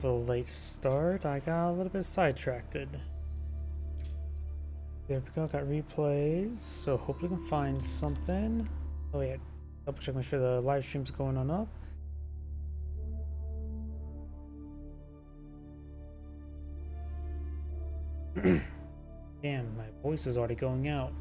For the late start, I got a little bit sidetracked. There we go, got replays, so hopefully we can find something. Oh yeah, double check, make sure the live stream's going on up. Damn, my voice is already going out.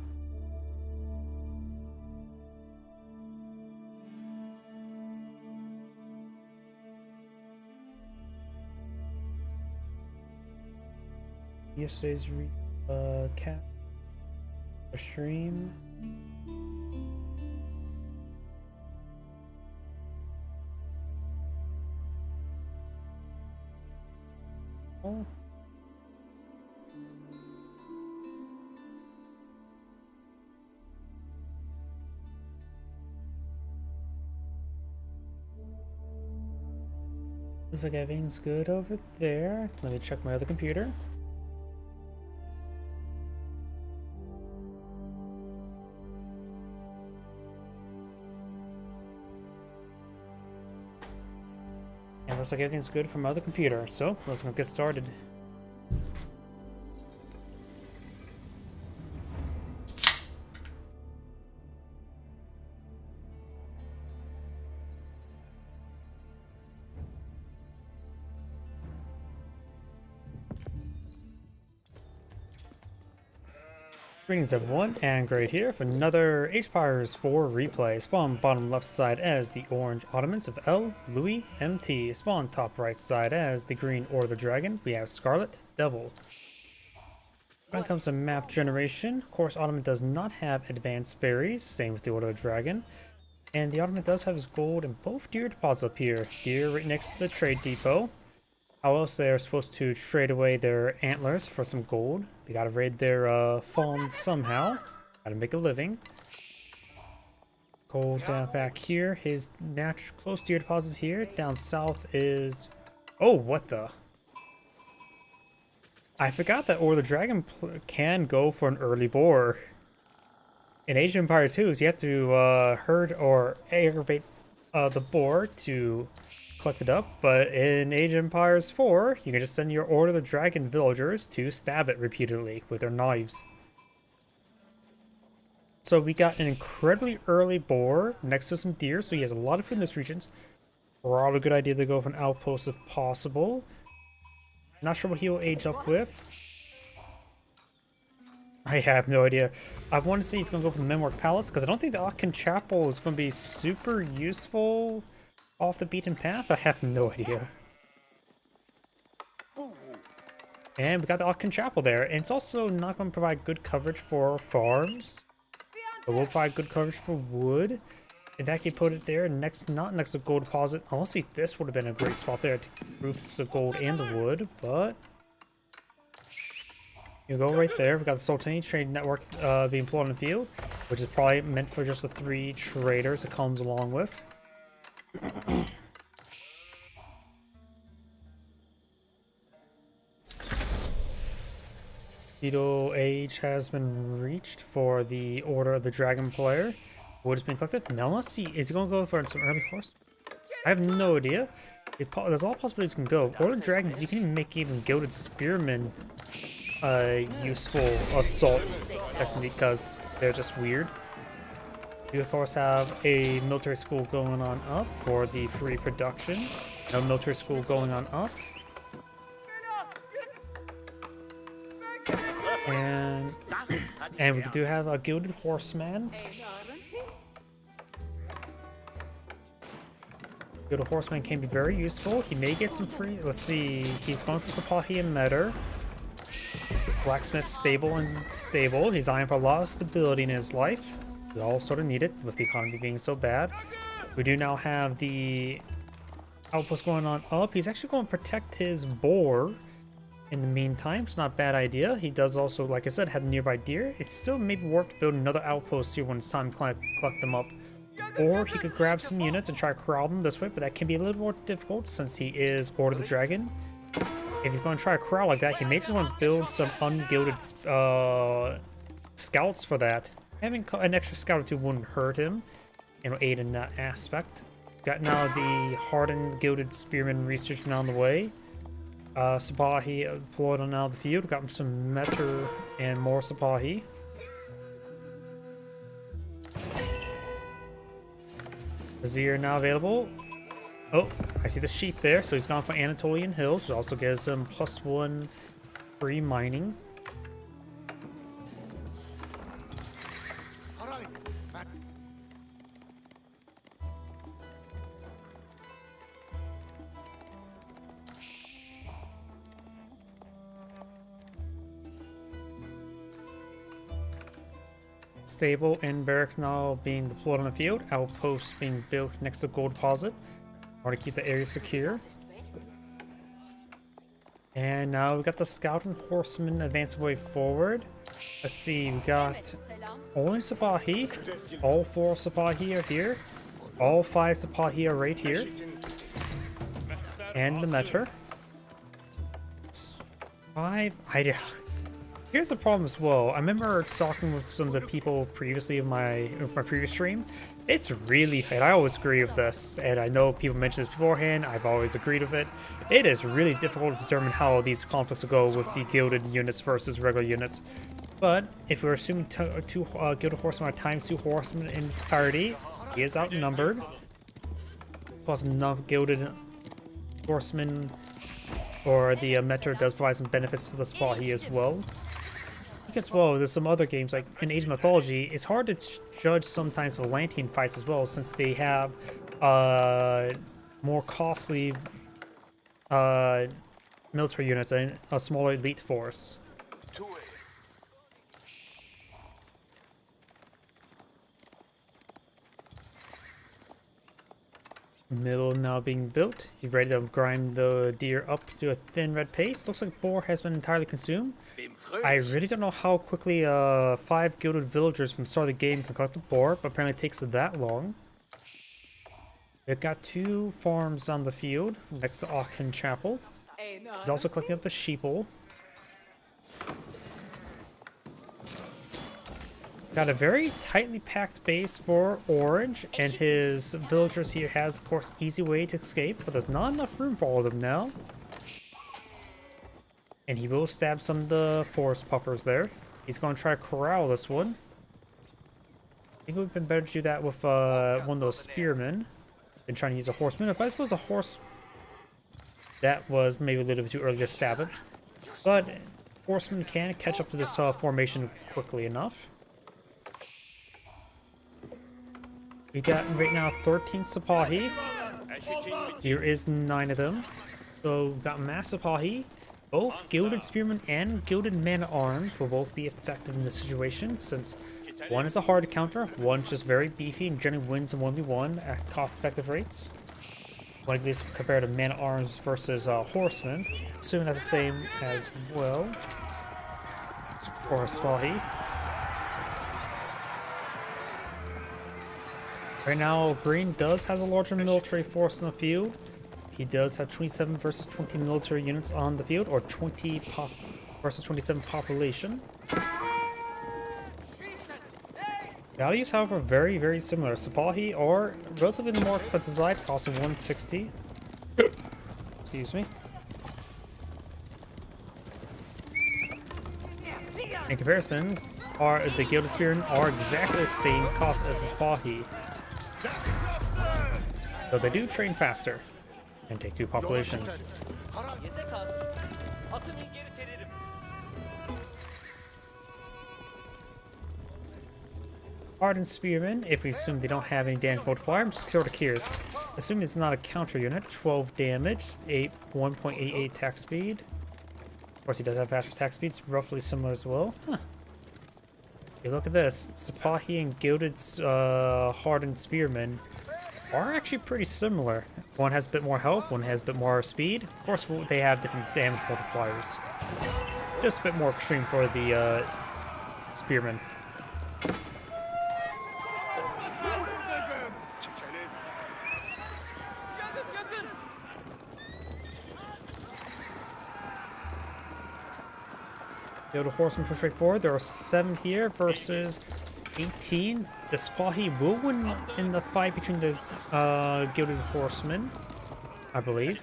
Yesterday's cap stream. Oh. Looks like everything's good over there. Let me check my other computer. And looks like everything's good from my other computer, so let's go get started. Greetings everyone, and Great here for another H-Pyres 4 replay. Spawn bottom left side as the orange Ottomans of L. Louis MT. Spawn top right side as the green Order of the Dragon. We have Scarlet Devil. When it comes to map generation, of course Ottoman does not have advanced berries, same with the Order of the Dragon. And the Ottoman does have his gold in both deer deposits up here. Deer right next to the trade depot. How else they are supposed to trade away their antlers for some gold? They gotta raid their farms somehow. Gotta make a living. Gold down back here. His natural close deer deposits here. Down south is... Oh, what the? I forgot that Order of the Dragon can go for an early boar. In Age of Empire 2, so you have to herd or aggravate the boar to collect it up, but in Age of Empires 4, you can just send your Order of the Dragon villagers to stab it repeatedly with their knives. So we got an incredibly early boar next to some deer, so he has a lot of food in this region. Probably a good idea to go for an outpost if possible. Not sure what he will age up with. I have no idea. I want to say he's going to go for the Memoir Palace, because I don't think the Aachen Chapel is going to be super useful off the beaten path. I have no idea. And we got the Aachen Chapel there, and it's also not going to provide good coverage for farms. It will provide good coverage for wood. In fact, you put it there not next to gold deposit. Honestly, this would have been a great spot there to roof the gold and the wood, but you go right there. We got the Sultani trade network being pulled on the field, which is probably meant for just the 3 traders it comes along with. Feudal age has been reached for the Order of the Dragon player. Wood has been collected. Now let's see, is he going to go for some early horse? I have no idea. There's all possibilities can go. Order of Dragons, you can even make even Gilded Spearmen useful assault technique because they're just weird. We of course have a military school going on up for the free production. No military school going on up. And we do have a Gilded Horseman. Gilded Horseman can be very useful. He may get some free... Let's see. He's going for Sipahi and Metter. Blacksmith stable and stable. He's eyeing for a lot of stability in his life. We all sort of need it with the economy being so bad. We do now have the outpost going on up. He's actually going to protect his boar in the meantime. It's not a bad idea. He does also, like I said, have nearby deer. It's still maybe worth to build another outpost here when it's time to collect them up. Or he could grab some units and try to corral them this way, but that can be a little more difficult since he is Order of the Dragon. If he's going to try to corral like that, he may just want to build some ungilded scouts for that. Having an extra scout or 2 wouldn't hurt him and will aid in that aspect. Got now the hardened gilded spearman research on the way. Sipahi deployed on now the field. Got some Meter and more Sipahi. Vizier now available. Oh, I see the sheep there, so he's gone for Anatolian Hills, which also gives him +1 free mining. Stable and barracks now being deployed on the field. Outposts being built next to gold deposit. Or to keep the area secure. And now we got the scout and horsemen advancing way forward. Let's see, we got only Sipahi. All 4 Sipahi are here. All 5 Sipahi are right here. And the Meter. 5. Here's the problem as well. I remember talking with some of the people previously of my previous stream. It's really, and I always agree with this, and I know people mentioned this beforehand, I've always agreed with it. It is really difficult to determine how these conflicts will go with the gilded units versus regular units. But if we're assuming two gilded horsemen are times 2 horsemen in entirety, he is outnumbered. Plus enough gilded horsemen or the Meter does provide some benefits for the Sipahi as well. As well, there's some other games like in Age of Mythology. It's hard to judge sometimes Atlantean fights as well, since they have more costly military units and a smaller elite force. Middle now being built. He's ready to grind the deer up to a thin red paste. Looks like boar has been entirely consumed. I really don't know how quickly 5 gilded villagers from the start of the game can collect the boar, but apparently it takes that long. We've got 2 farms on the field next to Aachen Chapel. He's also collecting up the sheeple. Got a very tightly packed base for Orange, and his villagers here has, of course, easy way to escape, but there's not enough room for all of them now. And he will stab some of the forest puffers there. He's going to try to corral this one. I think it would have been better to do that with one of those spearmen than trying to use a horseman. But I suppose a horse, that was maybe a little bit too early to stab it. But horsemen can catch up to this formation quickly enough. We got right now 13 Sipahi. Here is 9 of them. So we've got mass Sipahi. Both gilded spearmen and gilded man-at-arms will both be effective in this situation, since one is a hard counter, one's just very beefy and generally wins in 1v1 at cost-effective rates. Like this compared to man-at-arms versus horsemen, assuming that's the same as well. Or Sipahi. Right now, Green does have a larger military force in the field. He does have 27 versus 20 military units on the field, or 20 versus 27 population. Values, however, very, very similar. Sipahi are relatively the more expensive side, costing 160. Excuse me. In comparison, the Gilded Spearmen are exactly the same cost as Sipahi. Though they do train faster and take 2 population. Hardened Spearmen, if we assume they don't have any damage multiplier, I'm just sort of curious. Assuming it's not a counter unit, 12 damage, 1.88 attack speed. Of course, he does have fast attack speeds, roughly similar as well. Huh. Hey, look at this. Sipahi and Gilded Hardened Spearmen are actually pretty similar. One has a bit more health, one has a bit more speed. Of course, they have different damage multipliers. Just a bit more extreme for the Spearmen. Gilded Horsemen push right forward. There are 7 here versus 18. The Sipahi will win in the fight between the Gilded Horsemen, I believe.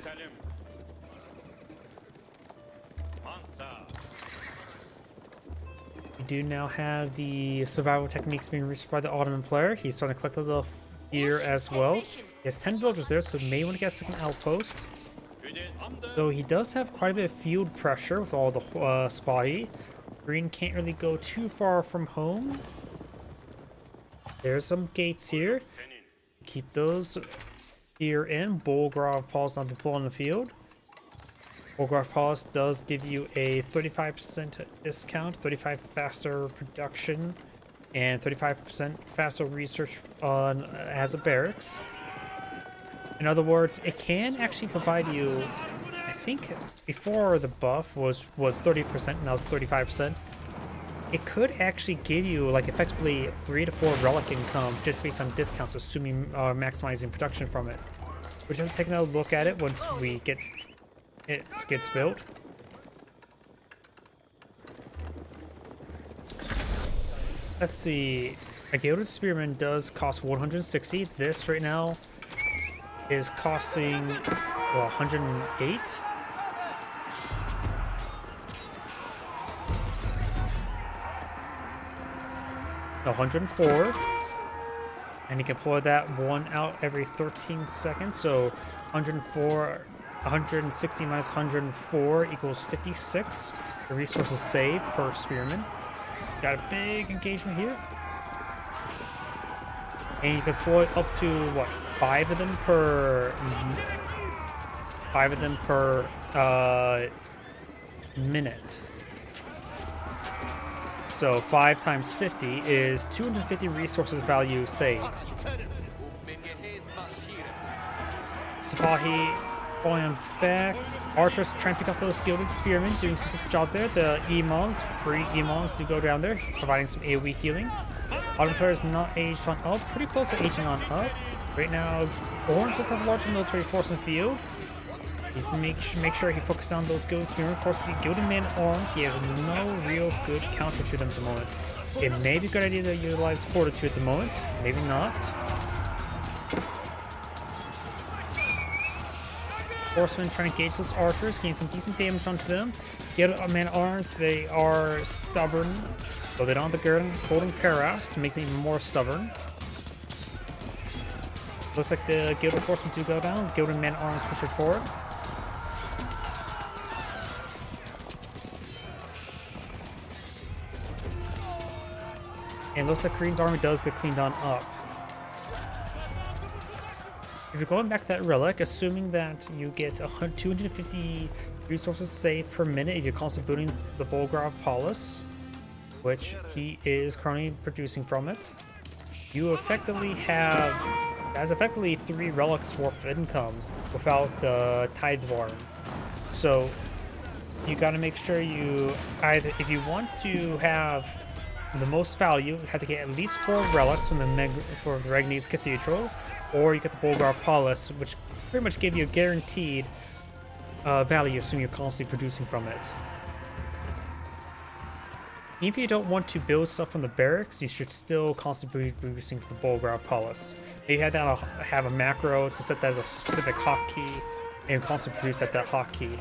do now have the survival techniques being researched by the Ottoman player. He's starting to collect a little gear as well. He has 10 villagers there, so he may want to get a second outpost. Though he does have quite a bit of field pressure with all the Sipahi. Green can't really go too far from home. There's some gates here. Keep those here in. Bolgraf Paul's not deployed on the field. Bolgraf Paulus does give you a 35% discount, 35 faster production, and 35% faster research on as a barracks. In other words, it can actually provide you, I think before the buff was 30%, now it's 35%. It could actually give you like effectively 3 to 4 relic income just based on discounts, assuming maximizing production from it. We're just taking a look at it once we get it gets built. Let's see. A Gilded Spearman does cost 160. This right now is costing 108. No, 104. And you can pull that one out every 13 seconds. So 160 minus 104 equals 56. The resources saved per spearman. Got a big engagement here. And you can deploy up to what, 5 of them per minute. So 5 times 50 is 250 resources value saved. Sipahi falling back. Archers trying to pick up those Gilded Spearmen, doing some good job there. The Imams, free Imams do go down there, providing some AoE healing. Ottoman player is not aged on up, pretty close to aging on up. Right now, Orange does have a large military force in the field. He's to make sure he focuses on those Gilded Spearmen. Of course, the Gilded Man-at-Arms, he has no real good counter to them at the moment. It may be a good idea to utilize Fortitude at the moment, maybe not. Horsemen trying to engage those archers, gain some decent damage onto them. Gilded Man-at-Arms, they are stubborn, so they don't have the Golden Cuirass to make them even more stubborn. Looks like the Gilded Horsemen do go down. Gilded Man-at-Arms push forward. And it looks like Green's army does get cleaned on up. If you're going back to that relic, assuming that you get 250 resources saved per minute if you're constantly booting the Bolgraf Paulus, which he is currently producing from it, you effectively have, that's effectively 3 relics worth of income without Tithe Dwarf. So you got to make sure you either, if you want to have the most value, you have to get at least 4 relics from the Regni's Cathedral, or you get the Bolgraf Paulus, which pretty much give you a guaranteed value, assuming you're constantly producing from it. Even if you don't want to build stuff from the barracks, you should still constantly be producing for the Bolgraf Paulus. You had to have a macro to set that as a specific hotkey, and constantly produce at that hotkey.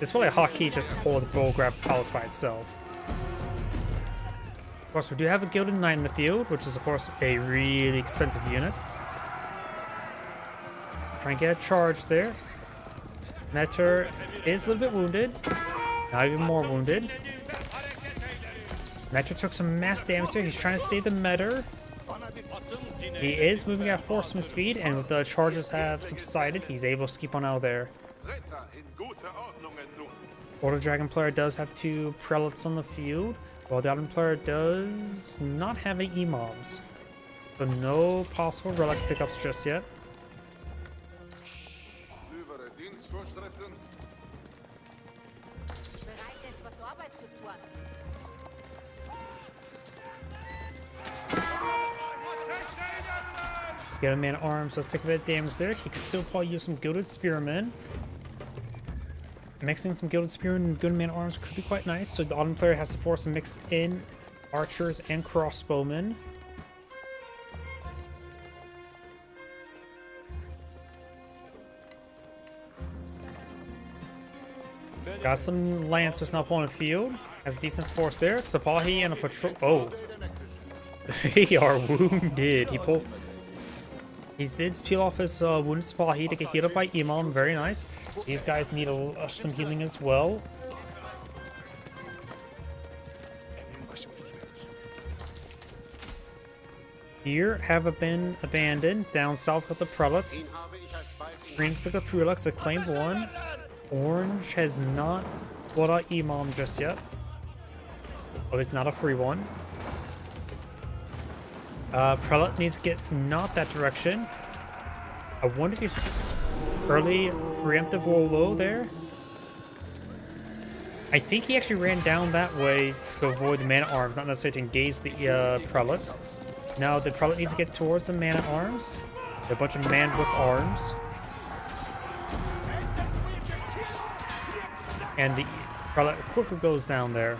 It's probably a hotkey just to hold the Bolgraf Paulus by itself. Of course, we do have a Gilded Knight in the field, which is, of course, a really expensive unit. Try and get a charge there. Metter is a little bit wounded. Now even more wounded. Metter took some mass damage there. He's trying to save the Metter. He is moving at horseman speed, and with the charges have subsided, he's able to skip on out of there. Order Dragon player does have 2 prelates on the field, while the Ottoman player does not have any imams. So no possible relic pickups just yet. Get a Man-at-Arms, let's take a bit of damage there. He could still probably use some Gilded Spearmen. Mixing some Gilded Spearmen and Gilded Man-at-Arms could be quite nice, so the Ottoman player has to force to mix in archers and crossbowmen. Got some Lancers now pulling the field. Has decent force there. Sipahi and a patrol. Oh, they are wounded. He did peel off his wounded Sipahi to get healed up by Imam. Very nice. These guys need some healing as well. Here have been abandoned. Down south with the Prelate. Green's picked up Prelux at claim 1. Orange has not brought out Imam just yet. Oh, it's not a free one. Prelate needs to get not that direction. I wonder if he's early preemptive Wolo there. I think he actually ran down that way to avoid the man-at-arms, not necessarily to engage the Prelate. Now the Prelate needs to get towards the man-at-arms. A bunch of man with arms. And the Prelate quickly goes down there.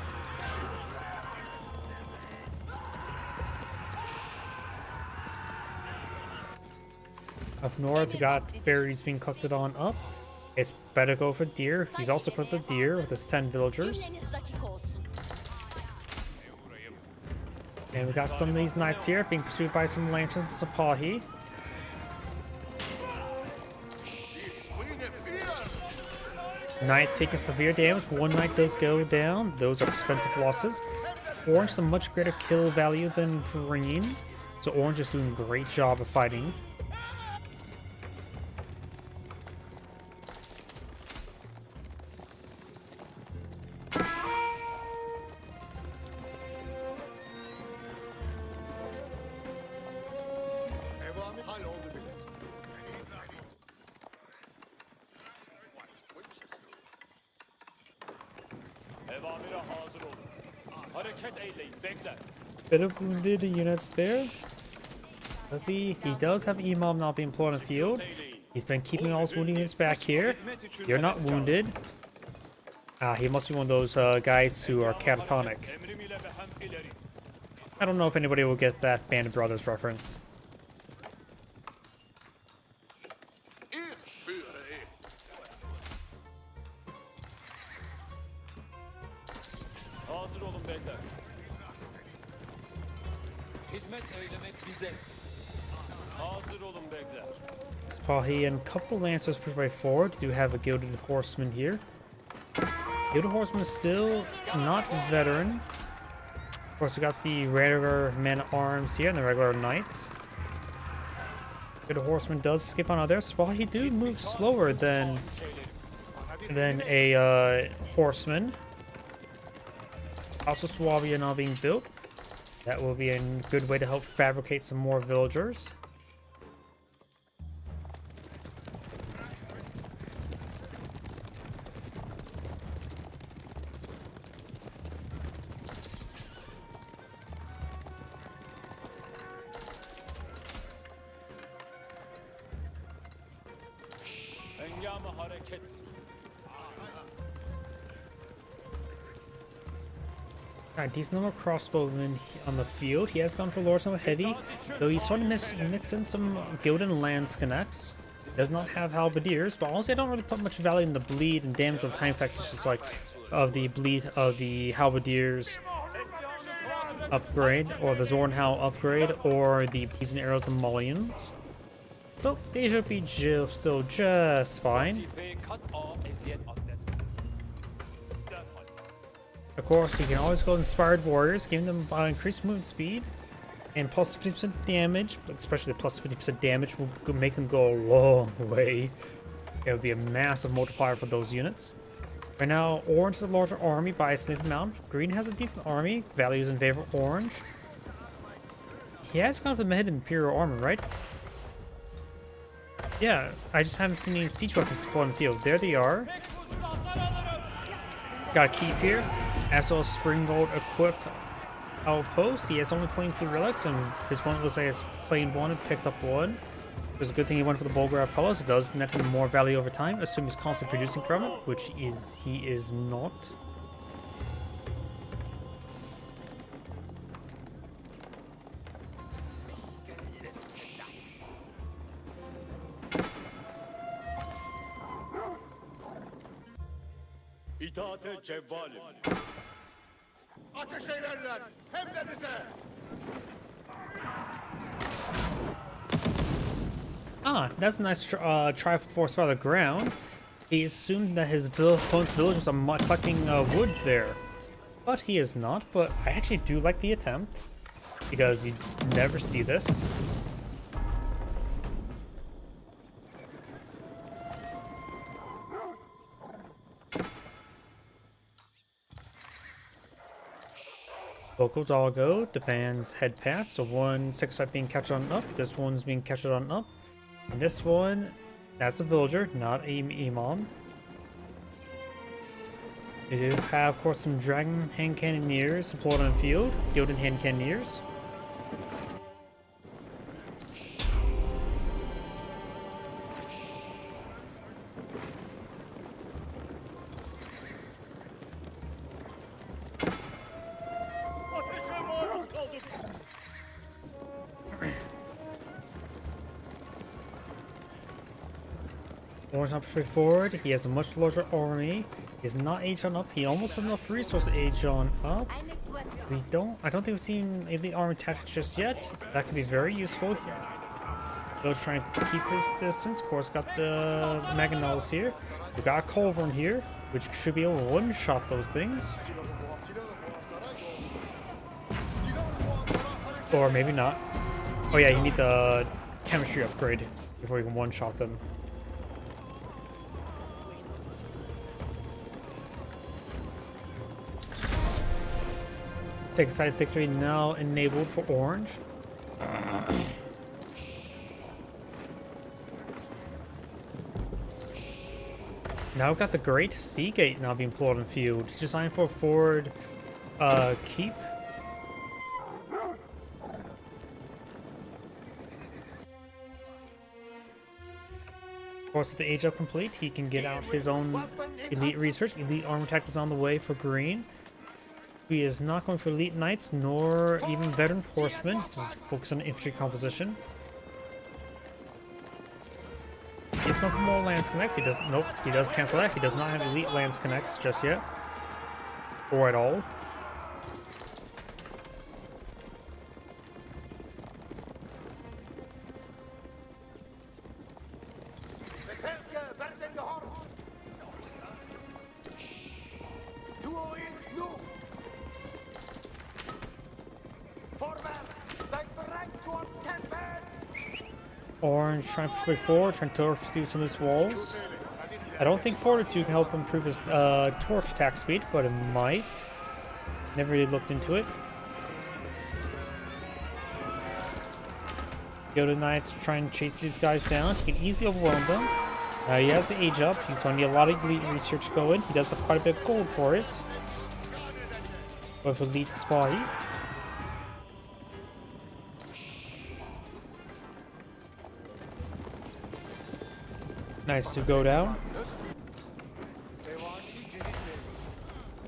Up north, we got berries being collected on up. It's better go for deer. He's also collected deer with his 10 villagers. And we got some of these knights here being pursued by some lancers and Sipahi. Knight taking severe damage. One knight does go down. Those are expensive losses. Orange has a much greater kill value than green. So Orange is doing a great job of fighting. Bit of wounded units there. Let's see, he does have Imam not being employed on the field. He's been keeping all his wounded units back here. You're not wounded. He must be one of those guys who are catatonic. I don't know if anybody will get that Band of Brothers reference. Sipahi and a couple Lancers pushed by forward. Do have a Gilded Horseman here. Gilded Horseman is still not veteran. Of course, we got the regular men-at-arms here and the regular knights. Gilded Horseman does skip on out there. Sipahi do move slower than a horseman. Also, Swabia now being built. That will be a good way to help fabricate some more villagers. Alright, decent number of crossbowmen on the field. He has gone for Lords of Heavy, though he's sort of mixing some Gildan Lance connects. Does not have halberdiers, but honestly I don't really put much value in the bleed and damage of time effects. It's just like of the bleed of the halberdiers upgrade, or the Zornhau upgrade, or the Poison Arrows of Mullions. So they should be still just fine. Of course, you can always go Inspired Warriors, giving them increased movement speed and plus 50% damage, but especially the plus 50% damage will make them go a long way. It would be a massive multiplier for those units. Right now, Orange is a larger army by a significant amount. Green has a decent army, values in favor of Orange. He has kind of the Mehid Imperial armor, right? Yeah, I just haven't seen any siege weapons deployed on the field. There they are. Got a keep here. As well as Springboard equipped outpost. He has only claimed 3 relics, and his one was, I guess, claimed 1 and picked up 1. It was a good thing he went for the Bulgraf Palace. It does net him more value over time, assuming he's constantly producing from it, which he is not. Ateş ederler. Hem de bize. Ah, that's a nice Triforce by the ground. He assumed that his opponent's villagers are collecting wood there. But he is not, but I actually do like the attempt. Because you never see this. Local Doggo demands head pass, so one 6-side being captured on up, this one's being captured on up. And this one, that's a villager, not a imam. We do have, of course, some Dragon Hand Cannoneers deployed on the field, Gilded Hand Cannoneers. Orange not straightforward. He has a much larger army. He's not age on up. He almost has enough resource age on up. I don't think we've seen elite army tactics just yet. That could be very useful. He'll try and keep his distance. Of course, got the Mangonels here. We got a Culverin here, which should be able to one-shot those things. Or maybe not. Oh yeah, you need the chemistry upgrade before you can one-shot them. Take side victory now enabled for Orange. Now we've got the Great Sea Gate now being plotted in the field. It's designed for forward keep. Of course, with the age up complete, he can get out his own elite research. Elite armor tactics on the way for green. He is not going for elite knights nor even veteran horsemen. He's just focused on infantry composition. He's going for more lance connects. He does nope. He does cancel that. He does not have elite lance connects just yet, or at all. Orange trying to push way forward, trying to torch through some of these walls. I don't think Fortitude can help improve his torch attack speed, but it might. Never really looked into it. Gilded Knights trying to chase these guys down. He can easily overwhelm them. He has the age up. He's going to need a lot of elite research going. He does have quite a bit of gold for it. With elite spy. Nice to go down.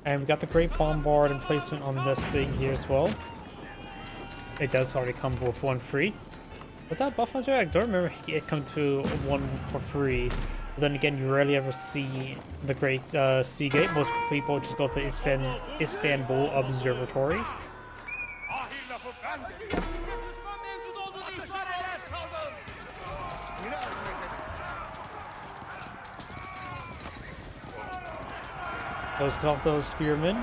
And we got the Great Bombard emplacement on this thing here as well. It does already come with one free. Was that buff hunter? I don't remember it come to one for free. But then again, you rarely ever see the Great Sea Gate. Most people just go to Istanbul Observatory. Those cut off those spearmen.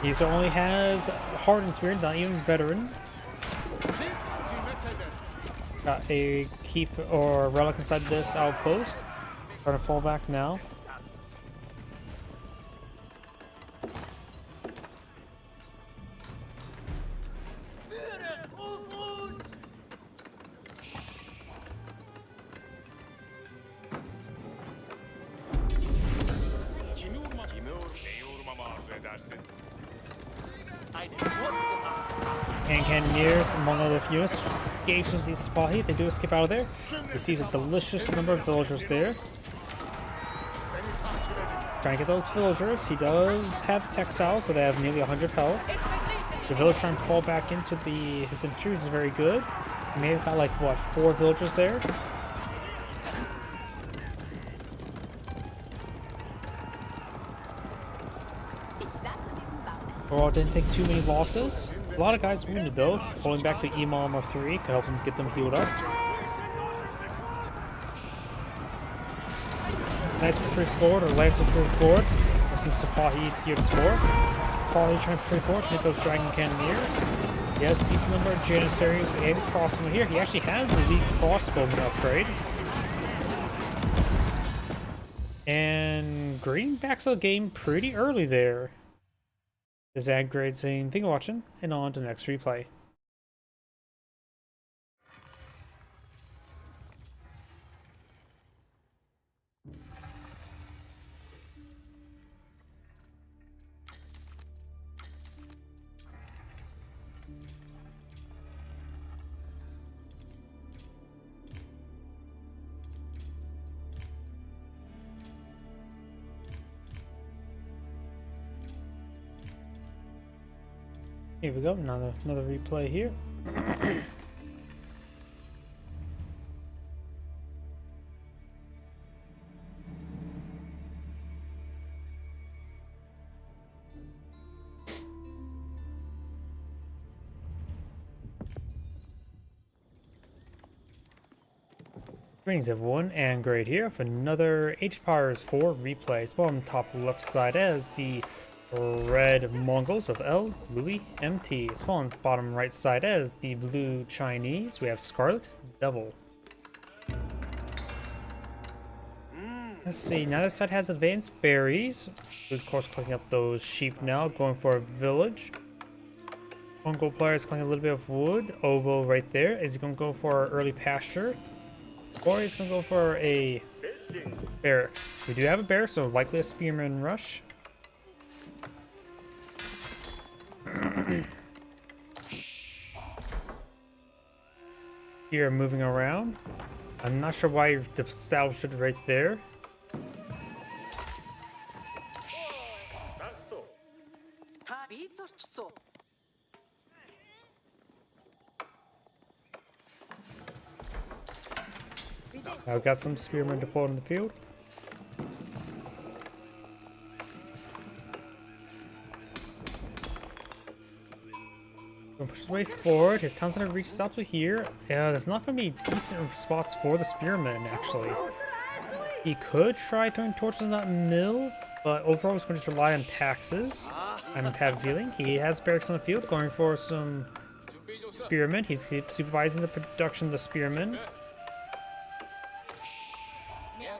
He only has hardened spear, not even veteran. Got a keep or relic inside this outpost. Trying to fall back now. And Cannoneers, among other units, engaged in the Sipahi. They do escape out of there. He sees a delicious number of villagers there. Trying to get those villagers. He does have textiles, so they have nearly 100 health. The villagers trying to fall back into his infantry is very good. He may have got like, what, 4 villagers there? Overall, didn't take too many losses. A lot of guys wounded though. Pulling back to Emo Armor 3 could help them get them healed up. Nice retreat forward, or Lance retreat forward. We've seen Sipahi here to support. Sipahi trying to retreat forward to hit those Dragon Cannoneers. Yes, these number of Janissaries and Crossbowmen here. He actually has the Elite Crossbowman upgrade. And Green backs the game pretty early there. This ad grade saying, thank you for watching, and on to the next replay. Here we go, another replay here. Greetings everyone, and great here for another Age of Empires 4 replay. Spawn on the top left side as the Red Mongols with L, Louis, MT. Spawn bottom right side as the Blue Chinese. We have Scarlet, Devil. Let's see, now this side has advanced berries. Who's of course collecting up those sheep now, going for a village. Mongol player is collecting a little bit of wood. Ovo right there. Is he going to go for early pasture? Or he's going to go for a barracks. We do have a barracks, so likely a spearman rush. Here, moving around. I'm not sure why you've established it right there. I've got some spearmen deployed in the field. Gonna push his way forward. His town's gonna reach up to here. Yeah, there's not gonna be decent spots for the spearmen, actually. He could try throwing torches in that mill, but overall he's gonna just rely on taxes. I have a feeling. He has barracks in the field, going for some spearmen. He's supervising the production of the spearmen.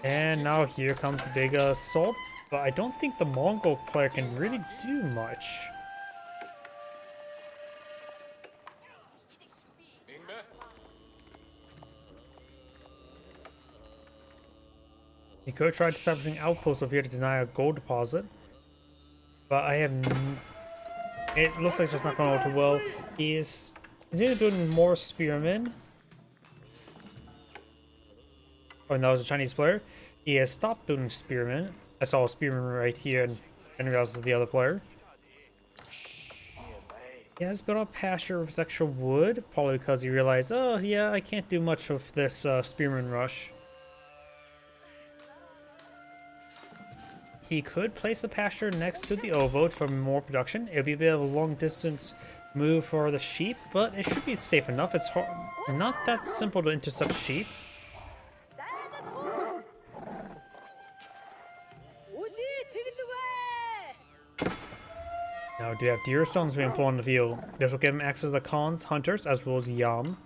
And now here comes the big assault, but I don't think the Mongol player can really do much. He could try establishing outposts over here to deny a gold deposit, but it looks like it's just not going all too well. He is continuing building more spearmen. Oh, and that was a Chinese player. He has stopped building spearmen. I saw a spearman right here, and I didn't realize it was the other player. He has built up pasture with extra wood, probably because he realized, oh yeah, I can't do much with this spearman rush. He could place a pasture next to the ovo for more production. It'll be a bit of a long distance move for the sheep, but it should be safe enough. It's not that simple to intercept sheep. Now, do you have deer stones being pulled on the field? This will give him access to the Khan's hunters as well as Yam.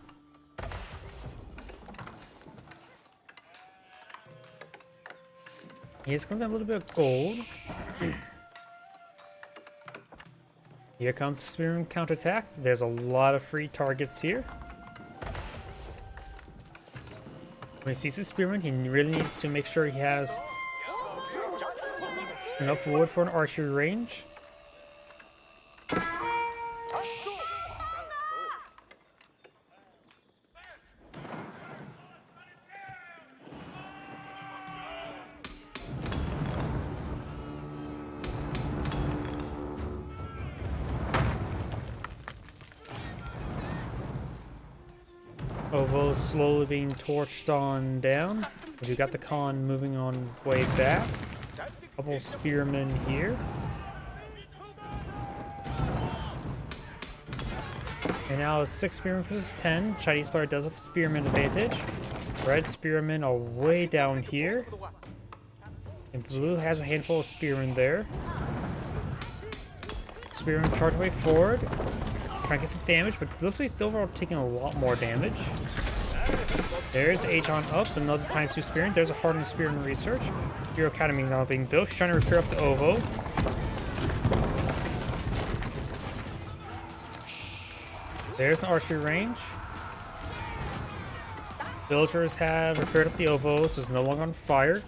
He's going to have a little bit of gold. Here comes the spearman counterattack. There's a lot of free targets here. When he sees the spearman, he really needs to make sure he has enough wood for an archery range. Ovo slowly being torched on down. We got the Khan moving on way back. Couple spearmen here. And now it's 6 spearmen versus 10. Chinese player does have a spearman advantage. Red spearmen are way down here. And blue has a handful of spearmen there. Spearman charge way forward. Trying to get some damage, but looks like still overall taking a lot more damage. There's H-on up, another ×2 spearman. There's a hardened spearman research. Hero Academy now being built. He's trying to repair up the OVO. There's an archery range. Villagers have repaired up the OVO, so it's no longer on fire.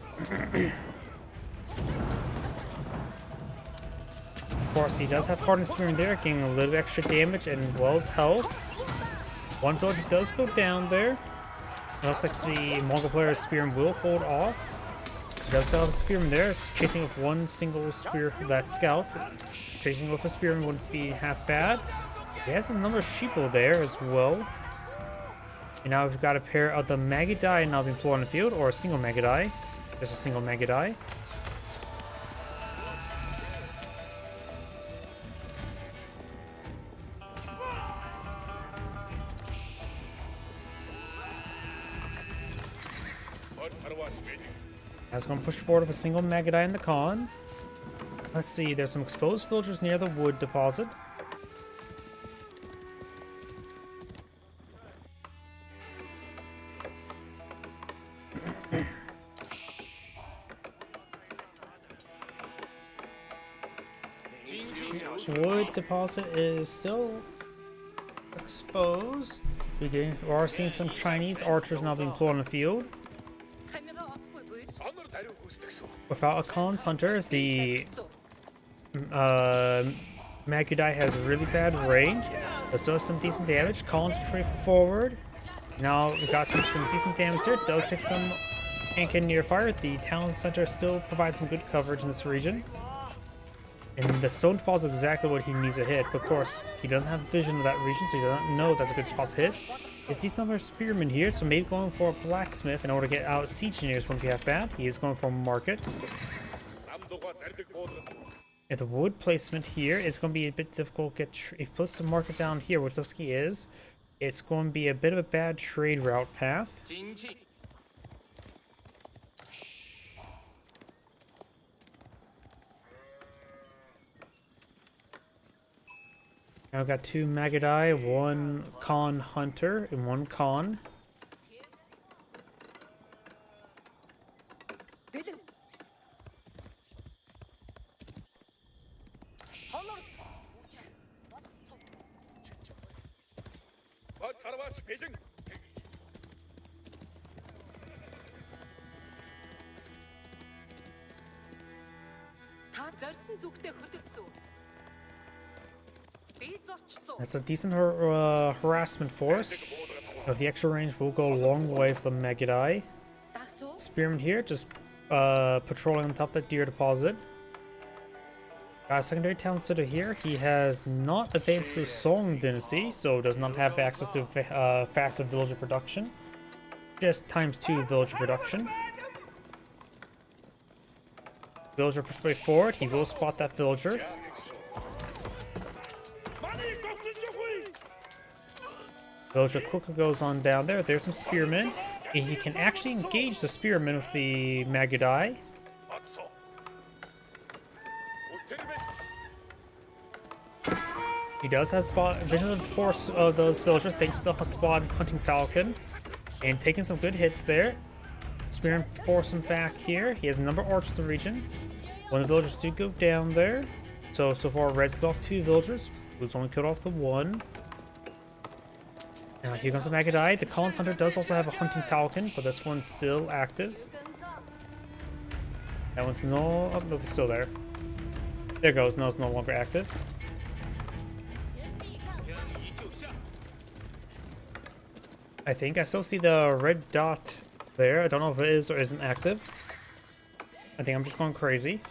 Of course, he does have hardened spearman there, getting a little extra damage and well as health. One villager does go down there. It looks like the Mongol player's spearman will hold off. He does have a spearman there. It's chasing with one single spear, that scout. Chasing with a spearman wouldn't be half bad. He has a number of sheeple there as well. And now we've got a pair of the Magidai now being pulled on the field, or a single Magidai. Just a single Magidai. I was going to push forward with a single Magidai in the con. Let's see, there's some exposed villagers near the wood deposit. Wood deposit is still exposed. We are seeing some Chinese archers now being pulled on the field. Without a Khan's Hunter, the Magidai has really bad range, but still has some decent damage. Khan's pretty forward. Now we've got some decent damage there. It does take some tank in near fire. The town center still provides some good coverage in this region. And the stone deposit is exactly what he needs to hit, but of course, he doesn't have vision of that region, so he doesn't know that's a good spot to hit. There's decent number of spearmen here, so maybe going for a blacksmith in order to get out siege engineers wouldn't be half bad. He is going for a market. If the wood placement here, it's going to be a bit difficult to get. If he puts the market down here, which looks like he is, it's going to be a bit of a bad trade route path. Now I've got two Magidai, one Khan Hunter, and one Khan. That's a decent harassment force. The extra range will go a long way for the Magidai. Spearman here, just patrolling on top of that deer deposit. Got a secondary town center here. He has not advanced to Song Dynasty, so does not have access to faster villager production. Just ×2 villager production. Villager pushed way forward. He will spot that villager. Villager quickly goes on down there. There's some spearmen. And he can actually engage the spearmen with the Magidai. He does have spot vision of the force of those villagers thanks to the spot hunting falcon. And taking some good hits there. Spearman force him back here. He has a number of archers in the region. One of the villagers do go down there. So far Red's killed off 2 villagers. Blue's only killed off the 1. Now here comes the Magidai. The Khan's Hunter does also have a hunting falcon, but this one's still active. That one's no... Oh, no, it's still there. There it goes. No, it's no longer active. I think I still see the red dot there. I don't know if it is or isn't active. I think I'm just going crazy.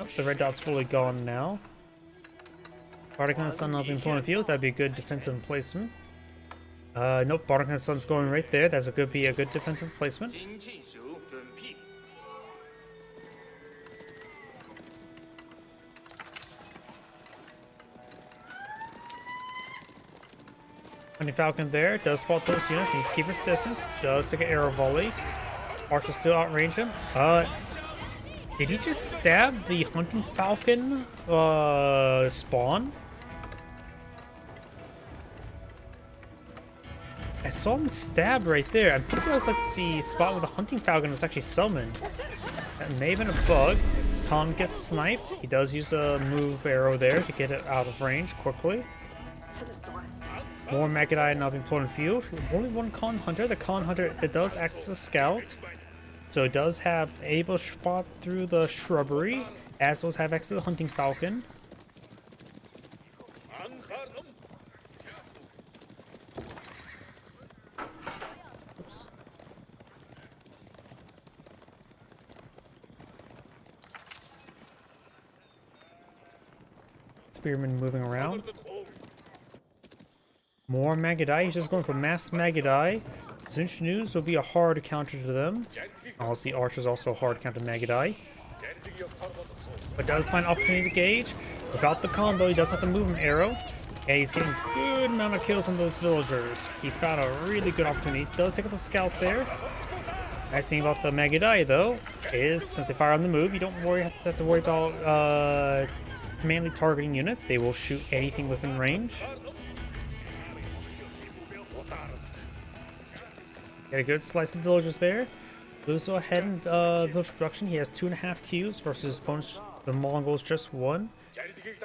Oh, the red dot's fully gone now. Bardic and the Sun not being put on the field. That'd be a good defensive placement. Nope, Bardic and the Sun's going right there. That's be a good defensive placement. Hunting Falcon there does spot those units. Needs to keep his distance. Does take an arrow volley. Archer still outrange him. Did he just stab the Hunting Falcon spawn? I saw him stab right there. I think it was like the spot where the Hunting Falcon was actually summoned. That may have been a bug. Khan gets sniped. He does use a move arrow there to get it out of range quickly. More Magadai now being put in field. Only one Khan Hunter. The Khan Hunter, it does act as a scout. So it does have able spot through the shrubbery, as well as have access to the Hunting Falcon. Oops. Spearman moving around. More Magadai. He's just going for mass Magadai. Zunchnews will be a hard counter to them. Obviously, Archer's also a hard counter to Magadai. But does find opportunity to gauge. Without the con, though, he does have to move an arrow. Yeah, he's getting good amount of kills on those villagers. He found a really good opportunity. Does take out the scout there. Nice thing about the Magadai, though, is since they fire on the move, you don't have to worry about mainly targeting units. They will shoot anything within range. Get a good slice of villagers there. Luzo ahead in village production. He has 2.5 Qs versus his opponents, the Mongols, just 1.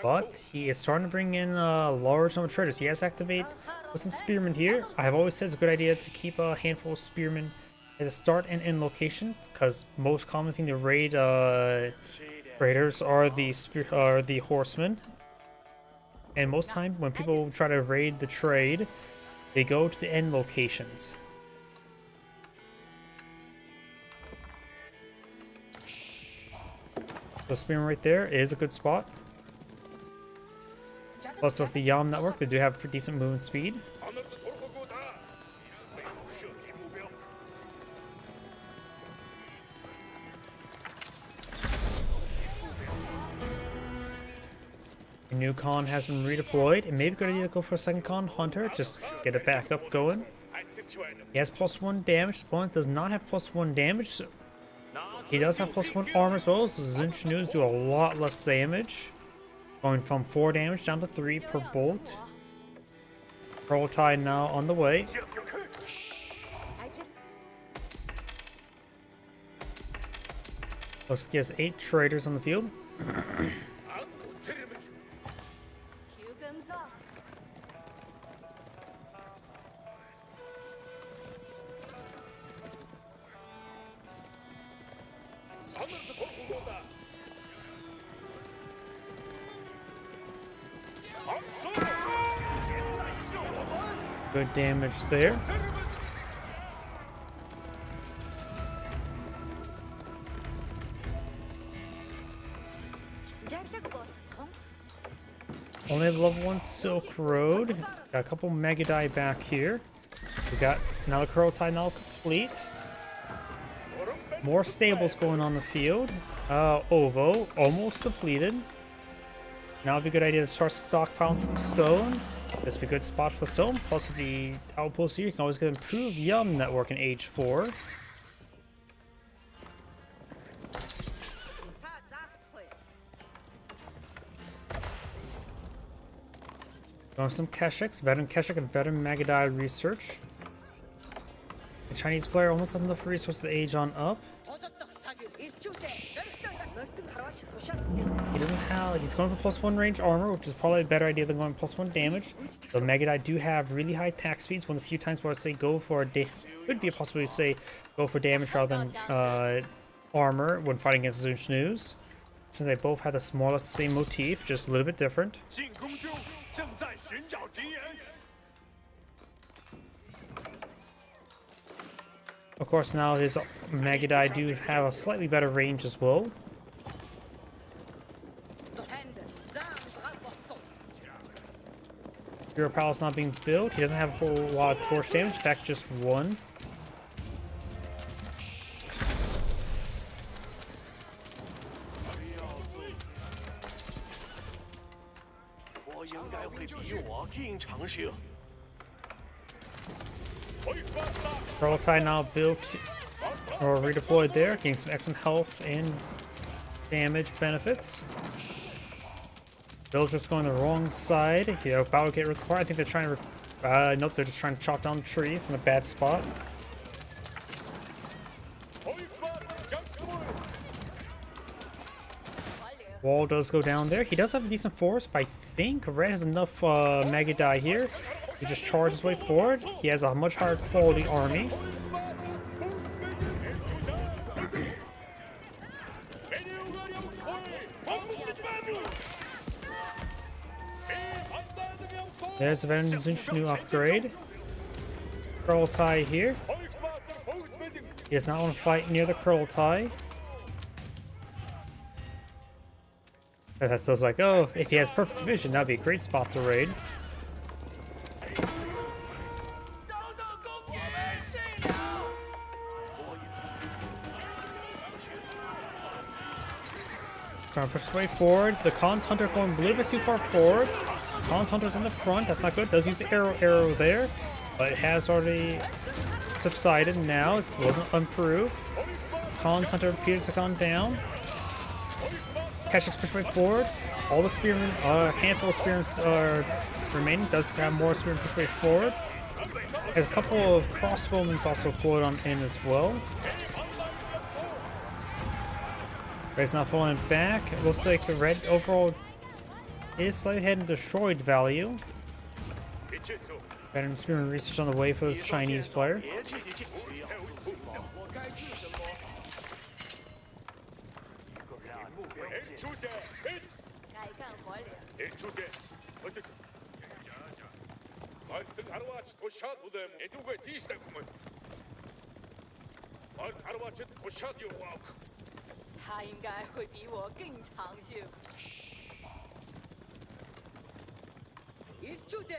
But he is starting to bring in a large number of traders. He has to activate with some spearmen here. I have always said it's a good idea to keep a handful of spearmen at the start and end location, because most common thing to raid raiders are the horsemen. And most time when people try to raid the trade, they go to the end locations. So spearman right there is a good spot. Plus with the Yam network, they do have pretty decent movement speed. A new con has been redeployed. It may be a good idea to go for a second con Hunter, just get it back up going. He has +1 damage. The opponent does not have +1 damage, so he does have +1 armor as well, so Zunchnews do a lot less damage. Going from 4 damage down to 3 per bolt. Kurultai now on the way. Looks like he has 8 traders on the field. Good damage there. Only have level 1 Silk Road. Got a couple Magadai back here. We got another Kurultai now complete. More stables going on the field. Ovo almost depleted. Now would be a good idea to start stockpiling some stone. This would be a good spot for the stone. Plus with the outpost here, you can always get improved Yum network in Age 4. Going some Keshiks, veteran Keshik and veteran Magadai research. The Chinese player almost has enough resources to age on up. He doesn't have, he's going for +1 range armor, which is probably a better idea than going +1 damage. The Magadai do have really high attack speeds. One of the few times where I say go for could be a possibility to say go for damage rather than armor when fighting against Zunchnews. Since they both have more or less the same motif, just a little bit different. Of course, now his Magadai do have a slightly better range as well. Hero Palace not being built. He doesn't have a whole lot of torch damage. In fact, just 1. Prototype now built or redeployed there, getting some excellent health and damage benefits. Villagers going the wrong side. Yeah, about to get required. I think they're trying to. Nope, they're just trying to chop down the trees in a bad spot. Wall does go down there. He does have a decent force, but I think Red has enough Magadai here to just charge his way forward. He has a much higher quality army. There's a very new upgrade. Kurultai here. He does not want to fight near the Kurultai. So it's like, oh, if he has perfect vision, that'd be a great spot to raid. Trying to push his way forward. The Khan's Hunter going a little bit too far forward. Khan's Hunter's in the front. That's not good. Does use the arrow there, but it has already subsided now. It wasn't improved. Khan's Hunter appears to have gone down. Keshik's push way forward. All the spearmen, a handful of spearmen are remaining. Does have more spearmen push way forward. There's a couple of crossbowmen also deployed on in as well. Red's not falling back. It looks like the red overall is slightly heading destroyed value. Veteran spearman research on the way for this Chinese player.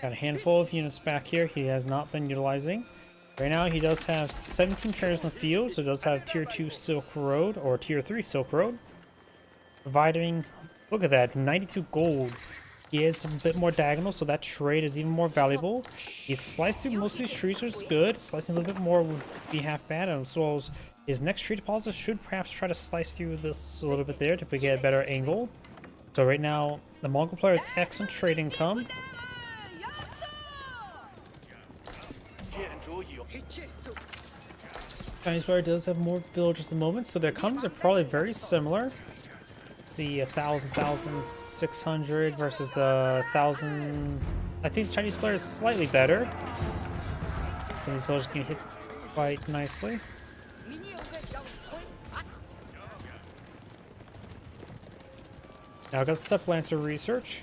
Got a handful of units back here he has not been utilizing. Right now he does have 17 traders in the field, so he does have tier 2 Silk Road or tier 3 Silk Road. Providing, look at that, 92 gold. He is a bit more diagonal, so that trade is even more valuable. He's sliced through most of these trees, which is good. Slicing a little bit more would be half bad, as well as his next tree deposit should perhaps try to slice through this a little bit there to get a better angle. So right now, the Mongol player has excellent trade income. Chinese player does have more villagers at the moment, so their economies are probably very similar. See, 1,600 versus 1,000. I think the Chinese player is slightly better. Some of these villagers can hit quite nicely. Now I got Steppe Lancer research.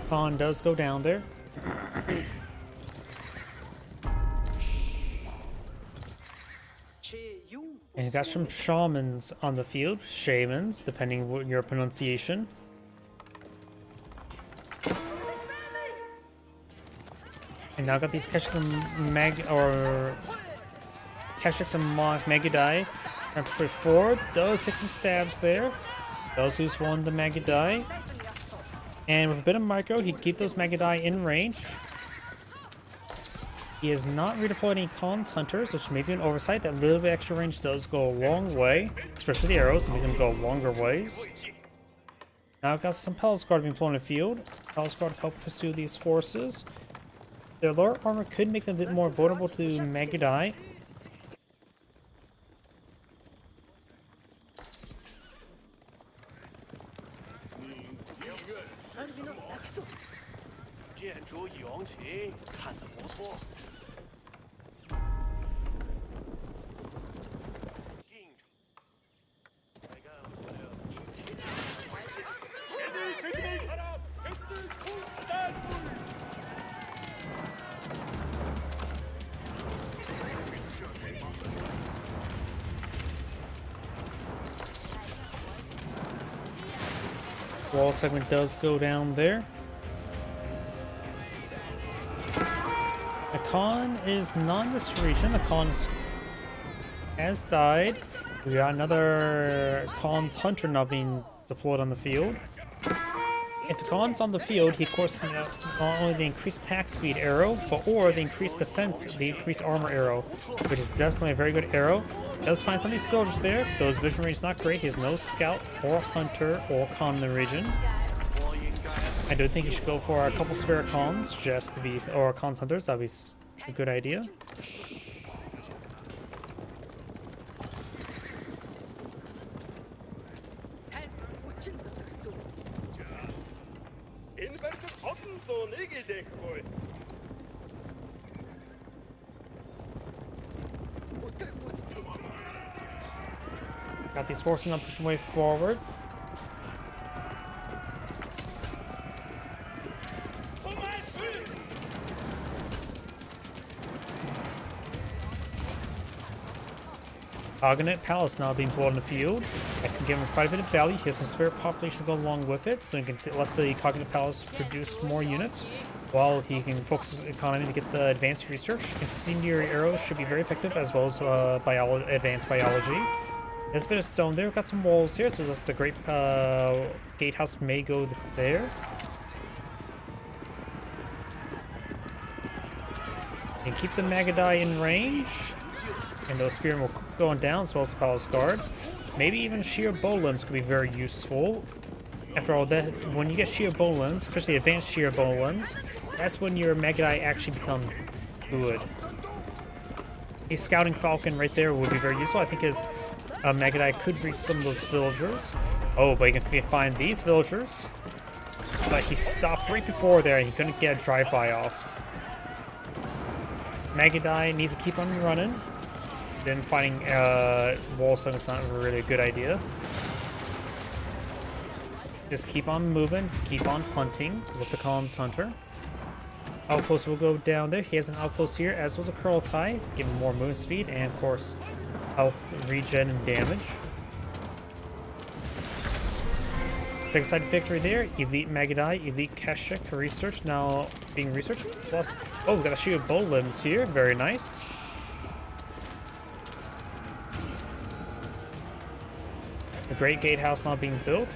Khan does go down there. And you got some shamans on the field. Shamans, depending on your pronunciation. And now got these Keshiks and Magadai. And push forward. Does take some stabs there. Does lose one the Magadai. And with a bit of micro, he can keep those Magadai in range. He has not redeployed any Khan's Hunters, which may be an oversight. That little bit extra range does go a long way, especially the arrows, make them go longer ways. Now I've got some Palace Guard being deployed in the field. Palace Guard help pursue these forces. Their lower armor could make them a bit more vulnerable to Magadai. Wall segment does go down there. The Khan is not in this region. The Khan is has died. We got another Khan's Hunter now being deployed on the field. If the Khan's on the field, he of course can not only the increased attack speed arrow, or the increased defense, the increased armor arrow, which is definitely a very good arrow. Does find some of these villagers there. Those vision range is not great. He has no scout or hunter or Khan in the region. I do think he should go for a couple spare Khans just to be, or Khan's hunters. That'd be a good idea. Got these forces now pushing way forward. Cognac Palace now being pulled in the field. That can give him quite a bit of value. He has some spare population to go along with it, so he can let the Cognac Palace produce more units while he can focus his economy to get the advanced research. Incendiary arrows should be very effective, as well as advanced biology. There's a bit of stone there. We've got some walls here, so that's the great gatehouse may go there. And keep the Magadai in range. And those spearmen will going down, as well as the Palace Guard. Maybe even sheer bow limbs could be very useful. After all, that when you get sheer bow limbs, especially advanced sheer bow limbs, that's when your Magadai actually become good. A scouting falcon right there would be very useful. I think his Magadai could reach some of those villagers. Oh, but you can find these villagers. But he stopped right before there, and he couldn't get a drive-by off. Magadai needs to keep on running. Then fighting Wolson is not really a good idea. Just keep on moving, keep on hunting with the Khan's Hunter. Outpost will go down there. He has an outpost here, as well as a Kurultai, give him more movement speed and, of course, health, regen, and damage. Second side victory there. Elite Magadai, Elite Keshik research now being researched. Plus, oh, we got a sheet of bow limbs here. Very nice. The Great Gatehouse now being built.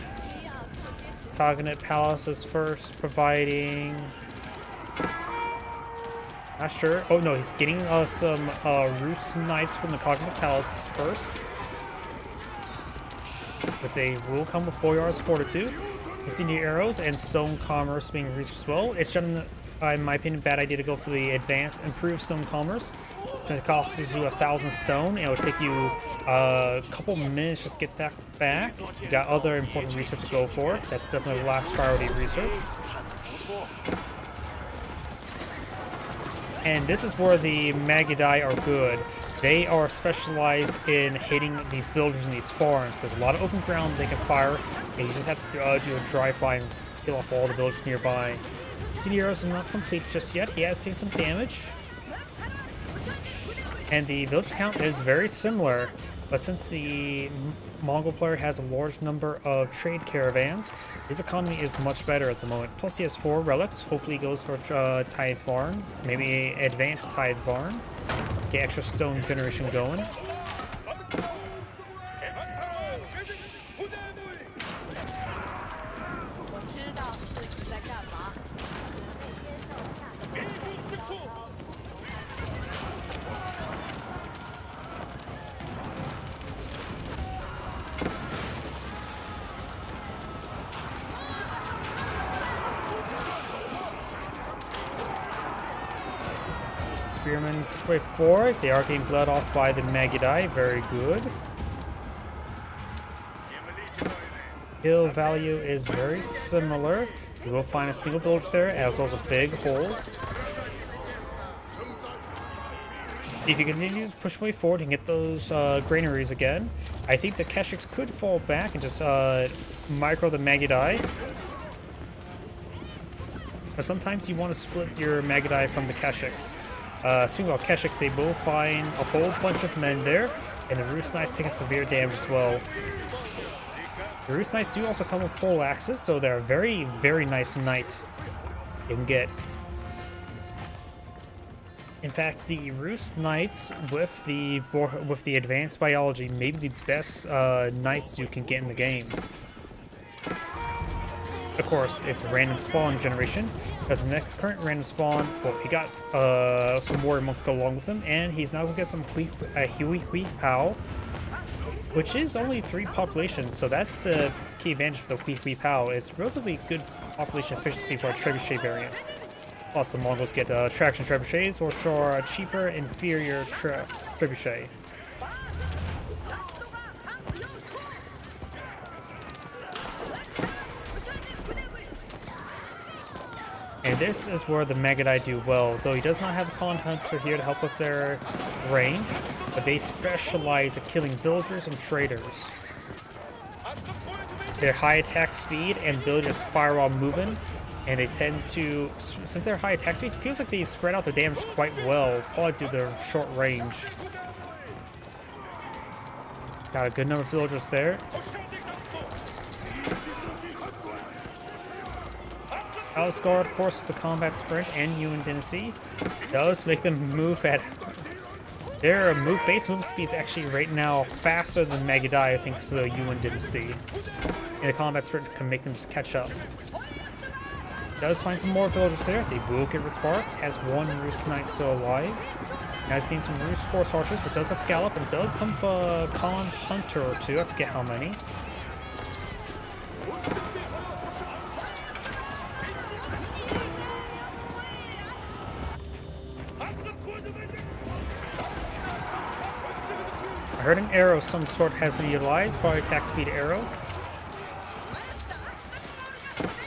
Cognac Palace is first, providing... Not sure. Oh no, he's getting some Roost Knights from the Cognac Palace first. But they will come with Boyar's Fortitude. Incendiary arrows and stone commerce being researched as well. It's just, in my opinion, a bad idea to go for the advanced, improved stone commerce. Since it costs you 1,000 stone, and it will take you a couple minutes just to get that back. You got other important research to go for. That's definitely the last priority research. And this is where the Magadai are good. They are specialized in hitting these villagers in these farms. There's a lot of open ground they can fire, and you just have to do a drive-by and kill off all the villagers nearby. Incendiary arrows is not complete just yet. He has taken some damage. And the village count is very similar, but since the Mongol player has a large number of trade caravans, his economy is much better at the moment. Plus he has 4 relics. Hopefully he goes for Tithe Barn, maybe advanced Tithe Barn. Get extra stone generation going. Spearmen push way forward. They are getting bled off by the Magadai. Very good. Kill value is very similar. You will find a single village there, as well as a big hole. If you continue to push way forward and get those granaries again, I think the Keshiks could fall back and just micro the Magadai. But sometimes you want to split your Magadai from the Keshiks. Speaking about Keshiks, they will find a whole bunch of men there, and the Roost Knights taking severe damage as well. The Roost Knights do also come with full axes, so they're a very, very nice knight you can get. In fact, the Roost Knights with the advanced biology may be the best knights you can get in the game. Of course, it's random spawn generation, because the next current random spawn, well, he got some warrior monk to go along with him, and he's now gonna get some Hui Pao, which is only 3 populations, so that's the key advantage of the Hui Pao. It's relatively good population efficiency for a trebuchet variant. Plus, the Mongols get traction trebuchets, which are a cheaper, inferior trebuchet. And this is where the Magadai do well, though he does not have a Colin Hunter here to help with their range, but they specialize at killing villagers and traders. Their high attack speed and villagers fire while moving, and they tend to, since they're high attack speed, it feels like they spread out the damage quite well, probably due to their short range. Got a good number of villagers there. Alisgar, of course, with the combat sprint and Yuan Dynasty, does make them move at... Their base move speed is actually right now faster than Magadai, thanks to the Yuan Dynasty. And the combat sprint can make them just catch up. Does find some more villagers there. They will get reparked. Has 1 Roost Knight still alive. Now he's getting some Roost Horse Archers, which does have Gallop, and does come for a Colin Hunter or 2. I forget how many. I heard an arrow of some sort has been utilized, probably attack speed arrow.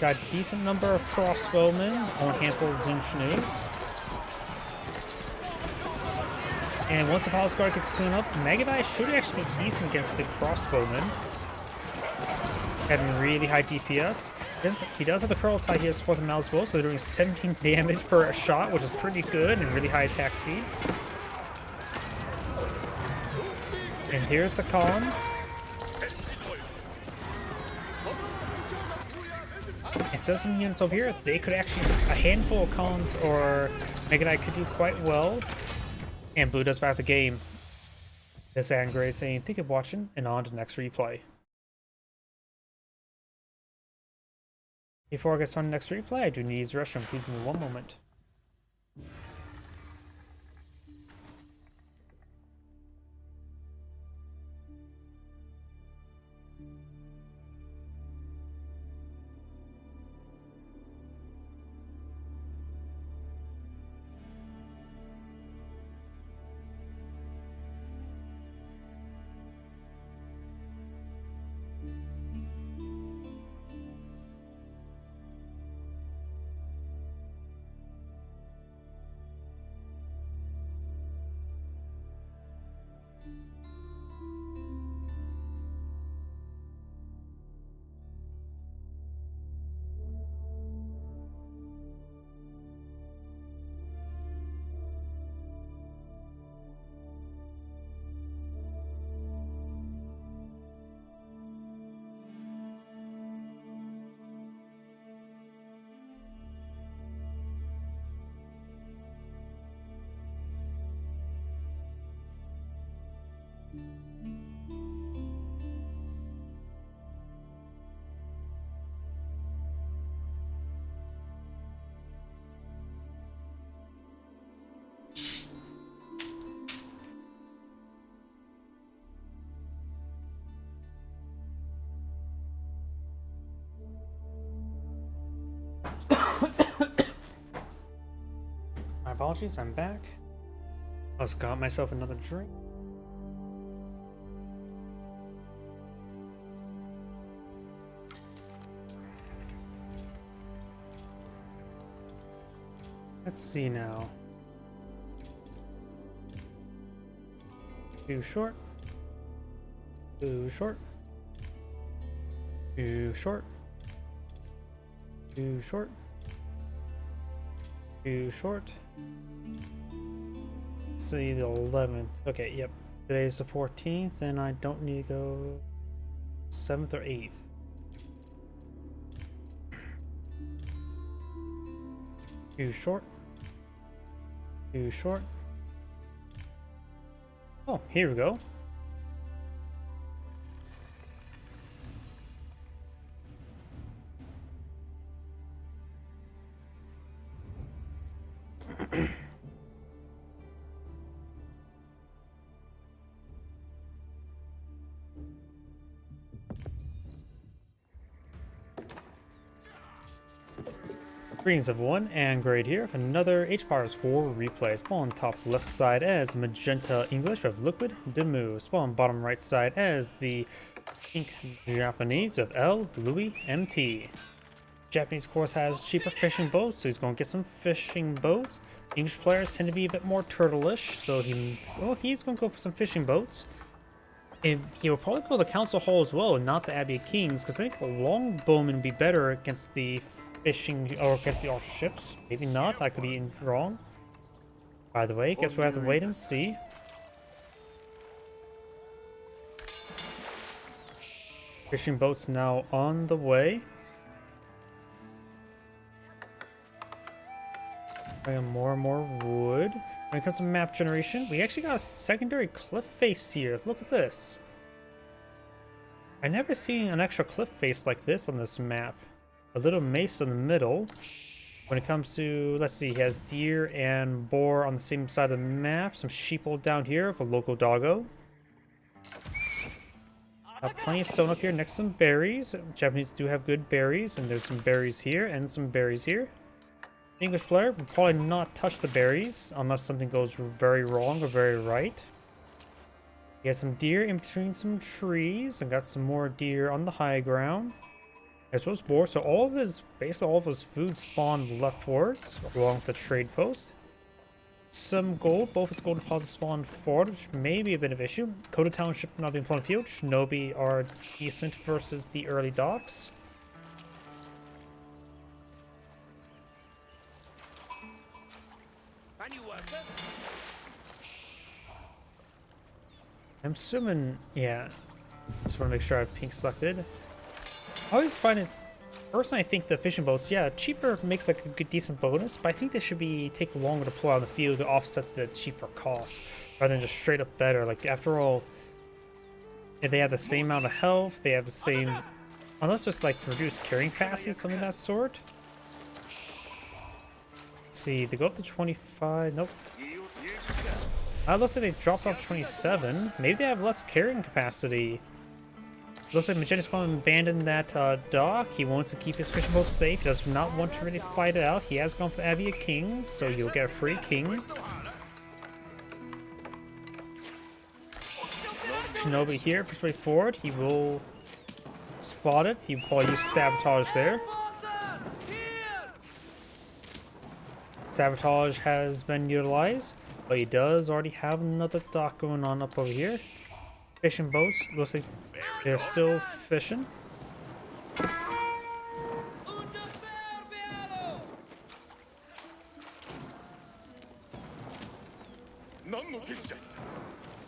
Got a decent number of crossbowmen on a handful of Zunchunus. And once the Palace Guard gets cleaned up, Magadai should actually be decent against the crossbowmen. Having really high DPS. He does have the Pearl Tie here to support them now as well, so they're doing 17 damage per shot, which is pretty good and really high attack speed. And here's the column. And so some units over here, they could actually, a handful of columns or Magadai could do quite well. And Blue does back the game. This is Angray saying, thank you for watching, and on to the next replay. Before I get started on the next replay, I do need to use the restroom. Please give me 1 moment. My apologies, I'm back. Also got myself another drink. Let's see now. Too short. Too short. Too short. Too short. Too short. Let's see, the 11th. Okay, yep. Today's the 14th, and I don't need to go 7th or 8th. Too short. Too short. Oh, here we go. Greens of 1 and grade here. Another H-Powers 4 replay. Spawn top left side as Magenta English of Liquid Demu. Spawn bottom right side as the Pink Japanese of L Louis MT. Japanese, of course, has cheaper fishing boats, so he's going to get some fishing boats. English players tend to be a bit more turtle-ish, so he's going to go for some fishing boats. And he will probably go the Council Hall as well, and not the Abbey of Kings, because I think the Longbowmen would be better against the fishing or against the ultra ships. Maybe not, I could be wrong. By the way, guess we'll have to wait and see. Fishing boats now on the way. Bring more and more wood. When it comes to map generation, we actually got a secondary cliff face here. Look at this. I never seen an extra cliff face like this on this map. A little mace in the middle. When it comes to, let's see, he has deer and boar on the same side of the map. Some sheeple down here for local doggo. Plenty of stone up here next to some berries. Japanese do have good berries, and there's some berries here and some berries here. English player will probably not touch the berries unless something goes very wrong or very right. He has some deer in between some trees and got some more deer on the high ground. As well as boar, so basically all of his food spawned leftwards along with the trade post. Some gold, both his gold deposits spawned forward, which may be a bit of an issue. Kota Township not being put on field. Shinobi are decent versus the early docks. I'm assuming, yeah. Just want to make sure I have pink selected. I always find it, personally, I think the fishing boats, yeah, cheaper makes like a good decent bonus, but I think they should take longer to pull out of the field to offset the cheaper costs, rather than just straight up better. Like, after all, if they have the same amount of health, they have the same, unless it's like reduced carrying capacity, something of that sort. Let's see, they go up to 25, nope. Looks like they dropped off 27. Maybe they have less carrying capacity. Looks like Magenta's going to abandon that dock. He wants to keep his fishing boat safe. He does not want to really fight it out. He has gone for Abbey of Kings, so you'll get a free king. Shinobi here, persuade forward. He will spot it. He will probably use sabotage there. Sabotage has been utilized, but he does already have another dock going on up over here. Fishing boats, looks like they're still fishing.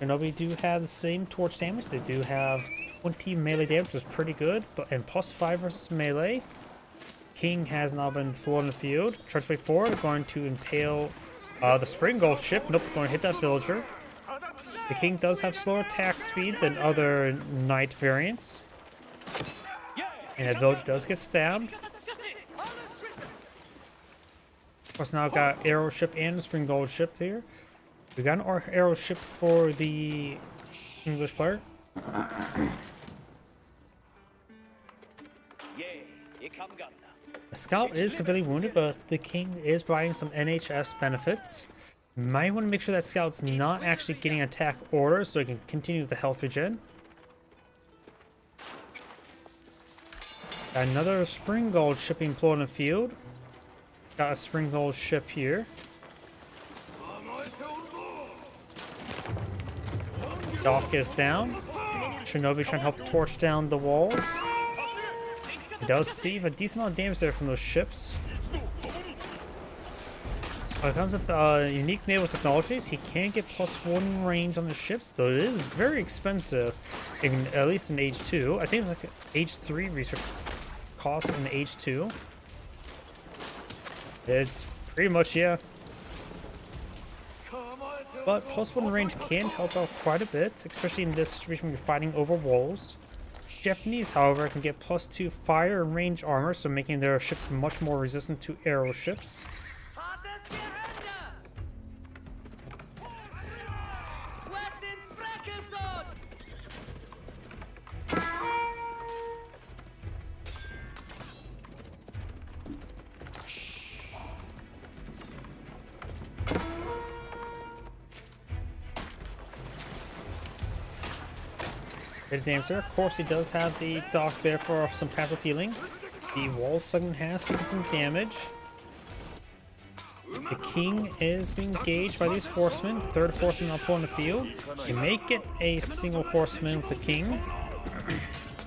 Shinobi do have the same torch damage. They do have 20 melee damage, which is pretty good, and plus 5 versus melee. King has now been deployed in the field. Charge way forward, going to impale the Spring Gold ship. Nope, going to hit that villager. The King does have slower attack speed than other knight variants. And that villager does get stabbed. Of course, now I've got arrow ship and Spring Gold ship here. We got an arrow ship for the English player. The scout is severely wounded, but the King is providing some NHS benefits. Might want to make sure that scout's not actually getting attack orders so he can continue with the health regen. Got another Spring Gold ship employed in the field. Got a Spring Gold ship here. Dock is down. Shinobi trying to help torch down the walls. He does receive a decent amount of damage there from those ships. When it comes to unique naval technologies, he can get +1 range on the ships, though it is very expensive, at least in Age 2. I think it's like Age 3 research cost in Age 2. It's pretty much, yeah. But +1 range can help out quite a bit, especially in this situation when you're fighting over walls. Japanese, however, can get +2 fire and range armor, so making their ships much more resistant to arrow ships. Damser. Of course, he does have the dock there for some passive healing. The wall second has taken some damage. The king is being engaged by these horsemen. Third horseman up on the field. You may get a single horseman with the king.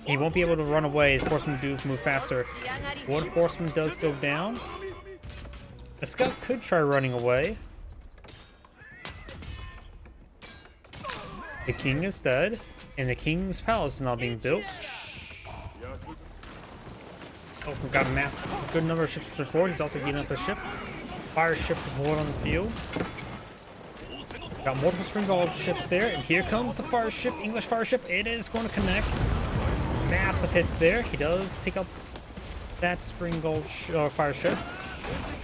He won't be able to run away. The horsemen do move faster. One horseman does go down. The scout could try running away. The king is dead. And the king's palace is now being built. Oh, we've got a massive, good number of ships before. He's also heating up a ship. Fire ship with one on the field. Got multiple Springald ships there. And here comes the fire ship, English fire ship. It is going to connect. Massive hits there. He does take out that Springald fire ship.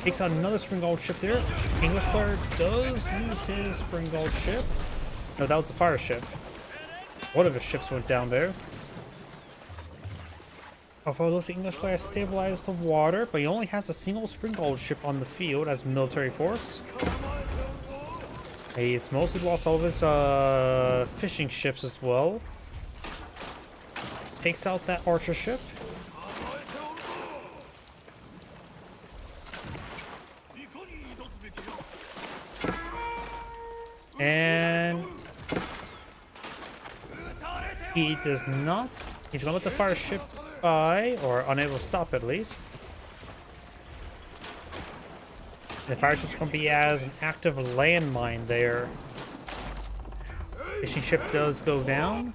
Takes out another Springald ship there. English player does lose his Springald ship. No, that was the fire ship. One of his ships went down there. Although the English player stabilized the water, but he only has a single Springald ship on the field as military force. He's mostly lost all of his fishing ships as well. Takes out that archer ship. And he does not. He's gonna let the fire ship by, or unable to stop at least. The fire ship's gonna be as an active landmine there. Fishing ship does go down.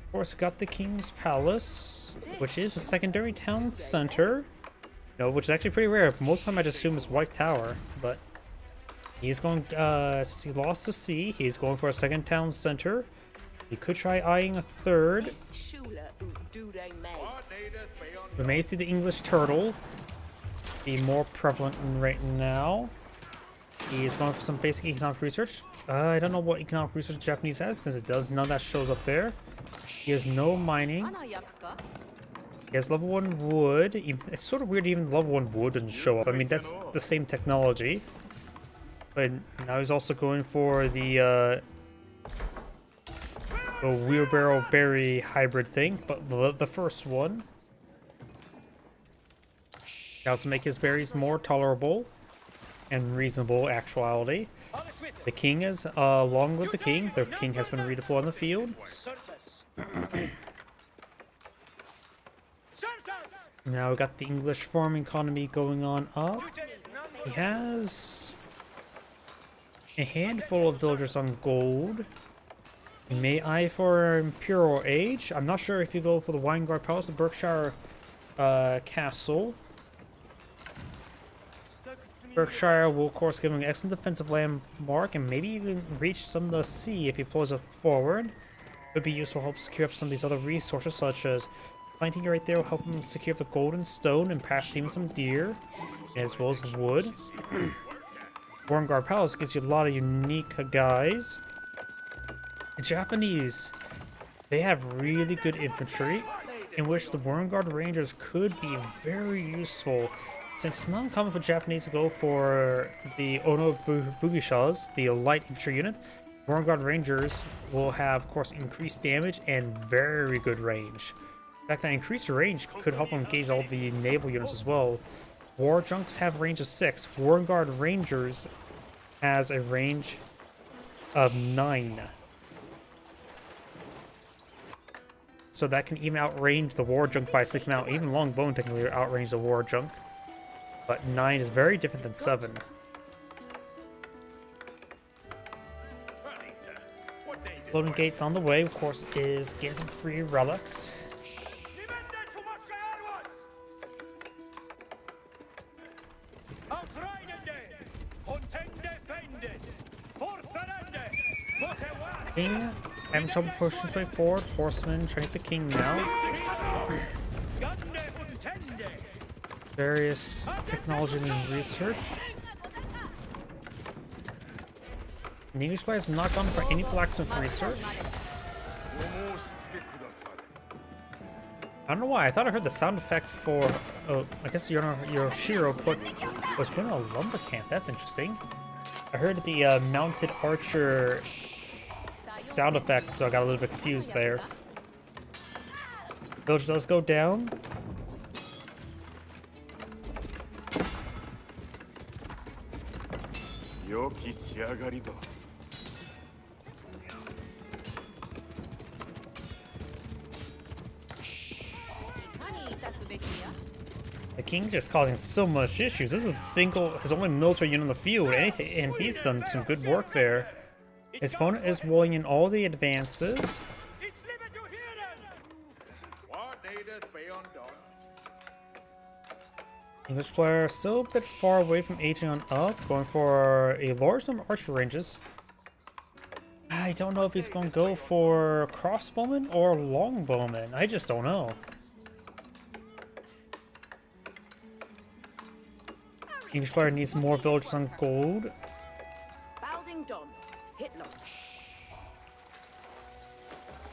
Of course, we got the King's Palace, which is a secondary town center. No, which is actually pretty rare. Most of the time I just assume it's White Tower, but he's going, since he lost the sea, he's going for a second town center. He could try eyeing a third. We may see the English turtle be more prevalent right now. He is going for some basic economic research. I don't know what economic research the Japanese has, since it does none of that shows up there. He has no mining. He has level 1 wood. It's sort of weird even level 1 wood doesn't show up. I mean, that's the same technology. But now he's also going for the wheelbarrow berry hybrid thing, but the first one. He also make his berries more tolerable and reasonable actuality. The king is, along with the king has been redeployed on the field. Now we got the English farming economy going on up. He has a handful of villagers on gold. You may eye for Imperial Age. I'm not sure if you go for the Weingard Palace, the Berkshire Castle. Berkshire will, of course, give him an excellent defensive landmark and maybe even reach some of the sea if he pulls it forward. Could be useful to help secure up some of these other resources, such as planting right there will help him secure the golden stone and perhaps even some deer, as well as wood. Warrenguard Palace gives you a lot of unique guys. The Japanese, they have really good infantry, in which the Warrenguard Rangers could be very useful, since it's not uncommon for Japanese to go for the Ono Bugishas, the light infantry unit. Warrenguard Rangers will have, of course, increased damage and very good range. In fact, that increased range could help them engage all the naval units as well. War Junks have a range of 6. Warrenguard Rangers has a range of 9. So that can even outrange the War Junk by sticking out. Even Longbone technically outrange the War Junk. But 9 is very different than 7. Loading gates on the way, of course, is get some free relics. King having trouble pushing his way forward. Horseman trying to get the king now. Various technology and research. The English player has not gone for any blacksmith research. I don't know why. I thought I heard the sound effect for. Oh, I guess Yoshiro was put in a lumber camp. That's interesting. I heard the mounted archer sound effect, so I got a little bit confused there. Village does go down. The king just causing so much issues. This is his only military unit on the field, and he's done some good work there. His opponent is rolling in all the advances. English player still a bit far away from aging on up, going for a large number of archer ranges. I don't know if he's going to go for crossbowman or longbowman. I just don't know. English player needs more villagers on gold.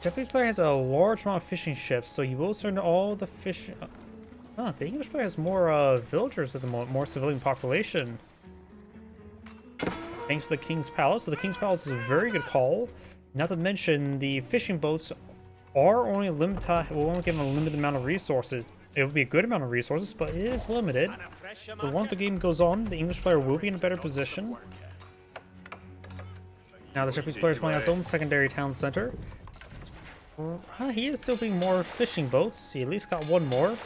Japanese player has a large amount of fishing ships, so you will turn all the fish. The English player has more villagers at the moment, more civilian population. Thanks to the King's Palace. So the King's Palace is a very good call. Not to mention, the fishing boats are only limited. Will only give them a limited amount of resources. It will be a good amount of resources, but it is limited. But once the game goes on, the English player will be in a better position. Now the Japanese player is going out his own secondary town center. He is still being more fishing boats. He at least got one more.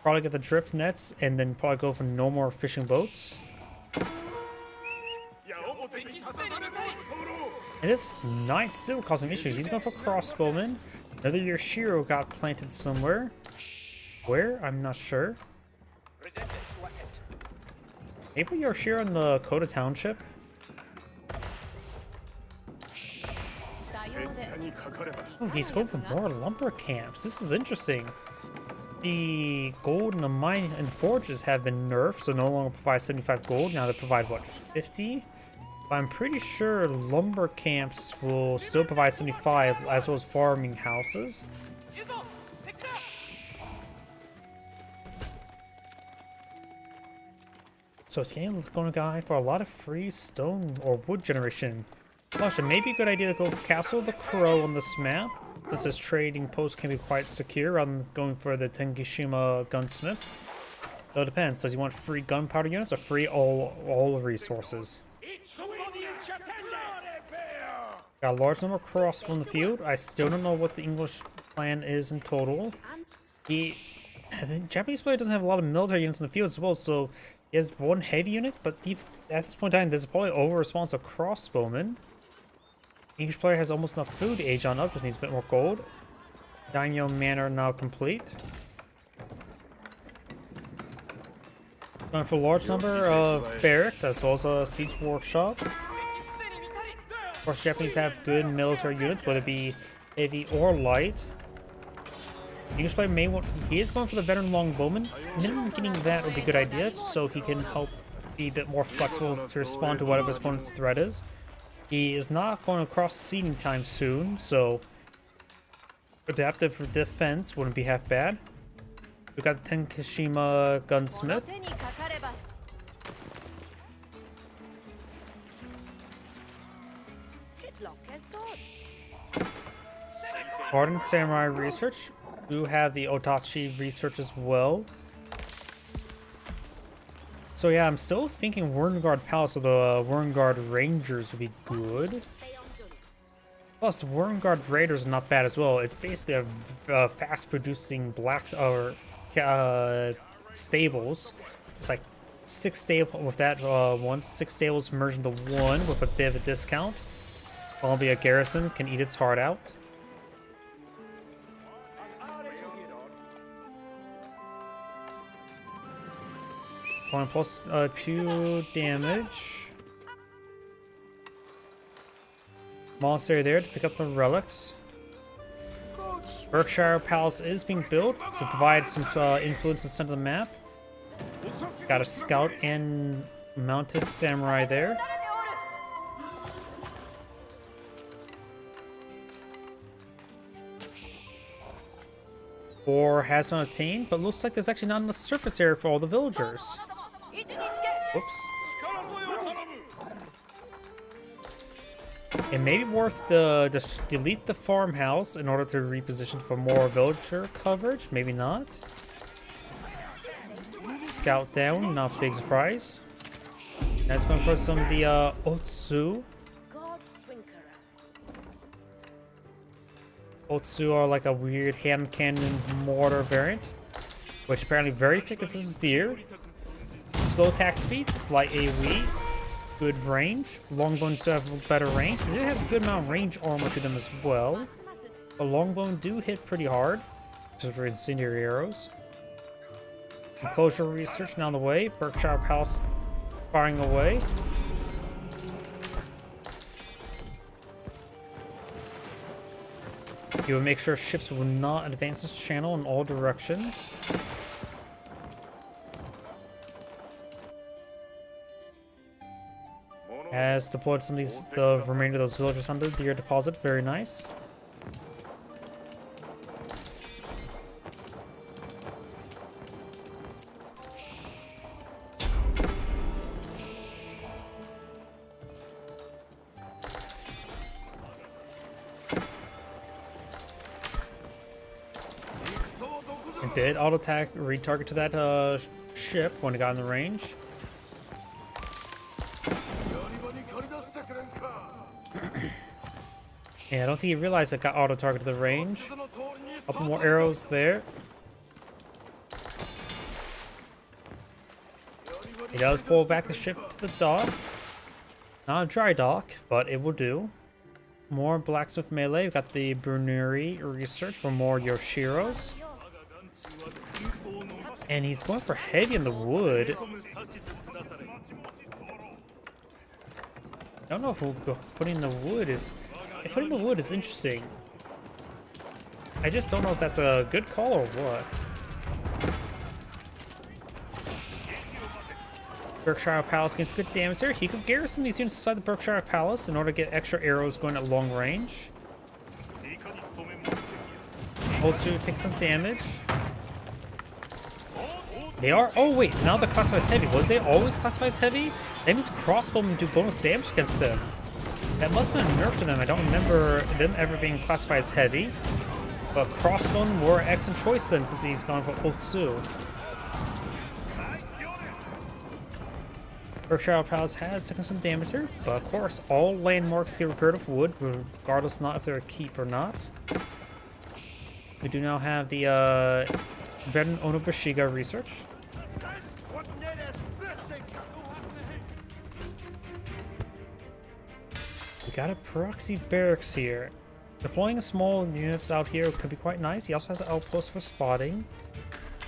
Probably get the drift nets and then probably go for no more fishing boats. And this knight still causing issues. He's going for crossbowman. Another Yoshiro got planted somewhere. Where? I'm not sure. Maybe Yoshiro in the Kota Township? Oh, he's going for more lumber camps. This is interesting. The gold in the mine and forges have been nerfed, so no longer provide 75 gold. Now they provide, what, 50? But I'm pretty sure lumber camps will still provide 75, as well as farming houses. So it's going to go for a lot of free stone or wood generation. Gosh, it may be a good idea to go for Castle of the Crow on this map. This trading post can be quite secure rather than going for the Tengishima gunsmith. So it depends. Does he want free gunpowder units or free all resources? Got a large number of crossbow in the field. I still don't know what the English plan is in total. The Japanese player doesn't have a lot of military units in the field as well, so he has one heavy unit, but at this point in time, there's probably over-response of crossbowmen. English player has almost enough food to age on up, just needs a bit more gold. Daimyo Manor now complete. Going for a large number of barracks as well as a siege workshop. Of course, Japanese have good military units, whether it be heavy or light. English player may want. He is going for the veteran longbowman. Minimum getting that would be a good idea, so he can help be a bit more flexible to respond to whatever his opponent's threat is. He is not going across the sea anytime soon, so adaptive defense wouldn't be half bad. We got Tenkishima gunsmith. Hardened Samurai research. We do have the Otachi research as well. So yeah, I'm still thinking Werngard Palace or the Werngard Rangers would be good. Plus, Werngard Raiders are not bad as well. It's basically a fast-producing stables. It's like 6 stables with that 6 stables merged into 1 with a bit of a discount. Columbia Garrison can eat its heart out. Plus 2 damage. Monastery there to pick up the relics. Berkshire Palace is being built to provide some influence in the center of the map. Got a scout and mounted samurai there. War has been obtained, but looks like there's actually not enough surface area for all the villagers. Whoops. It may be worth to just delete the farmhouse in order to reposition for more villager coverage. Maybe not. Scout down, not a big surprise. That's going for some of the Otsu. Otsu are like a weird hand cannon mortar variant, which apparently very effective versus deer. Slow attack speed, slight AoE, good range. Longbowns do have better range. They do have a good amount of range armor to them as well. But longbone do hit pretty hard, just for incendiary arrows. Enclosure research down the way. Berkshire Palace firing away. You will make sure ships will not advance this channel in all directions. Has deployed some of these, the remainder of those villagers under the deer deposit. Very nice. It did auto attack retarget to that ship when it got in the range. Yeah, I don't think he realized it got auto targeted to the range. A couple more arrows there. He does pull back the ship to the dock. Not a dry dock, but it will do. More blacksmith melee. We've got the Bruneri research for more Yoshiros. And he's going for heavy in the wood. I don't know if we'll go putting the wood is... Putting the wood is interesting. I just don't know if that's a good call or what. Berkshire Palace gets good damage there. He could garrison these units inside the Berkshire Palace in order to get extra arrows going at long range. Otsu takes some damage. They are... Oh wait, now they're classified as heavy. Was they always classified as heavy? That means crossbowmen do bonus damage against them. That must have been a nerf to them. I don't remember them ever being classified as heavy. But crossbowmen were an excellent choice then, since he's gone for Otsu. Berkshire Palace has taken some damage here, but of course all landmarks get repaired with wood, regardless not if they're a keep or not. We do now have the Veteran Onobushiga research. We got a proxy barracks here. Deploying small units out here could be quite nice. He also has an outpost for spotting.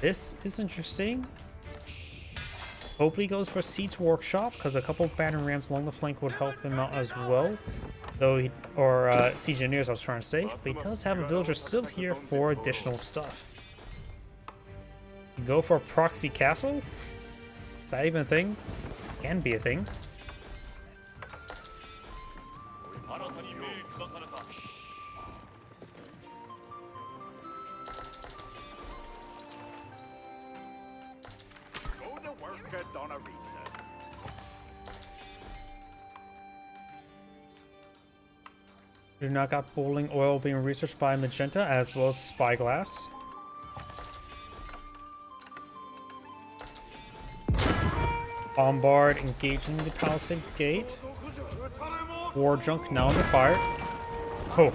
This is interesting. Hopefully he goes for Siege Workshop, because a couple of battering rams along the flank would help him out as well. Though he, or Siege Engineers I was trying to say. But he does have a villager still here for additional stuff. You go for a proxy castle? Is that even a thing? Can be a thing. We now got bowling oil being researched by Magenta as well as Spyglass. Bombard engaging the Palisade Gate. War Junk now under fire. Oh.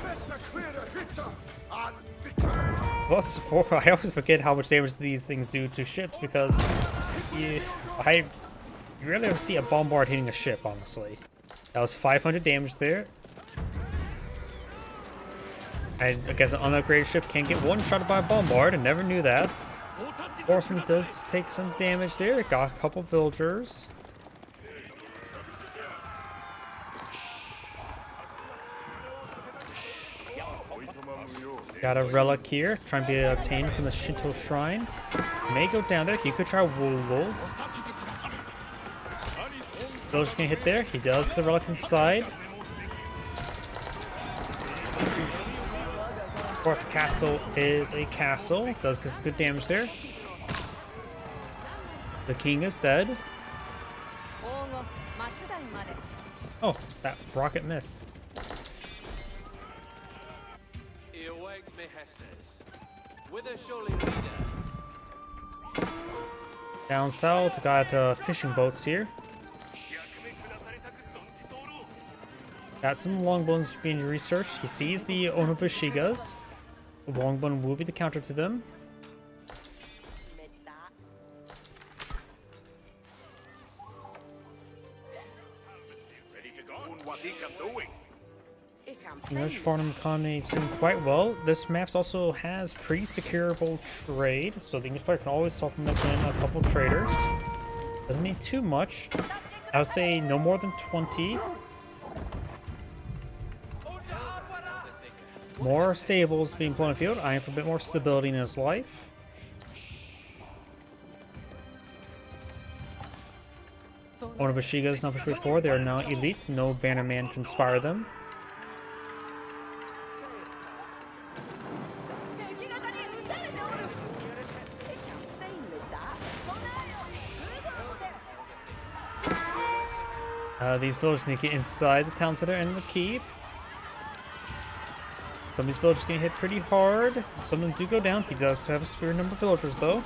Plus 4. I always forget how much damage these things do to ships because you rarely ever see a bombard hitting a ship, honestly. That was 500 damage there. I guess an unupgraded ship can't get one-shotted by a bombard. I never knew that. Horseman does take some damage there. It got a couple villagers. Got a relic here, trying to be obtained from the Shinto shrine. May go down there. He could try Wool. Villager's gonna hit there. He does get the relic inside. Of course, castle is a castle. Does get some good damage there. The king is dead. Oh, that rocket missed. He awakes me Hestes. Whither surely leader? Down south, got fishing boats here. Got some longbones being researched. He sees the Onobushigas. The longbone will be the counter to them. English foreign economy is doing quite well. This map also has pretty securable trade, so the English player can always supplement in a couple traders. Doesn't need too much. I would say no more than 20. More stables being put on the field, eyeing for a bit more stability in his life. Onobushigas not pushed before, they are now elite. No bannerman can inspire them. These villagers need to get inside the town center and the keep. Some of these villagers get hit pretty hard. Some of them do go down. He does have a superior number of villagers though.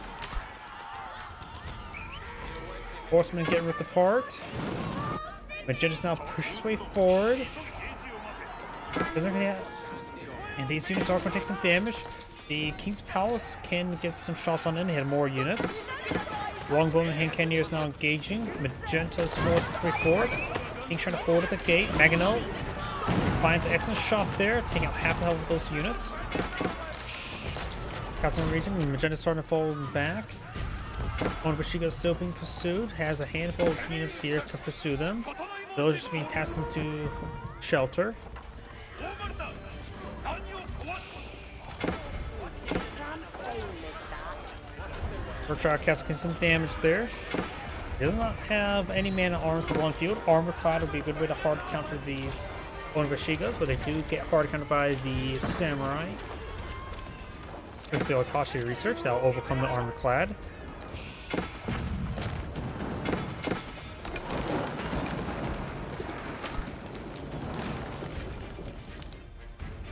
Horsemen get ripped apart. Magentas now pushes his way forward. Doesn't really have... And these units are going to take some damage. The King's Palace can get some shots on in. They had more units. Longbone and Hand Cannoneer is now engaging. Magenta's force push way forward. King's trying to forward at the gate. Maganel finds an excellent shot there, taking out half the health of those units. Castle region, Magenta's starting to fall back. Onobushiga is still being pursued, has a handful of units here to pursue them. Villagers being tasked into shelter. Berkshire Castle getting some damage there. He does not have any man at arms on field. Armor clad would be a good way to hard counter these Onobushigas, but they do get hard countered by the samurai. With the Otashi research, that will overcome the armor clad.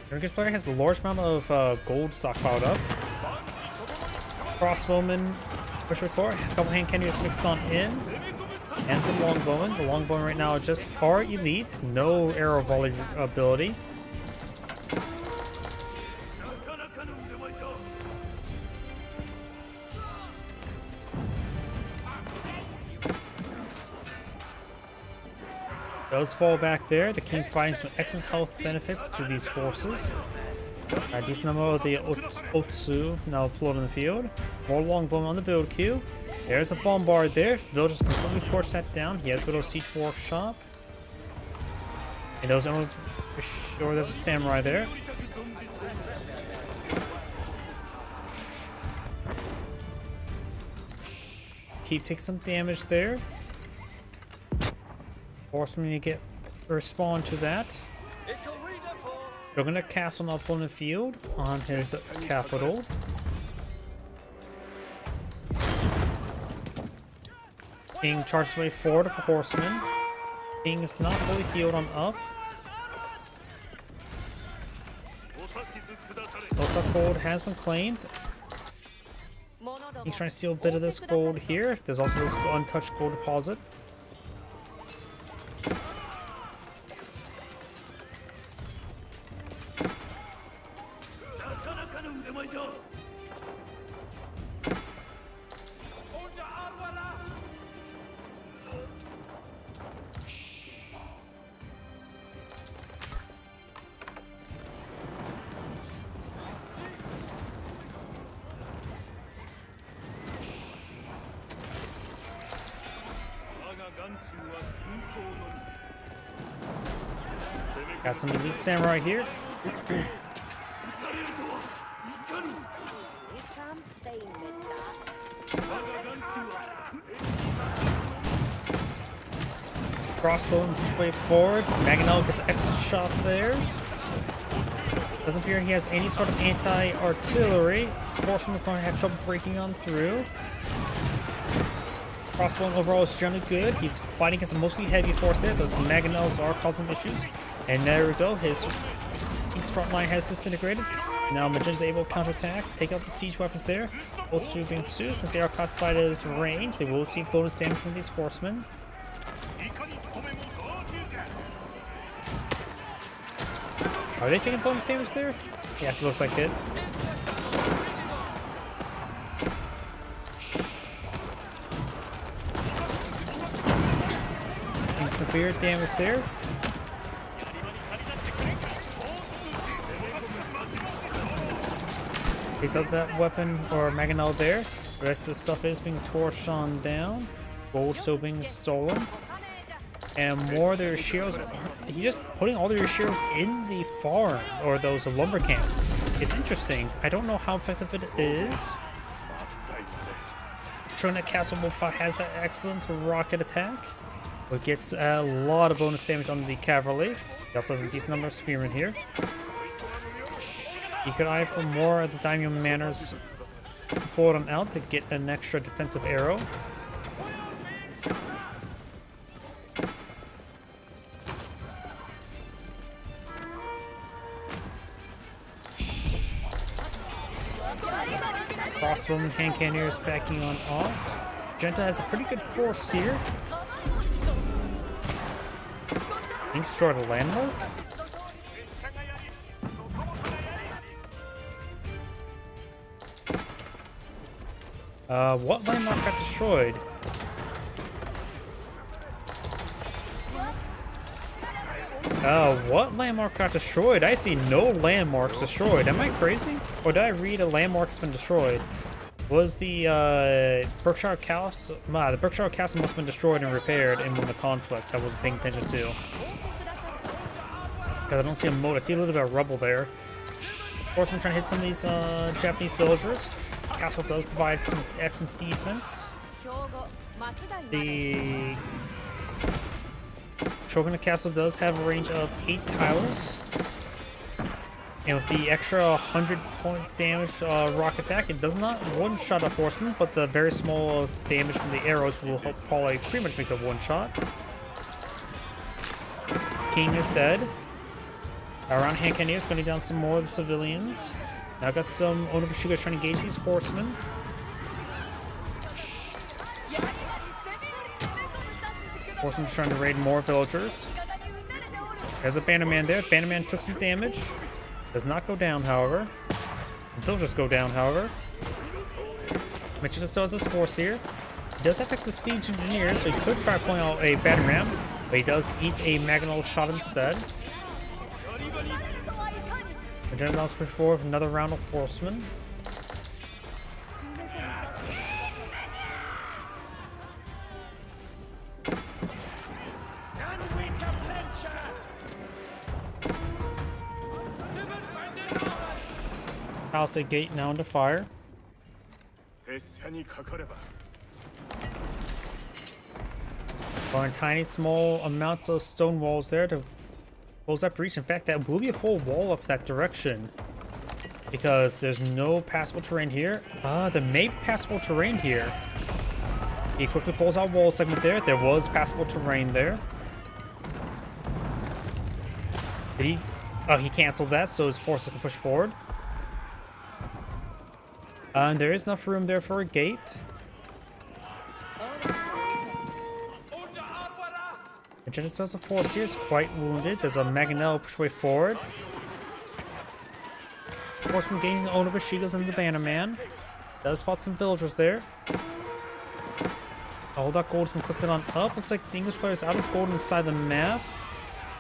The English player has a large amount of gold stockpiled up. Crossbowmen push before, a couple hand cannoneers mixed on in, and some longbowmen. The longbowmen right now just are elite, no arrow volley ability. Those fall back there. The king's providing some excellent health benefits to these forces. A decent number of the Otsu now deployed in the field. More longbowmen on the build queue. There's a bombard there. Villagers completely torch that down. He has a little siege workshop. And those are sure there's a samurai there. Keep taking some damage there. Horsemen need to respond to that. We're gonna cast on the opponent field on his capital. King charges way forward of a horseman. King is not fully healed on up. Osaka gold has been claimed. He's trying to steal a bit of this gold here. There's also this untouched gold deposit. Got some elite samurai here. Crossbow and push way forward. Mangonel gets an extra shot there. Doesn't appear he has any sort of anti-artillery. Horseman going to have trouble breaking on through. Crossbow overall is generally good. He's fighting against a mostly heavy force there. Those Mangonels are causing issues. And there we go. His front line has disintegrated. Now Magenta's able to counterattack, take out the siege weapons there. Both two being pursued. Since they are classified as range, they will receive bonus damage from these horsemen. Are they taking bonus damage there? Yeah, it looks like it. Taking severe damage there. Takes out that weapon or Mangonel there. The rest of the stuff is being torched on down. Gold still being stolen. And more of their shields. He's just putting all their shields in the farm or those lumber camps. It's interesting. I don't know how effective it is. Tronet Castle Wolfpaw has that excellent rocket attack, but gets a lot of bonus damage on the cavalry. He also has a decent number of spearmen here. You could eye for more of the Daimyo Manors pull them out to get an extra defensive arrow. Crossbowmen, hand cannoneers backing on off. Magenta has a pretty good force here. He destroyed a landmark. What landmark got destroyed? What landmark got destroyed? I see no landmarks destroyed. Am I crazy? Or did I read a landmark has been destroyed? Was the Berkshire Castle? The Berkshire Castle must have been destroyed and repaired in one of the conflicts I wasn't paying attention to. Because I don't see a moat. I see a little bit of rubble there. Horsemen trying to hit some of these Japanese villagers. Castle does provide some excellent defense. The Shogun Castle does have a range of 8 tiles. And with the extra 100-point damage rock attack, it does not one-shot a horseman, but the very small damage from the arrows will help probably pretty much make a one-shot. King is dead. Around hand cannoneers, gunning down some more of the civilians. Now I've got some Onobushigas trying to engage these horsemen. Horsemen trying to raid more villagers. There's a bannerman there. Bannerman took some damage. Does not go down, however. The villagers go down, however. Mitchell still has his force here. He does have access to siege engineers, so he could try pulling out a battering ram, but he does eat a Mangonel shot instead. Magenta now push forward with another round of horsemen. Palisade Gate now under fire. Throwing tiny small amounts of stone walls there to close that breach. In fact, that will be a full wall of that direction because there's no passable terrain here. There may be passable terrain here. He quickly pulls out wall segment there. There was passable terrain there. Did he? Oh, he canceled that, so his forces can push forward. And there is enough room there for a gate. Magenta has a force here, is quite wounded. There's a Mangonel push way forward. Horseman gaining the Onobushigas and the Bannerman. Does spot some villagers there. All that gold has been clicked on up. Looks like the English player is out of gold inside the map.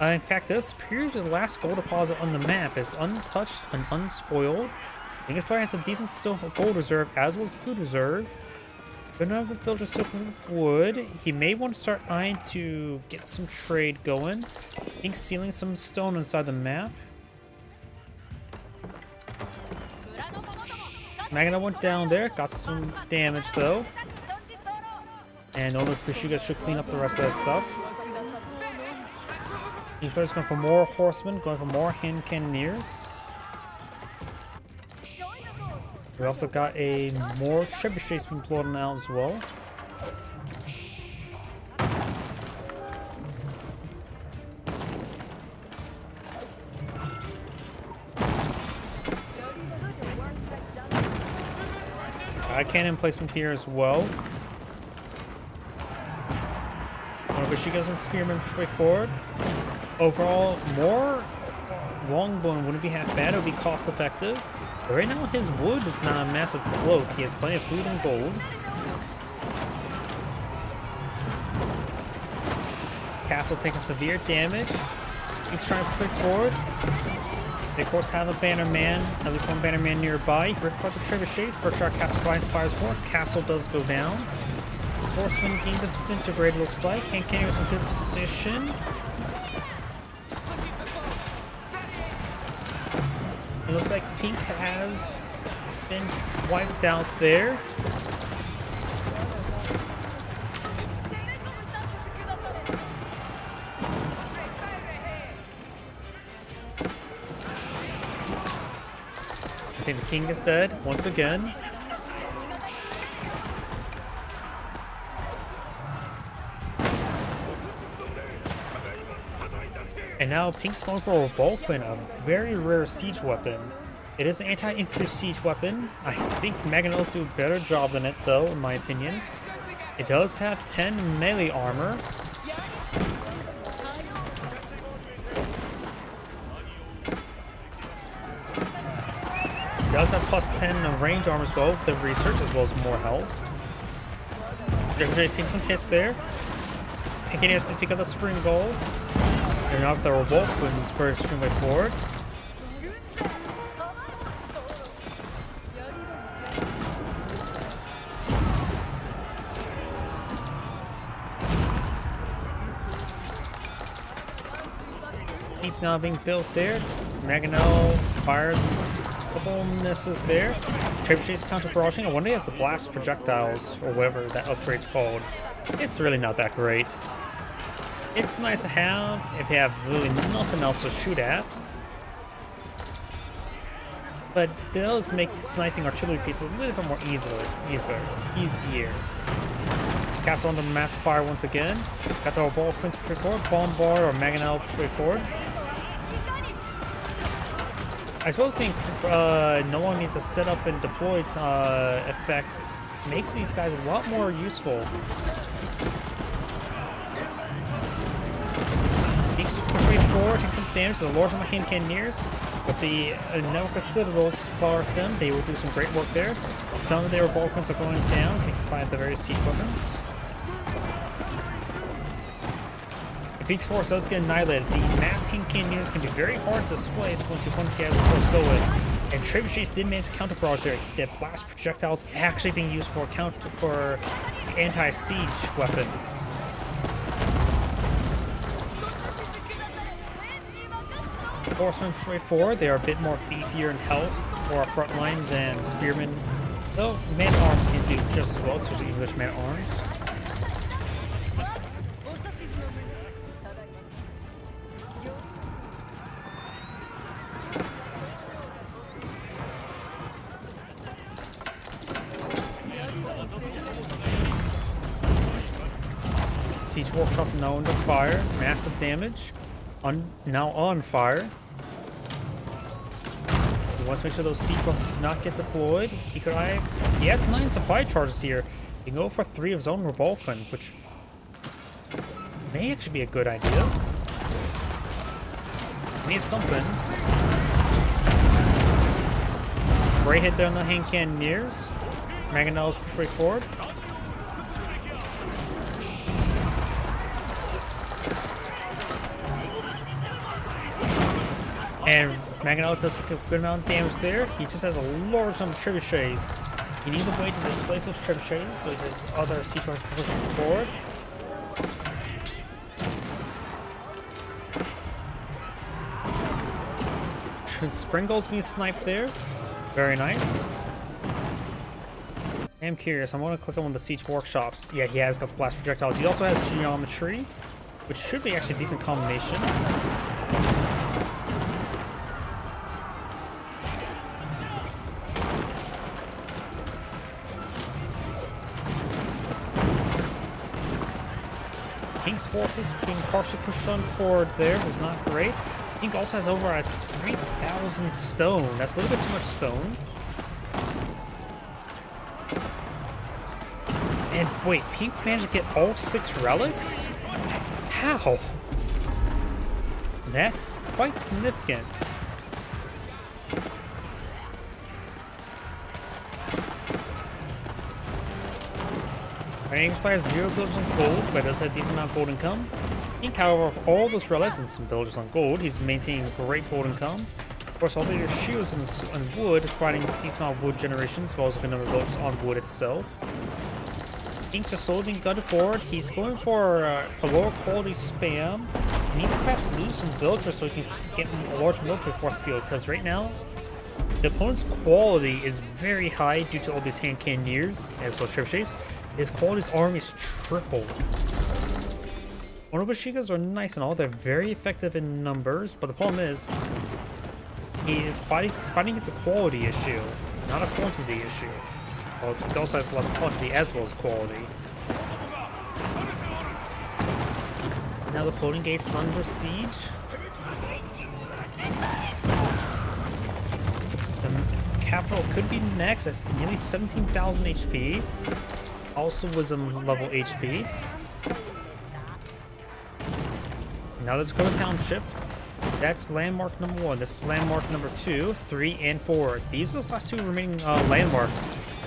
In fact, this appears to be the last gold deposit on the map. It's untouched and unspoiled. The English player has a decent still gold reserve, as well as food reserve. Good enough with villagers still wood. He may want to start eyeing to get some trade going. I think sealing some stone inside the map. Mangonel went down there, got some damage though. And Onobushiga should clean up the rest of that stuff. He's going for more horsemen, going for more hand cannoneers. We also got a more trebuchets being blown out as well. Cannon placement here as well. Nobushika's and Spearman push way forward. Overall, more longbone wouldn't be half bad. It would be cost effective. But right now, his wood is not a massive float. He has plenty of food and gold. Castle taking severe damage. He's trying to push way forward. They, of course, have a banner man, at least one banner man nearby. Rip apart the trebuchets. Berkshire Castle fires more. Castle does go down. Horseman being disintegrated, looks like. Hand cannons in good position. It looks like Pink has been wiped out there. I think the king is dead once again. And now Pink's going for a Vulcan, a very rare siege weapon. It is an anti-infantry siege weapon. I think Mangonels do a better job than it though, in my opinion. It does have 10 melee armor. It does have plus 10 range armor as well, the research as well as more health. Everybody takes some hits there. And he has to take out the spring gold. And now the Vulcans bursting way forward. Keep now being built there. Mangonel fires a couple misses there. Trebuchets counter barraging. I wonder if he has the blast projectiles or whatever that upgrade's called. It's really not that great. It's nice to have if you have really nothing else to shoot at. But it does make sniping artillery pieces a little bit more easier. Castle under massive fire once again. Got the Vulcans push forward, Bombard or Mangonel push forward. I suppose no one needs to set up and deploy effect makes these guys a lot more useful. Push way forward, take some damage to the Lords of my hand cannoneers. With the Nelka Citadels far of them, they will do some great work there. Some of their Vulcans are going down, taken by the various siege weapons. The Peak's force does get annihilated. The mass hand cannoneers can be very hard to displace once your opponent has a close go in. And trebuchets did manage to counter barrage there. That blast projectiles actually being used for anti-siege weapon. Horsemen push way forward. They are a bit more beefier in health or front line than spearmen, though man-at-arms can do just as well, especially English man-at-arms. Siege Workshop now under fire. Massive damage. Now on fire. He wants to make sure those siege weapons do not get deployed. He has 9 supply charges here. He can go for 3 of his own Vulcans, which may actually be a good idea. Needs something. Great hit there on the hand cannoneers. Mangonels push way forward. And Mangonel does a good amount of damage there. He just has a large number of trebuchets. He needs a way to displace those trebuchets so his other siege weapons can push forward. Springgold's being sniped there. Very nice. I'm curious. I'm going to click on one of the siege workshops. Yeah, he has got the blast projectiles. He also has geometry, which should be actually a decent combination. Pink's forces being partially pushed on forward there was not great. Pink also has over a 3,000 stone. That's a little bit too much stone. And wait, Pink managed to get all 6 relics? How? That's quite significant. Range by 0 villagers on gold, but does have a decent amount of gold income. Pink, however, of all those relics and some villagers on gold, he's maintaining great gold income. Of course, all their shields and wood, providing a decent amount of wood generation, as well as a good number of villagers on wood itself. Pink's just slowly being gutted forward. He's going for a lower quality spam. He needs to perhaps lose some villagers so he can get a large military force field, because right now, the opponent's quality is very high due to all these hand cannoneers, as well as trebuchets. His quality's army is tripled. Monobushikas are nice and all, they're very effective in numbers, but the problem is, he is fighting against a quality issue, not a quantity issue. Well, he also has less quantity as well as quality. Now the floating gate's under siege. The capital could be next. That's nearly 17,000 HP. Also wisdom level HP. Now let's go to township. That's landmark number 1. This is landmark number 2, 3, and 4. These are the last 2 remaining landmarks.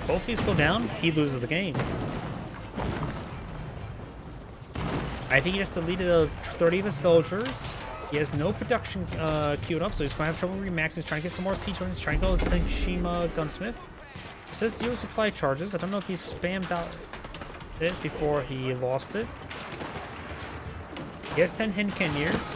Both of these go down, he loses the game. I think he just deleted 30 of his villagers. He has no production queued up, so he's going to have trouble remaxing. He's trying to get some more siege runs. He's trying to go to Tanishima Gunsmith. It says 0 supply charges. I don't know if he spammed out it before he lost it. He has 10 hand cannoneers.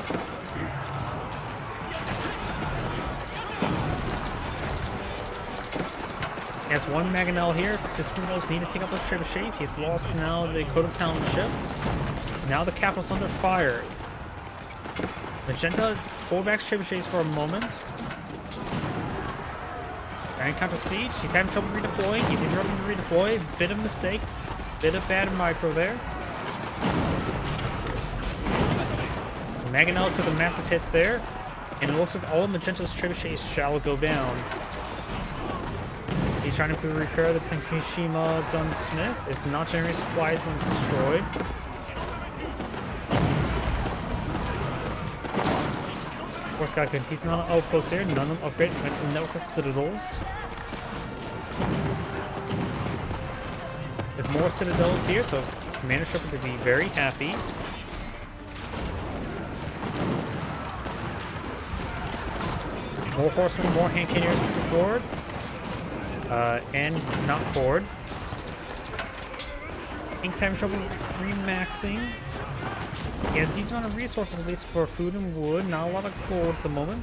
He has 1 Mangonel here. Sispringos need to take out those trebuchets. He's lost now the Kodo Township. Now the capital's under fire. Magenta is pulled back trebuchets for a moment. And counter siege. He's having trouble redeploying. He's interrupting to redeploy. Bit of mistake. Bit of bad micro there. Mangonel took a massive hit there. And it looks like all of Magenta's trebuchets shall go down. He's trying to repair the Tanishima Gunsmith. It's not generating supplies when it's destroyed. Of course, got a decent amount of outposts here. None of them upgrades meant from network citadels. There's more citadels here, so Commander Shepard would be very happy. More horsemen, more hand cannoneers forward. And not forward. Pink's having trouble remaxing. He has these amount of resources, at least for food and wood. Not a lot of gold at the moment.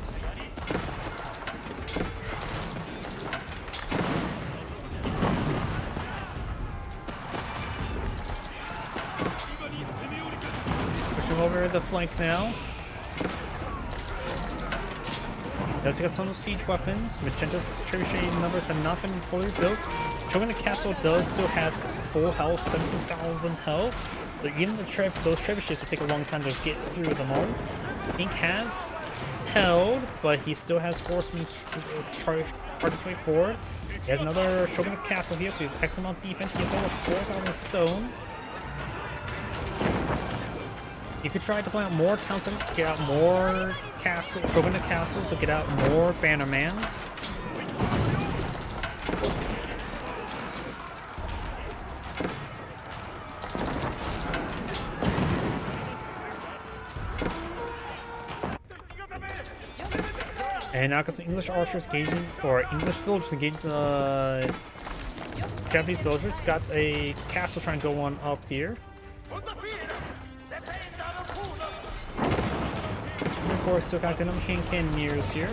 Pushing over the flank now. Does got some siege weapons. Magenta's trebuchet numbers have not been fully built. Shogun Castle does still have full health, 17,000 health. But even those trebuchets will take a long time to get through them all. Pink has held, but he still has horsemen charge his way forward. He has another Shogun Castle here, so he's excellent defense. He has over 4,000 stone. You could try to play out more town centers to get out more Shogun castles to get out more bannermans. And now got some English archers engaging, or English villagers engaging Japanese villagers. Got a castle trying to go on up here. Still got good hand cannoneers here.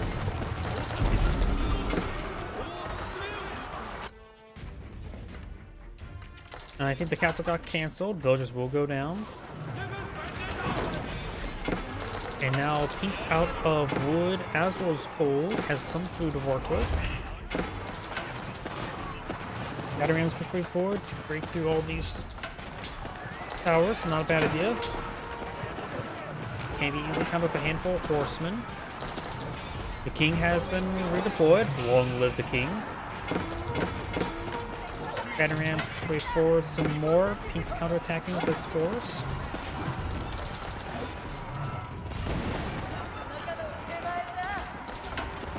And I think the castle got cancelled. Villagers will go down. And now Pink's out of wood as well as gold. Has some food to work with. Batarams push way forward to break through all these towers. Not a bad idea. can be easily countered with a handful of horsemen. The king has been redeployed. Long live the king. Batarams push way forward some more. Pink's counterattacking with this force.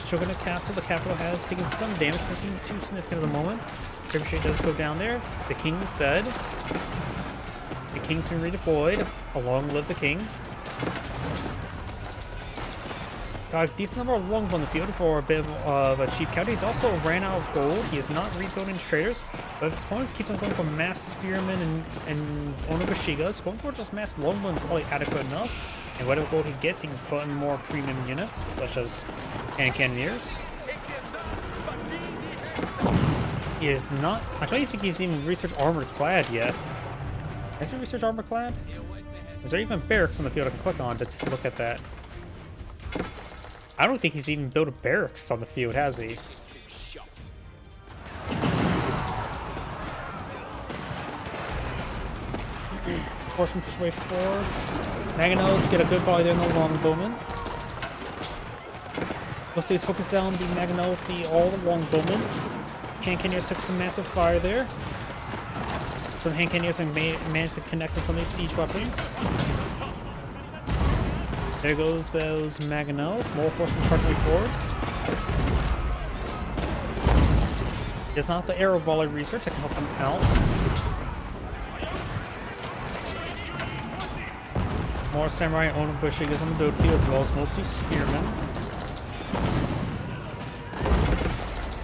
Shogunate Castle, the capital, has taken some damage, nothing too significant at the moment. Trebuchet does go down there. The king is dead. The king's been redeployed. Long live the king. Got a decent number of longs on the field for a bit of a cheap counter. He's also ran out of gold. He is not rebuilding traders, but if his opponents keep on going for mass spearmen and onobushigas, going for just mass longbow is probably adequate enough. And whatever gold he gets, he can put in more premium units, such as hand cannoneers. He is not. I don't even think he's even research armored clad yet. Is he research armored clad? Is there even barracks on the field I can click on to look at that? I don't think he's even built a barracks on the field, has he? Horsemen push way forward. Mangonels get a good volley there in the longbowmen. We'll see he's focused on the Mangonel with all the longbowmen. Hand cannoneers took some massive fire there. Some hand cannoneers have managed to connect with some of these siege weapons. There goes those Mangonels. More horsemen charging way forward. There's not the arrow volley research that can help them out. More samurai and onobushigas on the build field, as well as mostly spearmen.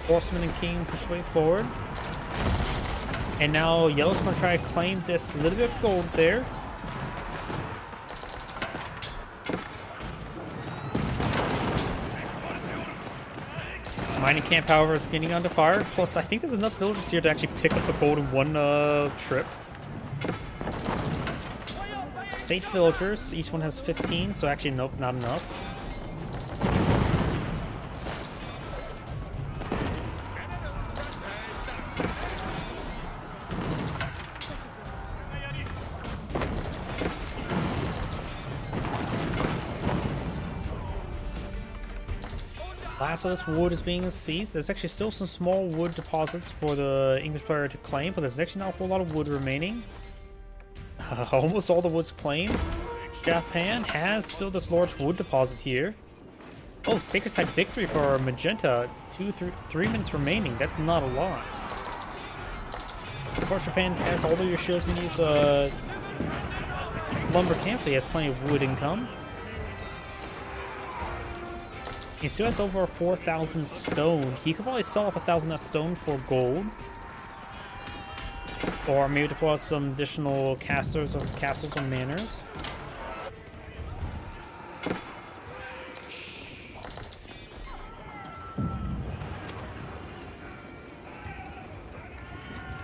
Horseman and king push way forward. And now yellow's going to try to claim this little bit of gold there. Mining camp, however, is getting under fire. Plus, I think there's enough villagers here to actually pick up the gold in one trip. It's 8 villagers. Each one has 15, so actually, nope, not enough. Last of this wood is being seized. There's actually still some small wood deposits for the English player to claim, but there's actually not a whole lot of wood remaining. Almost all the wood's claimed. Japan has still this large wood deposit here. Oh, Sacred Side victory for Magenta. 3 minutes remaining. That's not a lot. Of course, Japan has all of your shields in these lumber camps, so he has plenty of wood income. He still has over 4,000 stone. He could probably sell off 1,000 of that stone for gold. Or maybe deploy some additional castles or manors.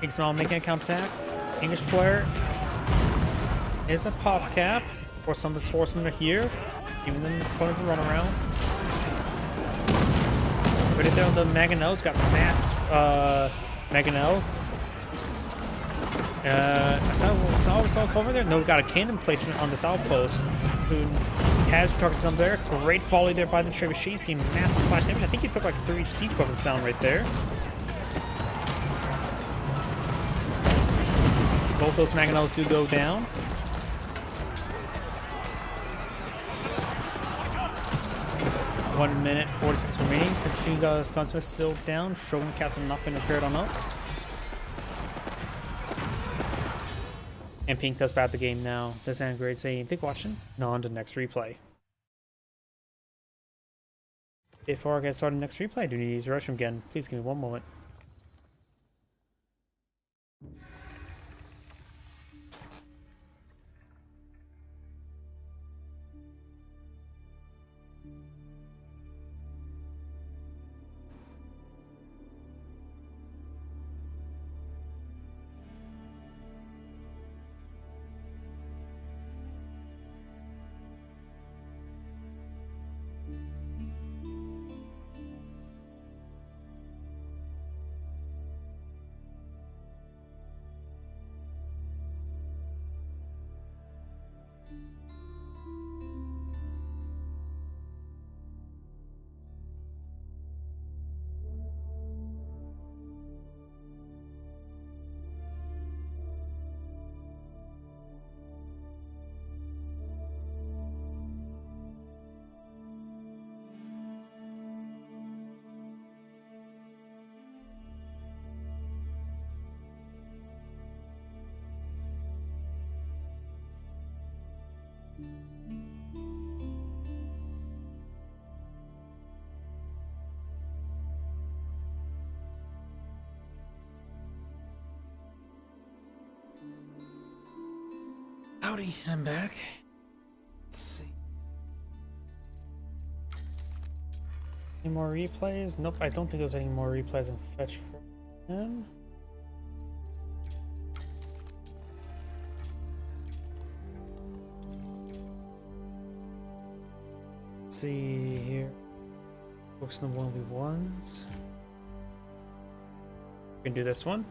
Igsmal making a counterattack. English player is a pop cap. Of course, some of his horsemen are here, giving them the opponent to run around. Right there on the Mangonel's got mass Mangonel. I was all over there. No, got a cannon placement on this outpost. Who has targets on there. Great volley there by the trebuchets, getting massive splash damage. I think he took like 3 siege weapons down right there. Both those Mangonels do go down. One minute, 46 remaining. Tachinga's gunsmith still down. Shogun Castle not been repaired on up. And Pink does bat the game now. This end grade saying, thank you for watching. Now on to next replay. Before I get started next replay, I do need to use the restroom again. Please give me one moment. Howdy, I'm back. Let's see. Any more replays? Nope, I don't think there's any more replays in Fetch for him. Let's see here. Focus on the 1v1s. We can do this one.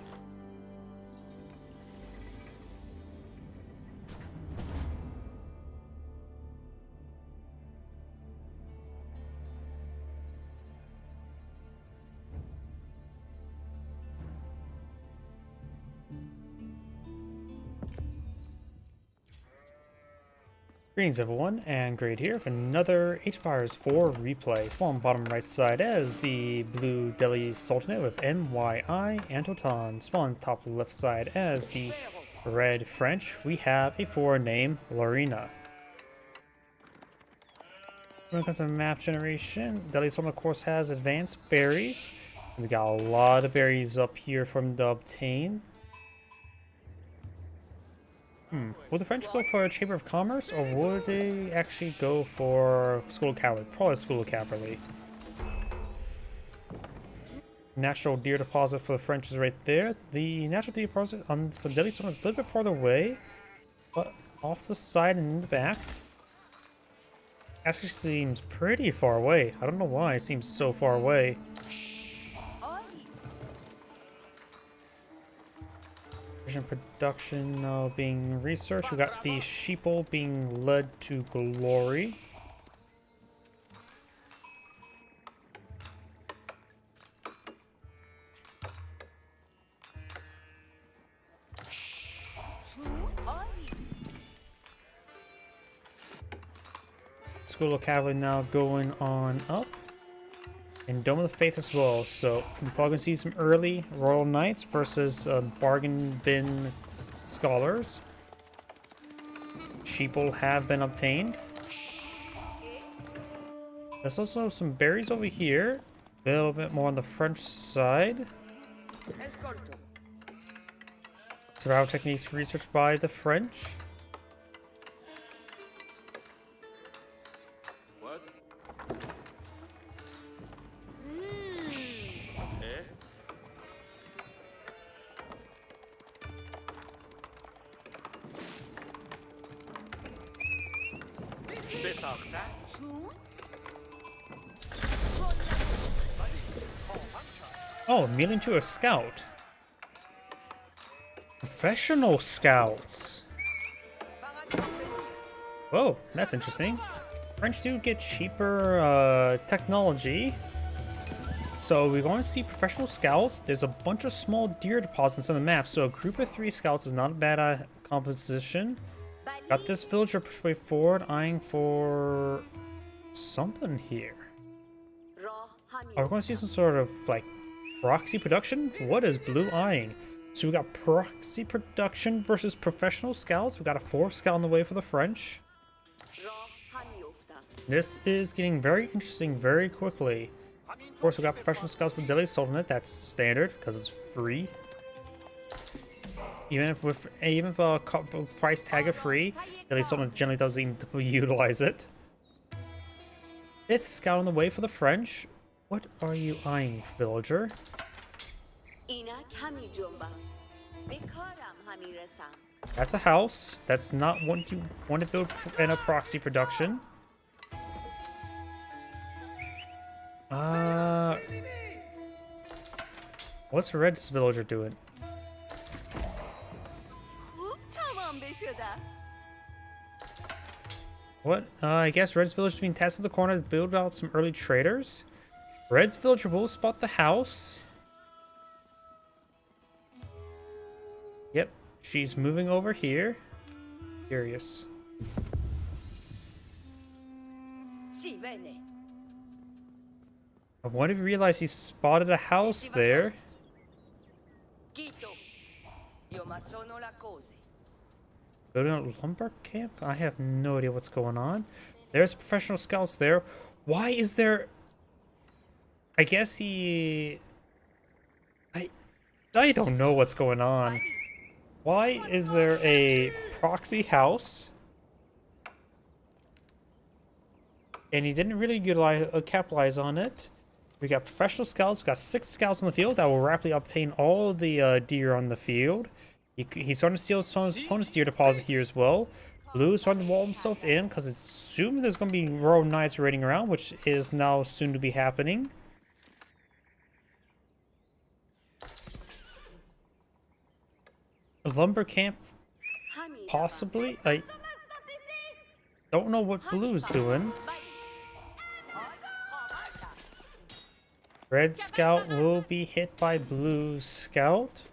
Greetings everyone, and Great here for another Age of Empires 4 replay. Spawn bottom right side as the Blue Delhi Sultanate with MYI and Totan. Spawn top left side as the Red French. We have a foreign name, Lorena. When it comes to map generation, Delhi Sultanate of course has advanced berries. We got a lot of berries up here from the obtain. Would the French go for a Chamber of Commerce, or would they actually go for School of Cavalry? Probably School of Cavalry. Natural deer deposit for the French is right there. The natural deer deposit on for the Delhi Sultanate is a little bit farther away, but off the side and in the back, actually seems pretty far away. I don't know why it seems so far away. Production being researched. We got the sheeple being led to glory. School of Cavalry now going on up. And Dome of the Faith as well, so we're probably going to see some early Royal Knights versus bargain bin scholars. Sheeple have been obtained. There's also some berries over here, a little bit more on the French side. Survival techniques researched by the French. Oh, immune to a scout. Professional scouts. Whoa, that's interesting. French do get cheaper technology. So we're going to see professional scouts. There's a bunch of small deer deposits on the map, so a group of 3 scouts is not a bad composition. Got this villager push way forward, eyeing for something here. Are we going to see some sort of like proxy production? What is blue eyeing? So we got proxy production versus professional scouts. We got a 4th scout on the way for the French. This is getting very interesting very quickly. Of course, we got professional scouts for Delhi Sultanate. That's standard because it's free. Even if a price tag of free, Delhi Sultanate generally doesn't even utilize it. 5th scout on the way for the French. What are you eyeing, villager? That's a house. That's not what you want to build in a proxy production. What's Red's villager doing? What? I guess Red's villager is being tested in the corner to build out some early traders. Red's villager will spot the house. Yep, she's moving over here. Curious. I wonder if you realize he spotted a house there. Building a lumber camp? I have no idea what's going on. There's professional scouts there. Why is there... I guess he... I don't know what's going on. Why is there a proxy house? And he didn't really utilize, capitalize on it. We got professional scouts. We got 6 scouts on the field that will rapidly obtain all of the deer on the field. He's starting to steal his opponent's deer deposit here as well. Blue is starting to wall himself in because it's assumed there's going to be Royal Knights raiding around, which is now soon to be happening. A lumber camp, possibly. I don't know what Blue's doing. Red Scout will be hit by Blue Scout.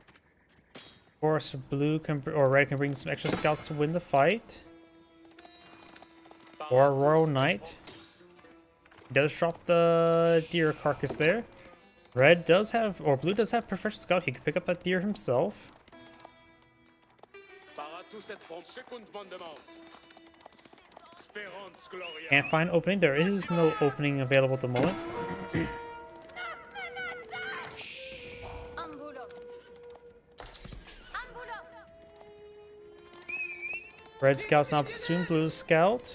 Of course, Blue can or Red can bring some extra scouts to win the fight. Or a Royal Knight. He does drop the deer carcass there. Red does have, or Blue does have professional scout. He can pick up that deer himself. Can't find opening. There is no opening available at the moment. Red Scout's now pursuing Blue Scout.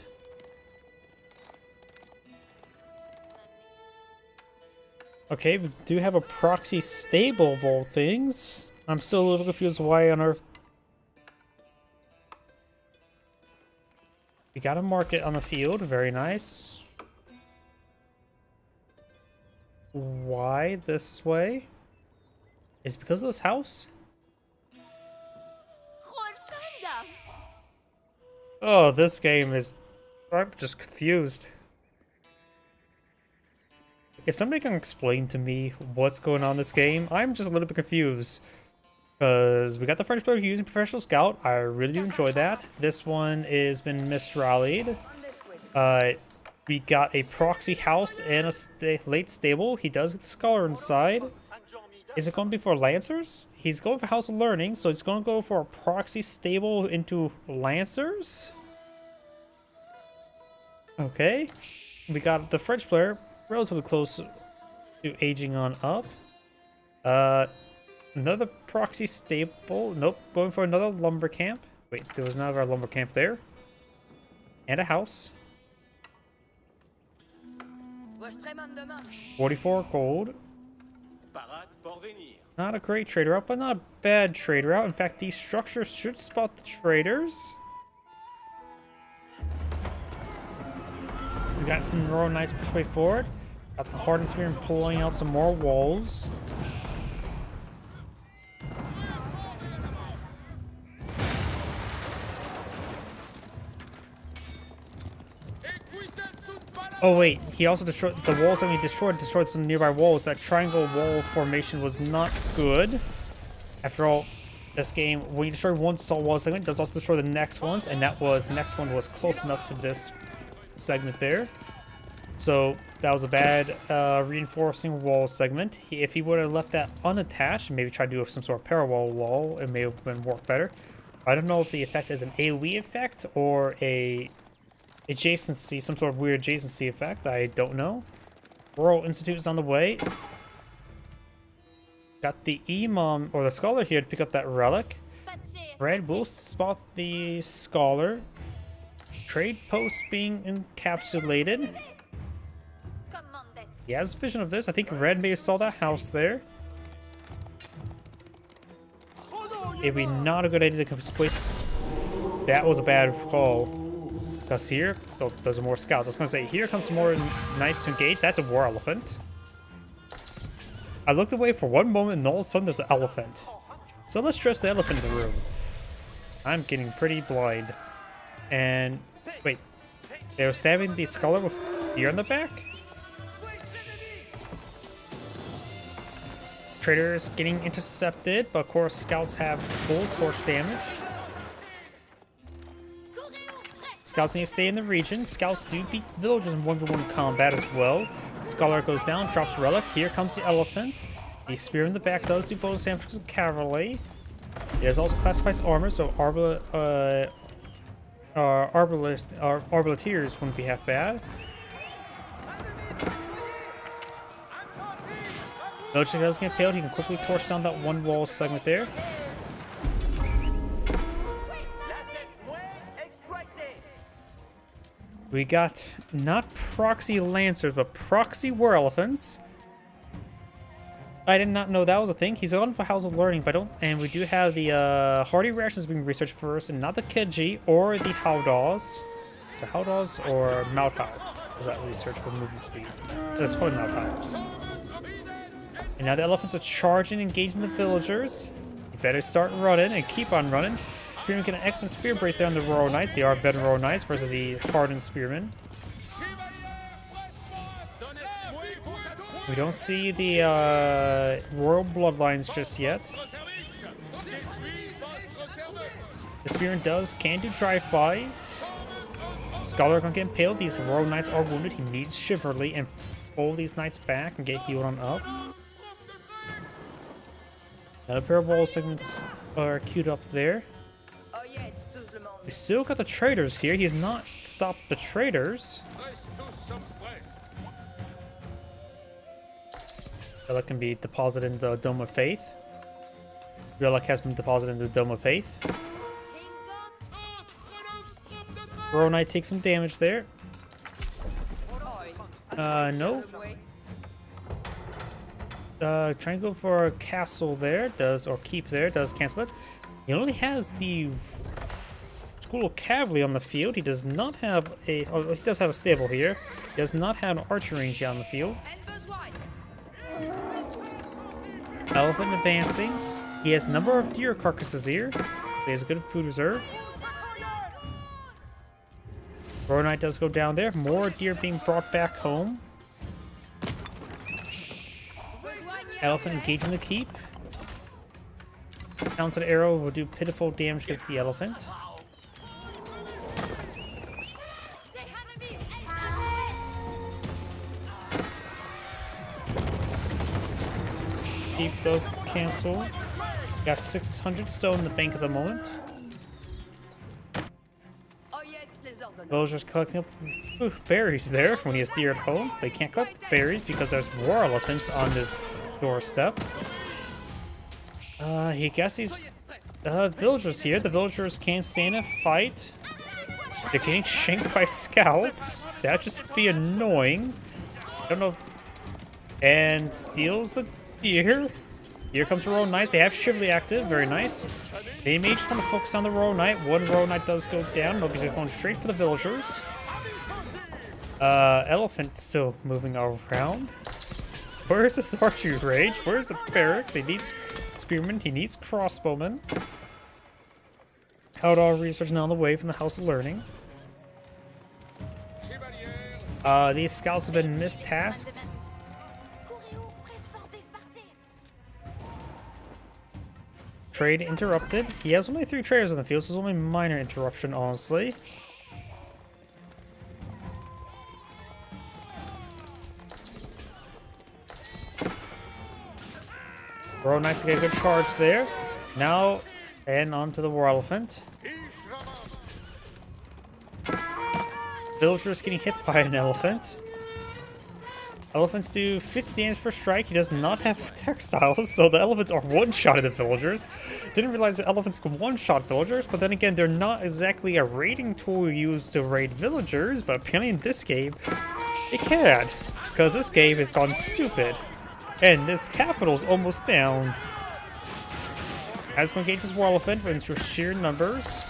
Okay, we do have a proxy stable of all things. I'm still a little confused why on earth. We got a market on the field, very nice. Why this way? Is it because of this house? Oh, this game is... I'm just confused. If somebody can explain to me what's going on in this game, I'm just a little bit confused. Because we got the French player using Professional Scout. I really do enjoy that. This one has been misrallied. We got a proxy house and a late stable. He does get the scholar inside. Is it going to be for Lancers? He's going for House of Learning, so he's going to go for a proxy stable into Lancers. Okay. We got the French player relatively close to aging on up. Another proxy stable. Nope, going for another lumber camp. Wait, there was another lumber camp there. And a house. 44 gold. Not a great trader route, but not a bad trader route. In fact, these structures should spot the traders. We got some Royal Knights push way forward. Got the Hardened Spear and pulling out some more walls. Oh wait, he also destroyed the walls that we destroyed some nearby walls. That triangle wall formation was not good. After all, this game, when you destroy one salt wall segment, it does also destroy the next ones, and the next one was close enough to this segment there. So that was a bad reinforcing wall segment. If he would have left that unattached, maybe tried to do some sort of parallel wall, it may have been worked better. I don't know if the effect is an AoE effect or a adjacency, some sort of weird adjacency effect. I don't know. Royal Institute is on the way. Got the Imam or the Scholar here to pick up that relic. Red will spot the Scholar. Trade post being encapsulated. He has a vision of this. I think Red may have saw that house there. It'd be not a good idea to displace. That was a bad call. Because here, oh, those are more scouts. I was going to say, here comes more knights to engage. That's a war elephant. I looked away for one moment and all of a sudden there's an elephant. So let's dress the elephant in the room. I'm getting pretty blind. And, wait. They were stabbing the scholar with deer in the back? Traders getting intercepted, but of course scouts have full torch damage. Scouts need to stay in the region. Scouts do beat the villagers in 1v1 combat as well. Scholar goes down, drops relic. Here comes the elephant. The spear in the back does do bonus damage to cavalry. It also classifies armor, so Arbaletiers wouldn't be half bad. Belichick does get impaled. He can quickly torch down that one wall segment there. We got not proxy lancers, but proxy war elephants. I did not know that was a thing. He's on for House of Learning, but I don't. And we do have the hardy reactions being researched first, and not the Kidji or the Howdaws. It's a Howdaws or Malthout. Is that research for movement speed? That's probably Malthout. And now the elephants are charging, engaging the villagers. You better start running and keep on running. Spearmen get an excellent spear brace there on the Royal Knights. They are veteran Royal Knights versus the hardened spearmen. We don't see the royal bloodlines just yet. The spearman can do drive-bys. Scholar gonna get impaled. These royal knights are wounded. He needs chivalry and pull these knights back and get healed on up. Another pair of wall segments are queued up there. We still got the traders here. He has not stopped the traders. Relic can be deposited in the Dome of Faith. Relic has been deposited in the Dome of Faith. Royal Knight takes some damage there. No. Trying to go for a castle there, or keep there, does cancel it. He only has the School of Cavalry on the field. He does not have he does have a stable here. He does not have an archery range on the field. Elephant advancing. He has a number of deer carcasses here. He has a good food reserve. Royal Knight does go down there. More deer being brought back home. Elephant engaging the keep. Pounced arrow will do pitiful damage against the elephant. Keep does cancel. Got 600 stone in the bank at the moment. Villagers collecting up berries there when he has deer at home. They can't collect berries because there's war elephants on his doorstep. He guesses villagers here. The villagers can't stand a fight. They're getting shanked by scouts. That'd just be annoying. I don't know. And steals the deer. Here comes the Royal Knights. They have Chivalry active. Very nice. They may just want to focus on the Royal Knight. One Royal Knight does go down. Nobody's just going straight for the villagers. Elephant still moving around. Where's this archery range? Where's the barracks? He needs spearmen. He needs crossbowmen. Howdaw research now on the way from the House of Learning. These scouts have been mistasked. Trade interrupted. He has only 3 traders on the field, so it's only a minor interruption, honestly. Royal Knights get a good charge there. Now, and onto the War Elephant. Villagers getting hit by an elephant. Elephants do 50 damage per strike. He does not have textiles, so the elephants are one-shotted the villagers. Didn't realize that elephants can one-shot villagers, but then again, they're not exactly a raiding tool used to raid villagers, but apparently in this game, it can. Because this game has gone stupid. And this capital's almost down. As going to engage this War Elephant into sheer numbers.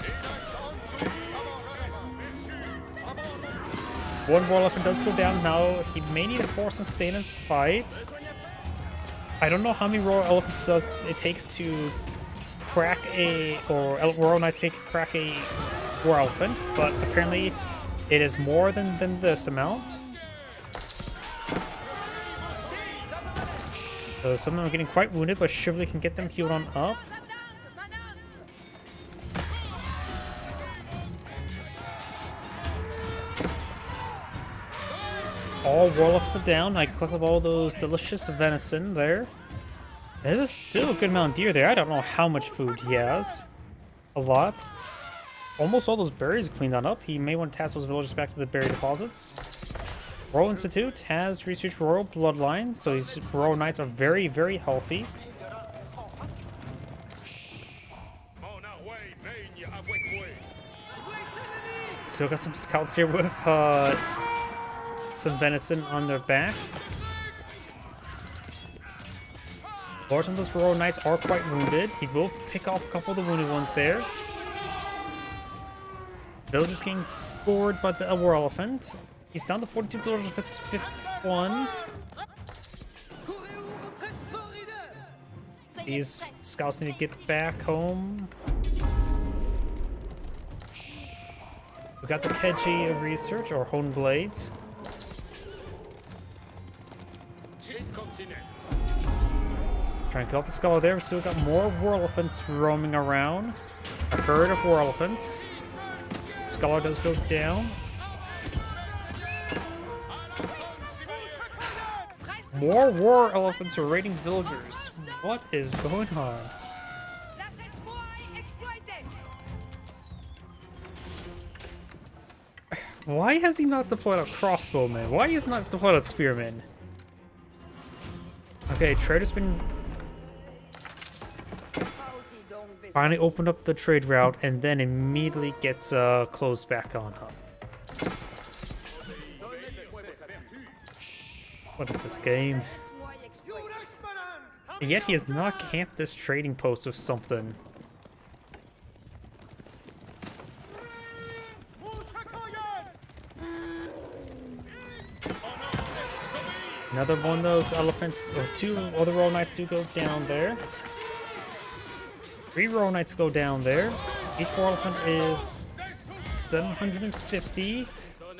One War Elephant does go down now. He may need to force and stay in and fight. I don't know how many Royal Elephants it takes to crack Royal Knights take to crack a War Elephant, but apparently it is more than this amount. So some of them are getting quite wounded, but Chivalry can get them healed on up. All War Elephants are down. I collected all those delicious venison there. There's still a good amount of deer there. I don't know how much food he has. A lot. almost all those berries cleaned on up. He may want to task those villagers back to the berry deposits. Royal Institute has researched royal bloodlines, so these royal knights are very, very healthy. Still got some scouts here with some venison on their back. Large of those royal knights are quite wounded. He will pick off a couple of the wounded ones there. Villagers getting bored by the war elephant. He's down to 42 villagers with his 51. These scouts need to get back home. We got the Keji of research, or Hone Blades. Trying to kill off the scholar there. We still got more war elephants roaming around. A herd of war elephants. Scholar does go down. More war elephants are raiding villagers. What is going on? Why has he not deployed a crossbowman? Why has he not deployed a spearman? Okay, trader's been finally opened up the trade route and then immediately gets closed back on up. What is this game? And yet he has not camped this trading post with something. Another one of those elephants, or two other royal knights do go down there. 3 royal knights go down there. Each war elephant is 750.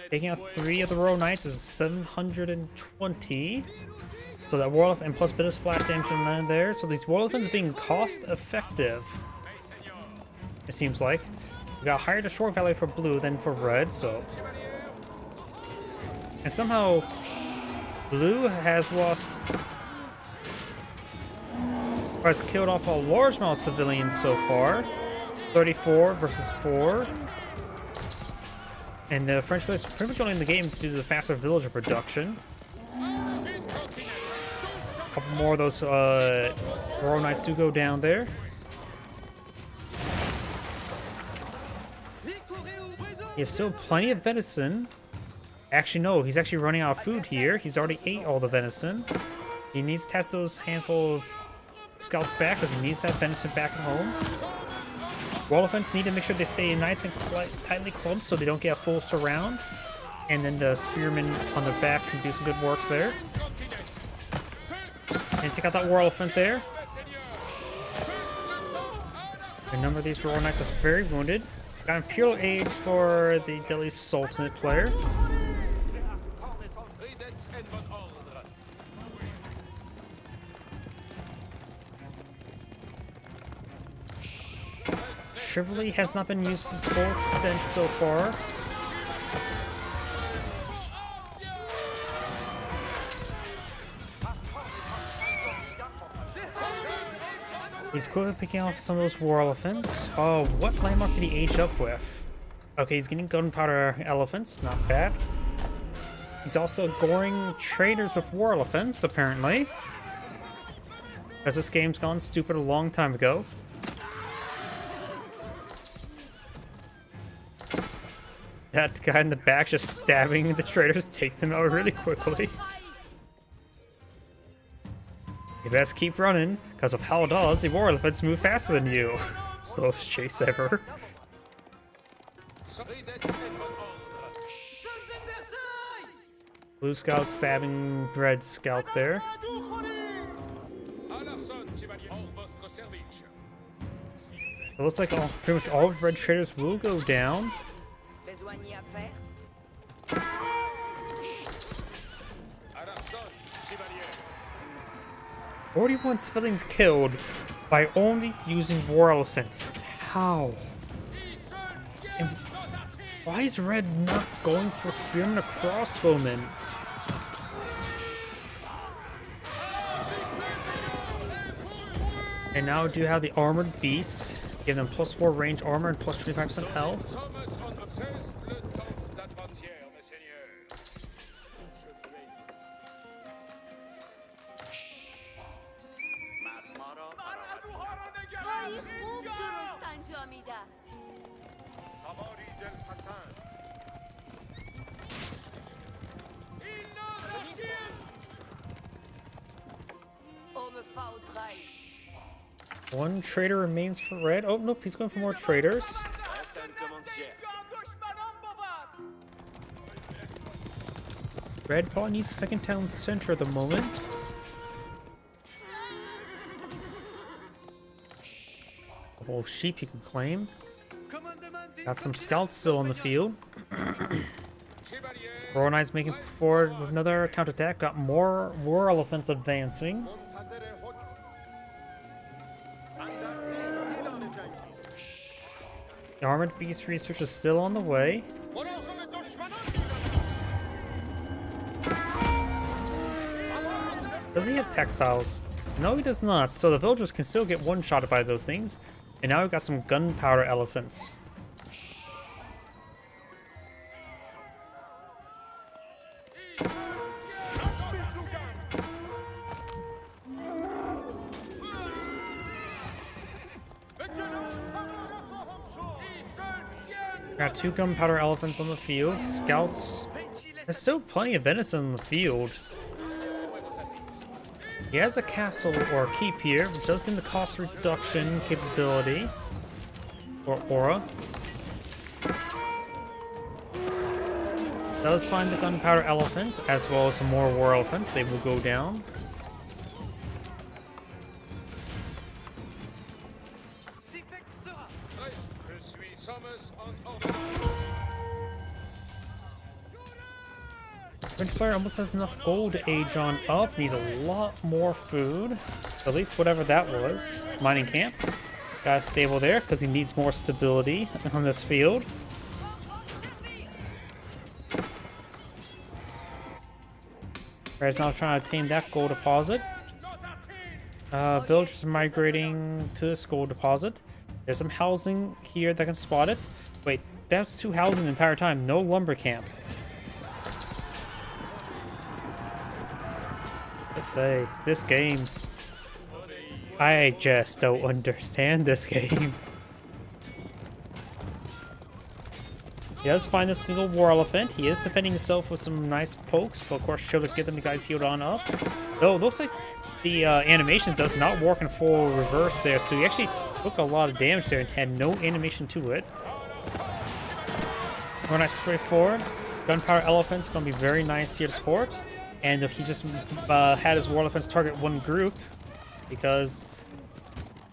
Taking out 3 of the royal knights is 720. So that war elephant, and plus a bit of splash damage in there. So these war elephants being cost effective, it seems like. We got higher to short value for blue than for red, so. And somehow blue has lost, or has killed off a large amount of civilians so far. 34 versus 4. And the French players pretty much only in the game due to the faster villager production. A couple more of those royal knights do go down there. He has still plenty of venison. Actually, no, he's actually running out of food here. He's already ate all the venison. He needs to test those handful of scouts back because he needs that venison back at home. War elephants need to make sure they stay nice and tightly clumped so they don't get a full surround. And then the spearmen on their back can do some good works there. And take out that war elephant there. A number of these royal knights are very wounded. Got Imperial Aid for the Delhi Sultanate player. Chivalry has not been used to its full extent so far. He's quickly picking off some of those war elephants. Oh, what landmark did he age up with? Okay, he's getting gunpowder elephants, not bad. He's also goring traders with war elephants, apparently. Because this game's gone stupid a long time ago. That guy in the back just stabbing the traders to take them out really quickly. You best keep running, because of how it does, the war elephants move faster than you. Slowest chase ever. Blue scout stabbing red scout there. It looks like pretty much all of red traders will go down. 41 civilians killed by only using war elephants. How? And why is red not going for spearmen or crossbowmen? And now we do have the armored beasts. Give them +4 range armor and +25% health. Sommes en cesse le temps d'advancière, mes seigneurs. Je vais. کاری خوب درست انجامیدم. سواری دلپسند. One trader remains for red. Oh, nope, he's going for more traders. Reste un commencier. Red probably needs a second town center at the moment. A whole sheep he can claim. Got some scouts still on the field. Royal Knights making forward with another counterattack. Got more war elephants advancing. منتظر حکم. اندر ذهن اعلان جنگی. The armored beast research is still on the way. مراقب دشمنان. Does he have textiles? No, he does not. So the villagers can still get one-shotted by those things. And now we've got some gunpowder elephants. Got 2 gunpowder elephants on the field. Scouts. There's still plenty of venison in the field. He has a castle or keep here, which does give him the cost reduction capability. Or aura. Does find the gunpowder elephant, as well as some more war elephants. They will go down. Je suis Sommes en ordre. French player almost has enough gold to age on up. Needs a lot more food. Deletes whatever that was. Mining camp. Got a stable there because he needs more stability on this field. Red's now trying to tame that gold deposit. Villagers are migrating to this gold deposit. There's some housing here that can spot it. Wait, that's 2 housing the entire time. No lumber camp. This game. I just don't understand this game. He does find a single war elephant. He is defending himself with some nice pokes, but of course should get them you guys healed on up. Though it looks like the animation does not work in full reverse there, so he actually took a lot of damage there and had no animation to it. More nice straightforward. Gunpowder elephant's gonna be very nice here to support. And he just had his war elephants target one group because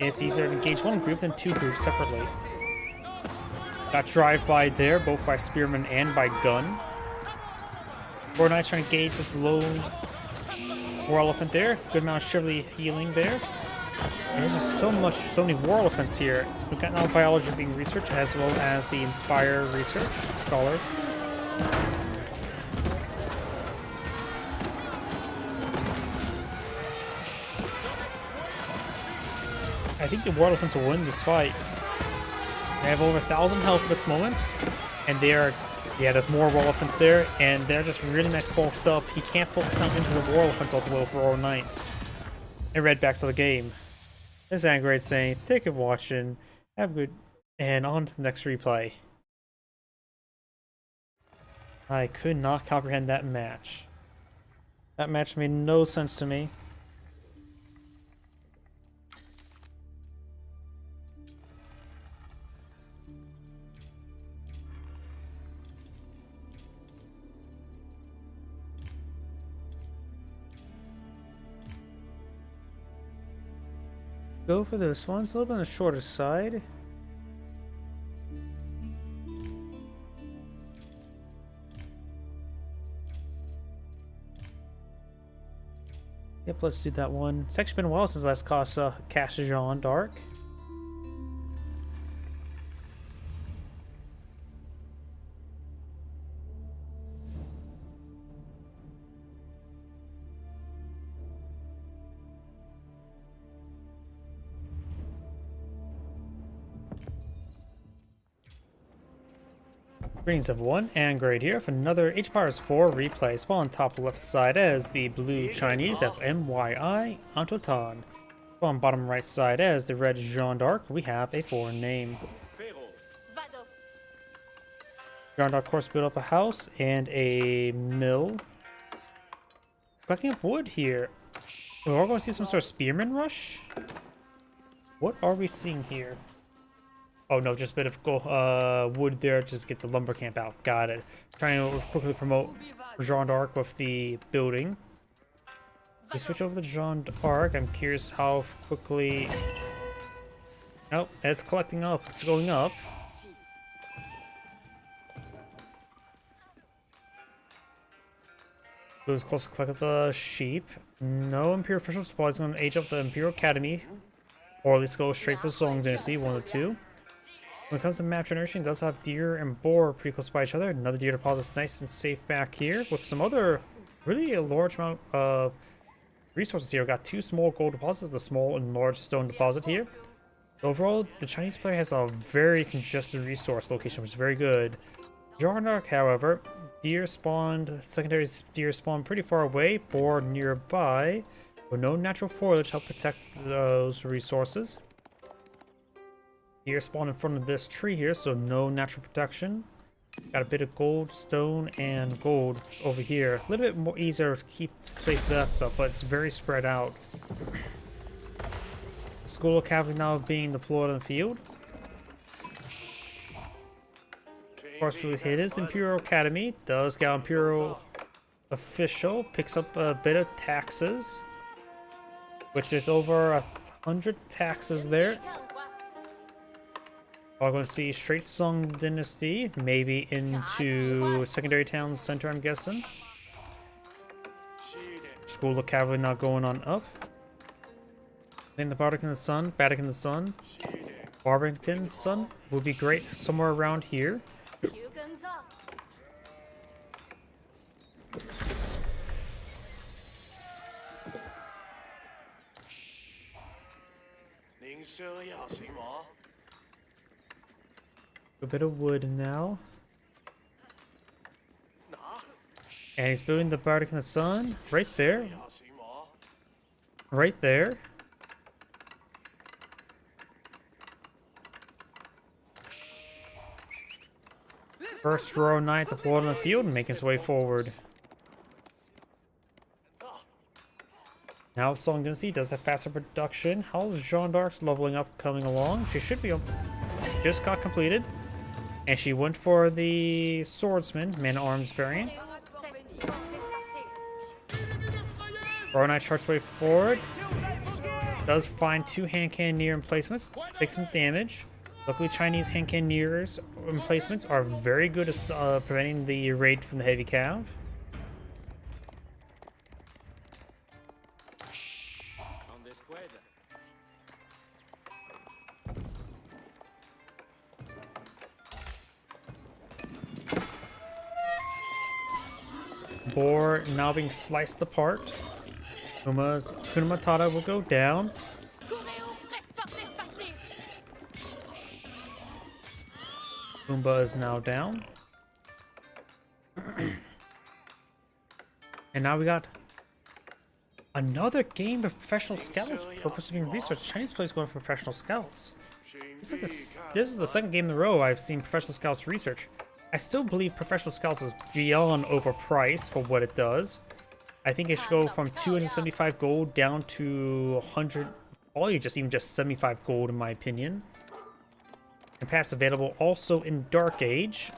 it's easier to engage one group than 2 groups separately. Got drive-by there, both by spearman and by gun. War Knights trying to engage this lone war elephant there. Good amount of chivalry healing there. And there's just so many war elephants here. We've got now biology being researched as well as the Inspire research scholar. I think the war elephants will win this fight. They have over 1,000 health at this moment, and they are, yeah, there's more war elephants there, and they're just really nice bulked up. He can't focus on into the war elephants all the way for Royal Knights. And red back to the game. This is Angry saying, thank you for watching, have a good, and on to the next replay. I could not comprehend that match. That match made no sense to me. Go for this one. It's a little bit on the shorter side. Yep, let's do that one. It's actually been a while since last cast Jean d'Arc. Greetings everyone, and Grade here for another Age of Empires 4 replay. Spawn on top left side as the blue Chinese have MYI Antotan. Spawn bottom right side as the red Jeanne d'Arc, we have a foreign name. Vado. Jeanne d'Arc, of course, built up a house and a mill. Collecting up wood here. We're going to see some sort of spearman rush? What are we seeing here? Oh no, just a bit of wood there, just get the lumber camp out. Got it. Trying to quickly promote Jeanne d'Arc with the building. We switch over to Jeanne d'Arc. I'm curious how quickly... Oh, it's collecting up. It's going up. It was close to collect the sheep. No Imperial official supplies going to age up the Imperial Academy. Or at least go straight for the Song Dynasty, one of the two. When it comes to map generation, it does have deer and boar pretty close by each other. Another deer deposit's nice and safe back here with some other really a large amount of resources here. We've got two small gold deposits, the small and large stone deposit here. Overall, the Chinese player has a very congested resource location, which is very good. Jeanne d'Arc, however, deer spawned, secondary deer spawned pretty far away, boar nearby, with no natural foliage to help protect those resources. Deer spawn in front of this tree here, so no natural protection. Got a bit of gold, stone, and gold over here. A little bit more easier to keep safe with that stuff, but it's very spread out. The School of Cavalry now being deployed on the field. Of course, we hit his Imperial Academy. Does get Imperial official. Picks up a bit of taxes, which is over 100 taxes there. We're going to see straight Song Dynasty, maybe into secondary town center, I'm guessing. School of Cavalry now going on up. Then the Barbican Sun, Barbican Sun would be great somewhere around here. A bit of wood now. And he's building the Bardic in the Sun right there. Right there. First row knight deployed on the field and making his way forward. Now Song Dynasty does have faster production. How's Jeanne d'Arc's leveling up coming along? She should be just got completed. And she went for the Swordsman, Man-at-Arms variant. Royal Knight charts way forward. Does find two hand cannoneer emplacements. Takes some damage. Luckily, Chinese hand cannoneers emplacements are very good at preventing the raid from the heavy cav. Boar now being sliced apart. Kuna Matata will go down. Pumbaa is now down. And now we got another game of professional scouts purposely being researched. Chinese players going for professional scouts. This is the second game in a row I've seen professional scouts research. I still believe professional scouts is beyond overpriced for what it does. I think it should go from 275 gold down to 100, probably even just 75 gold in my opinion. And pass available also in Dark Age.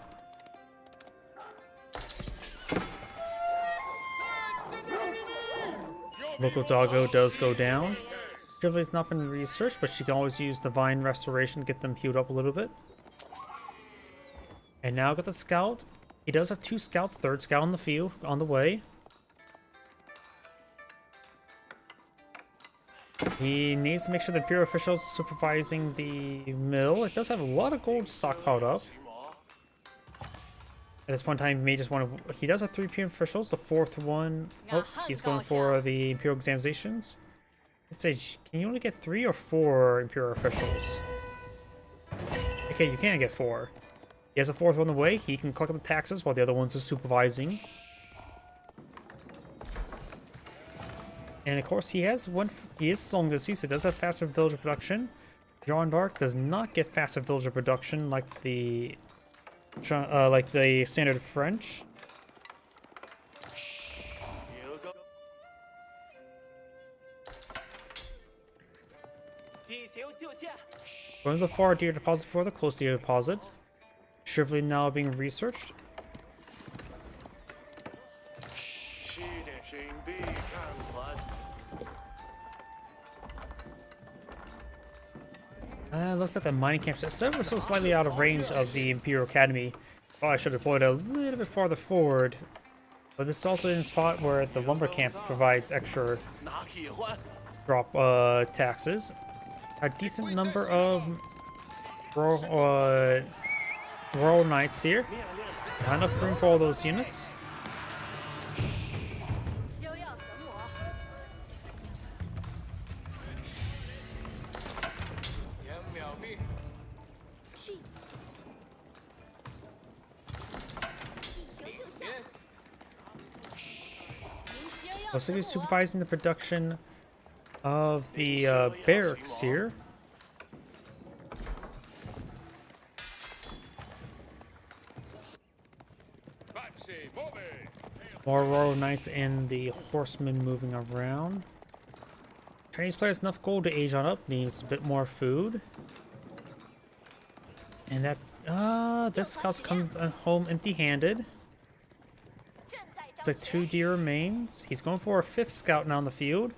Local Doggo does go down. Chivalry's not been researched, but she can always use Divine Restoration to get them healed up a little bit. And now got the scout. He does have two scouts, third scout on the field, on the way. He needs to make sure the Imperial officials supervising the mill. It does have a lot of gold stockpiled up. At this point in time, he may just want to... He does have 3 Imperial officials. The fourth one... Oh, he's going for the Imperial examinations. Let's say, can you only get 3 or 4 Imperial officials? Okay, you can get 4. He has a fourth on the way. He can collect the taxes while the other ones are supervising. And of course, he is Song Disease, so he does have faster villager production. Jeanne d'Arc does not get faster villager production like the standard French. Going to the far deer deposit for the close deer deposit. Shrivelly now being researched. Looks like the mining camps are so slightly out of range of the Imperial Academy. Oh, I should have deployed a little bit farther forward. But it's also in a spot where the lumber camp provides extra drop taxes. A decent number of Royal Knights here. Not enough room for all those units. Looks like he's supervising the production of the barracks here. More Royal Knights and the Horsemen moving around. Chinese players enough gold to age on up. Needs a bit more food. And that this scout's come home empty-handed. It's like 2 deer remains. He's going for a 5th scout now in the field.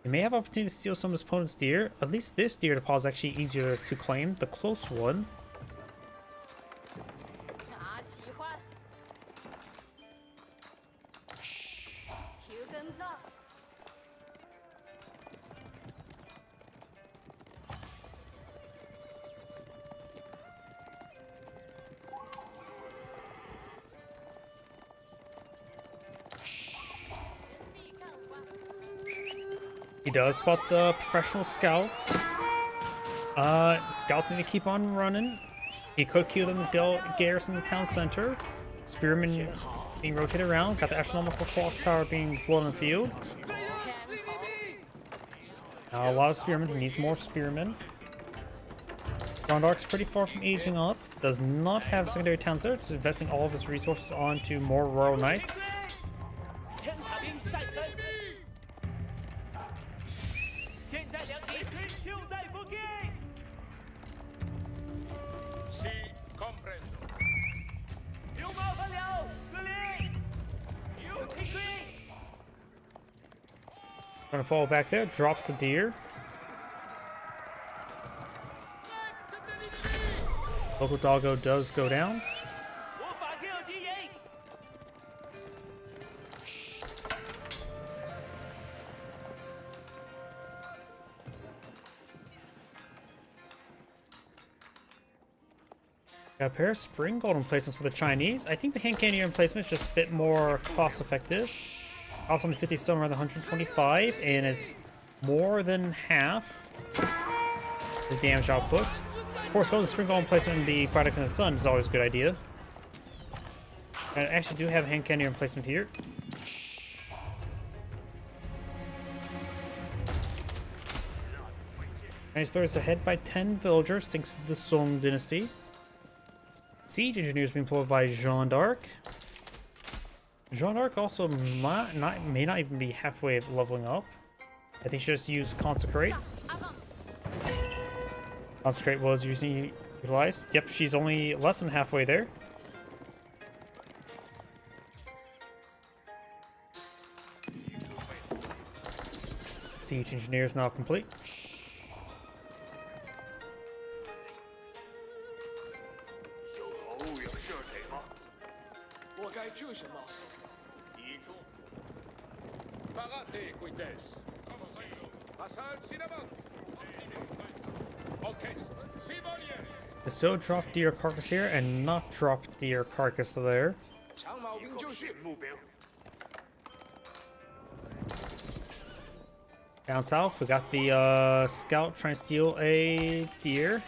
He may have opportunity to steal some of his opponent's deer. At least this deer deposit is actually easier to claim, the close one. He does spot the professional scouts. Scouts need to keep on running. He could kill them with garrison in the town center. Spearmen being rotated around. Got the astronomical clock tower being blown in the field. A lot of spearmen. He needs more spearmen. Jeanne d'Arc's pretty far from aging up. Does not have secondary town center. Just investing all of his resources onto more Royal Knights. Gonna fall back there, drops the deer. Local doggo does go down. Got a pair of spring gold emplacements for the Chinese. I think the hand candy emplacement is just a bit more cost effective. Also on the 50 somewhere around 125, and it's more than half the damage output. Of course, going to the spring gold emplacement and the product in the sun is always a good idea. I actually do have hand candy emplacement here. Chinese players ahead by 10 villagers thanks to the Song dynasty. Siege engineers being employed by Jeanne d'Arc. Jeanne d'Arc also may not even be halfway leveling up. I think she just used Consecrate. Consecrate was using utilized. Yep, she's only less than halfway there. Siege engineer is now complete. To still drop deer carcass here and not drop deer carcass there. Down south, we got the scout trying to steal a deer.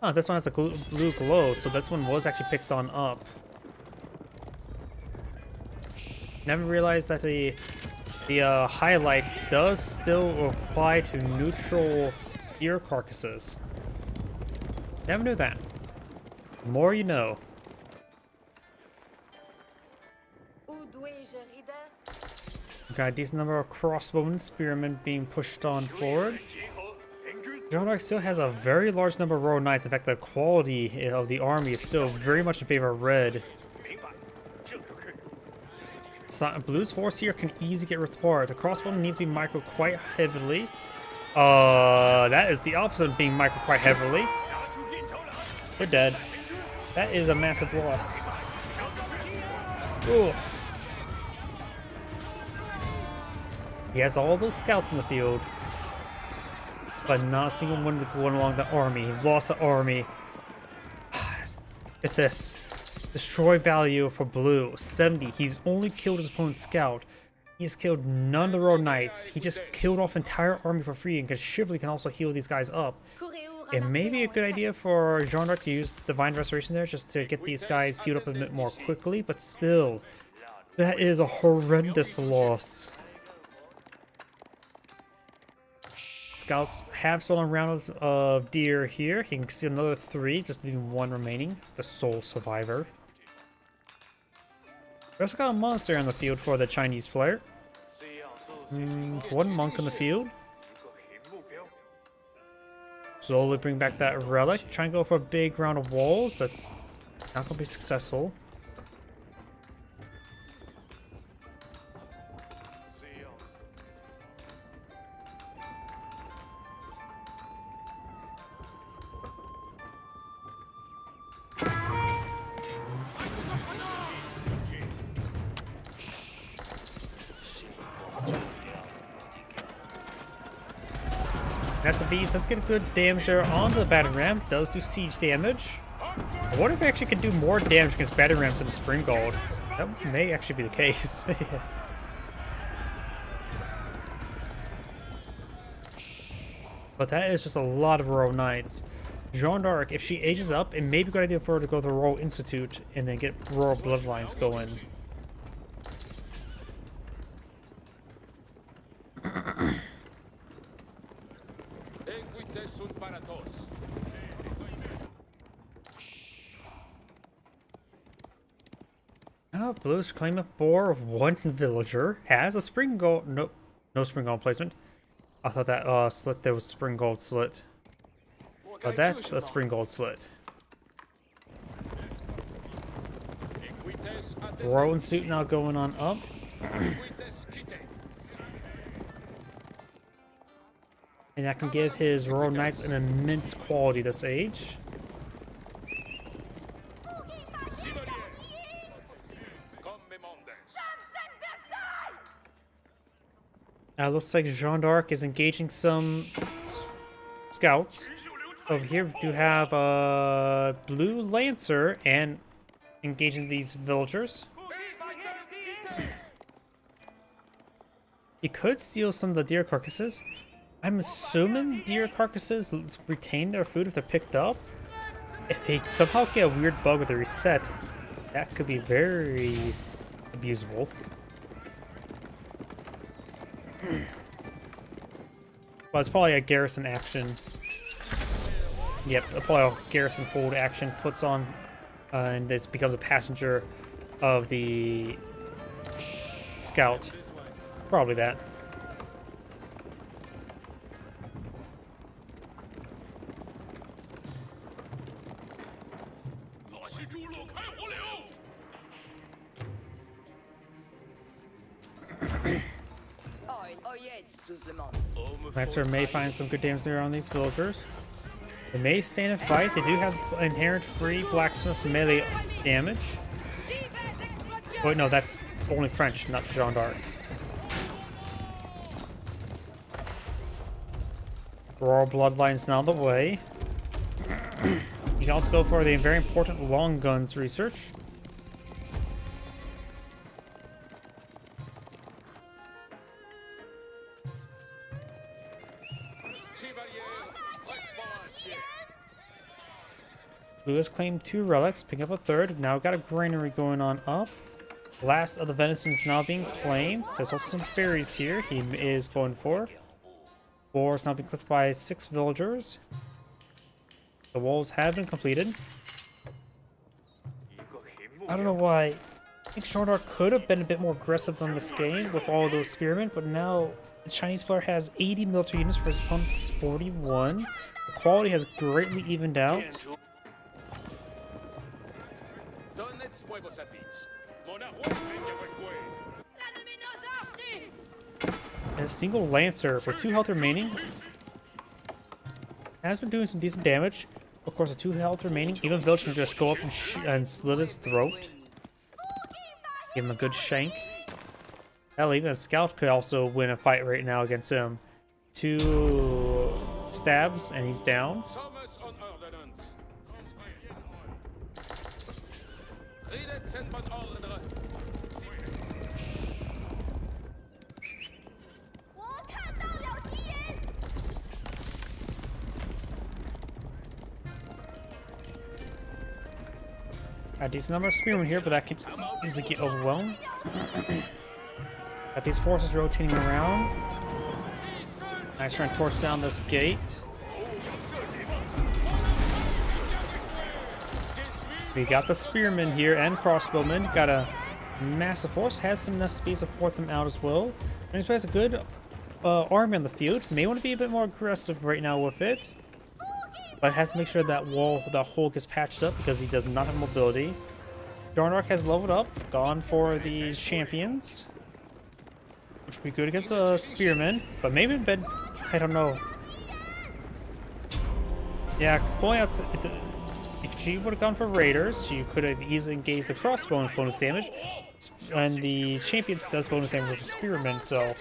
Oh, this one has a blue glow, so this one was actually picked on up. Never realized that the highlight does still apply to neutral deer carcasses. Never knew that. The more you know. Où dois-je, Rida? Got a decent number of crossbowmen, spearmen being pushed on forward. Jean d'Arc still has a very large number of royal knights. In fact, the quality of the army is still very much in favor of red. Blue's force here can easily get ripped apart. The crossbowman needs to be micro quite heavily. That is the opposite of being micro quite heavily. They're dead. That is a massive loss. Ooh. He has all those scouts in the field, but not a single one that went along the army. He lost the army. Look at this. Destroy value for blue, 70. He's only killed his opponent's scout. He's killed none of the royal knights. He just killed off entire army for free, and because Chivalry can also heal these guys up. It may be a good idea for Jean d'Arc to use Divine Restoration there just to get these guys healed up a bit more quickly, but still, that is a horrendous loss. Scouts have stolen rounds of deer here. He can see another 3, just leaving 1 remaining. The sole survivor. We also got a monster on the field for the Chinese player. 1 monk on the field. Slowly bring back that relic. Try and go for a big round of walls. That's not going to be successful. That's the beast. Let's get good damage there on the battering ram. Does do siege damage. I wonder if we actually can do more damage against battering rams than the spring gold. That may actually be the case. But that is just a lot of Royal Knights. Jean d'Arc, if she ages up, it may be a good idea for her to go to the Royal Institute and then get Royal Bloodlines going. Oh, Blue's claim a boar of 1 villager. Has a spring gold. Nope. No spring gold placement. I thought that slit there was spring gold slit. But that's a spring gold slit. Royal Institute now going on up. And that can give his Royal Knights an immense quality this age. Looks like Jean d'Arc is engaging some scouts. Over here we do have a Blue Lancer and engaging these villagers. He could steal some of the deer carcasses. I'm assuming deer carcasses retain their food if they're picked up. If they somehow get a weird bug with the reset, that could be very abusable. Well, it's probably a garrison action. Yep, probably a garrison hold action puts on, and it becomes a passenger of the scout. Probably that. Lancer may find some good damage there on these villagers. They may stand and fight. They do have inherent free blacksmith melee damage. Wait, no, that's only French, not Jean d'Arc. Royal Bloodlines now on the way. You can also go for the very important long guns research. Blue has claimed 2 relics, picking up a 3rd. Now we've got a granary going on up. Last of the venison is now being claimed. There's also some berries here he is going for. 4 is now being clicked by 6 villagers. The walls have been completed. I don't know why. I think Shornar could have been a bit more aggressive on this game with all those spearmen, but now the Chinese player has 80 military units versus opponent's 41. The quality has greatly evened out. And a single Lancer with 2 health remaining has been doing some decent damage. Of course, with 2 health remaining, even Village can just go up and slit his throat. Give him a good shank. Hell, even a Scout could also win a fight right now against him. 2 stabs and he's down. A decent number of spearmen here, but that can easily get overwhelmed. Got these forces rotating around. Nice trying to torch down this gate. We got the spearmen here and crossbowmen. Got a massive force. Has some necessity to support them out as well. And he has a good army on the field. May want to be a bit more aggressive right now with it. But has to make sure that hole gets patched up because he does not have mobility. Jarnark has leveled up, gone for the champions. Which would be good against a spearman, but maybe in bed, I don't know. Yeah, pulling out, if she would have gone for raiders, she could have easily engaged the crossbow with bonus damage. And the champions does bonus damage with the spearman, so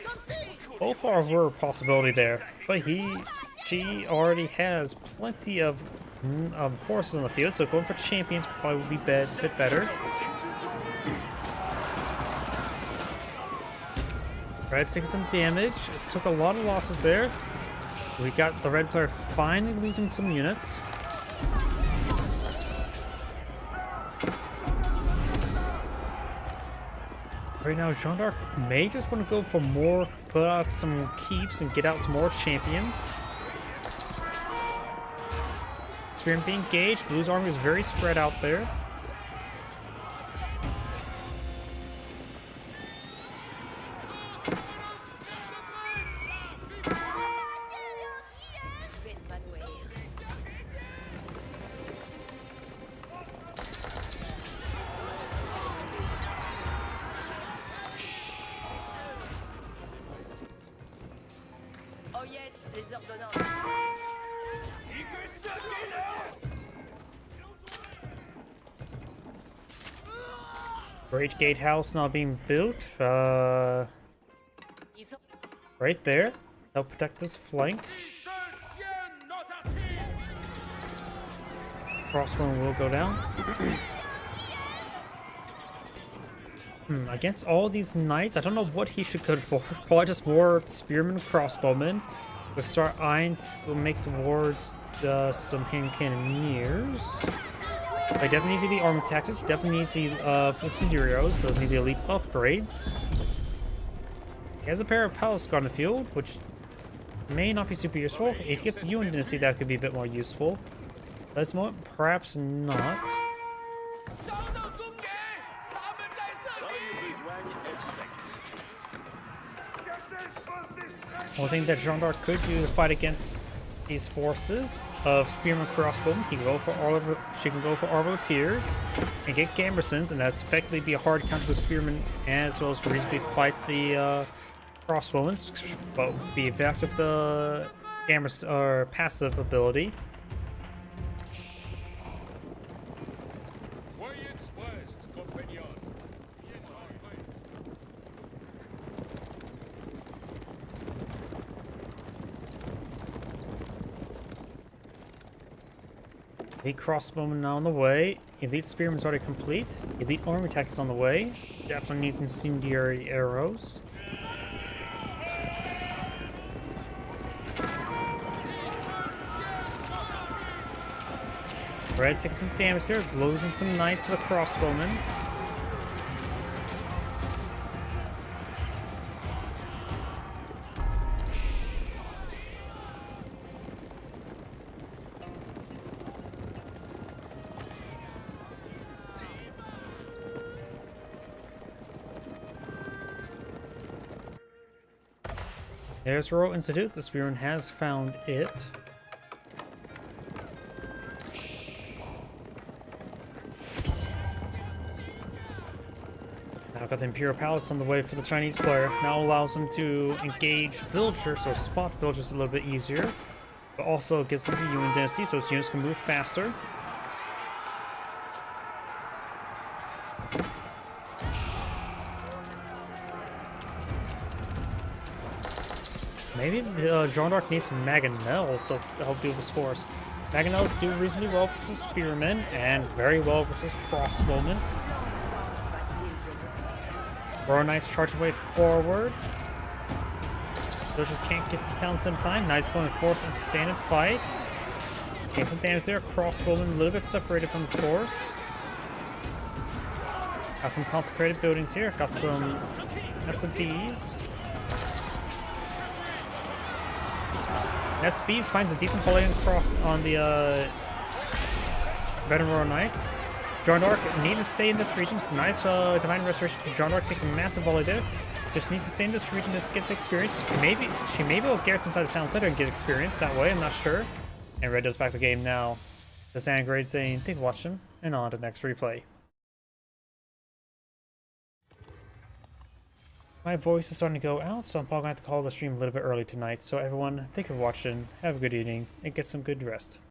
both were a possibility there. But she already has plenty of horses on the field, so going for champions probably would be a bit better. Red's taking some damage. Took a lot of losses there. We got the red player finally losing some units. Right now, Jeanne d'Arc may just want to go for more, put out some keeps and get out some more champions. Spearman being engaged. Blue's army is very spread out there. Great gatehouse now being built. Right there. Help protect this flank. Crossbow will go down. Against all these knights, I don't know what he should go for. Probably just more spearmen, crossbowmen. We'll start eyeing to make towards some hand cannoneers. I definitely needs the armor tactics, definitely needs the incendiarios, doesn't need the elite upgrades. He has a pair of palace guard in the field, which may not be super useful. If he gets the Yuan Dynasty, that could be a bit more useful. But at this moment, perhaps not. One thing that Jeanne d'Arc could do to fight against these forces of spearmen crossbowmen, she can go for arbaletiers and get Gambersons, and that's effectively be a hard counter with spearmen as well as to reasonably fight the crossbowmen, but be effective the Gamberson or passive ability. Elite crossbowman now on the way. Elite spearman's already complete. Elite armor tactics on the way. Definitely needs incendiary arrows. Red's taking some damage there, losing some knights to the crossbowmen. There's Royal Institute. The Spearman has found it. Now got the Imperial Palace on the way for the Chinese player. Now allows them to engage villagers, so spot villagers a little bit easier. But also gives them the Yuan Dynasty, so his units can move faster. Maybe Jean d'Arc needs some Mangonels to help deal with his force. Mangonels do reasonably well versus Spearmen, and very well versus Crossbowmen. Royal Knights charge away forward. Those just can't get to the town at the same time. Knights going force and stand and fight. Getting some damage there. Crossbowmen a little bit separated from his force. Got some consecrated buildings here. Got some SBs. SBs finds a decent volley cross on the veteran Royal Knights. Jean d'Arc needs to stay in this region. Nice Divine Restoration to Jean d'Arc, taking a massive volley there. Just needs to stay in this region just to get the experience. She may be able to garrison inside the town center and get experience that way, I'm not sure. And Red does back the game now. The Sand Grade saying, thank you for watching, and on to the next replay. My voice is starting to go out, so I'm probably going to have to call the stream a little bit early tonight. So everyone, thank you for watching, have a good evening, and get some good rest.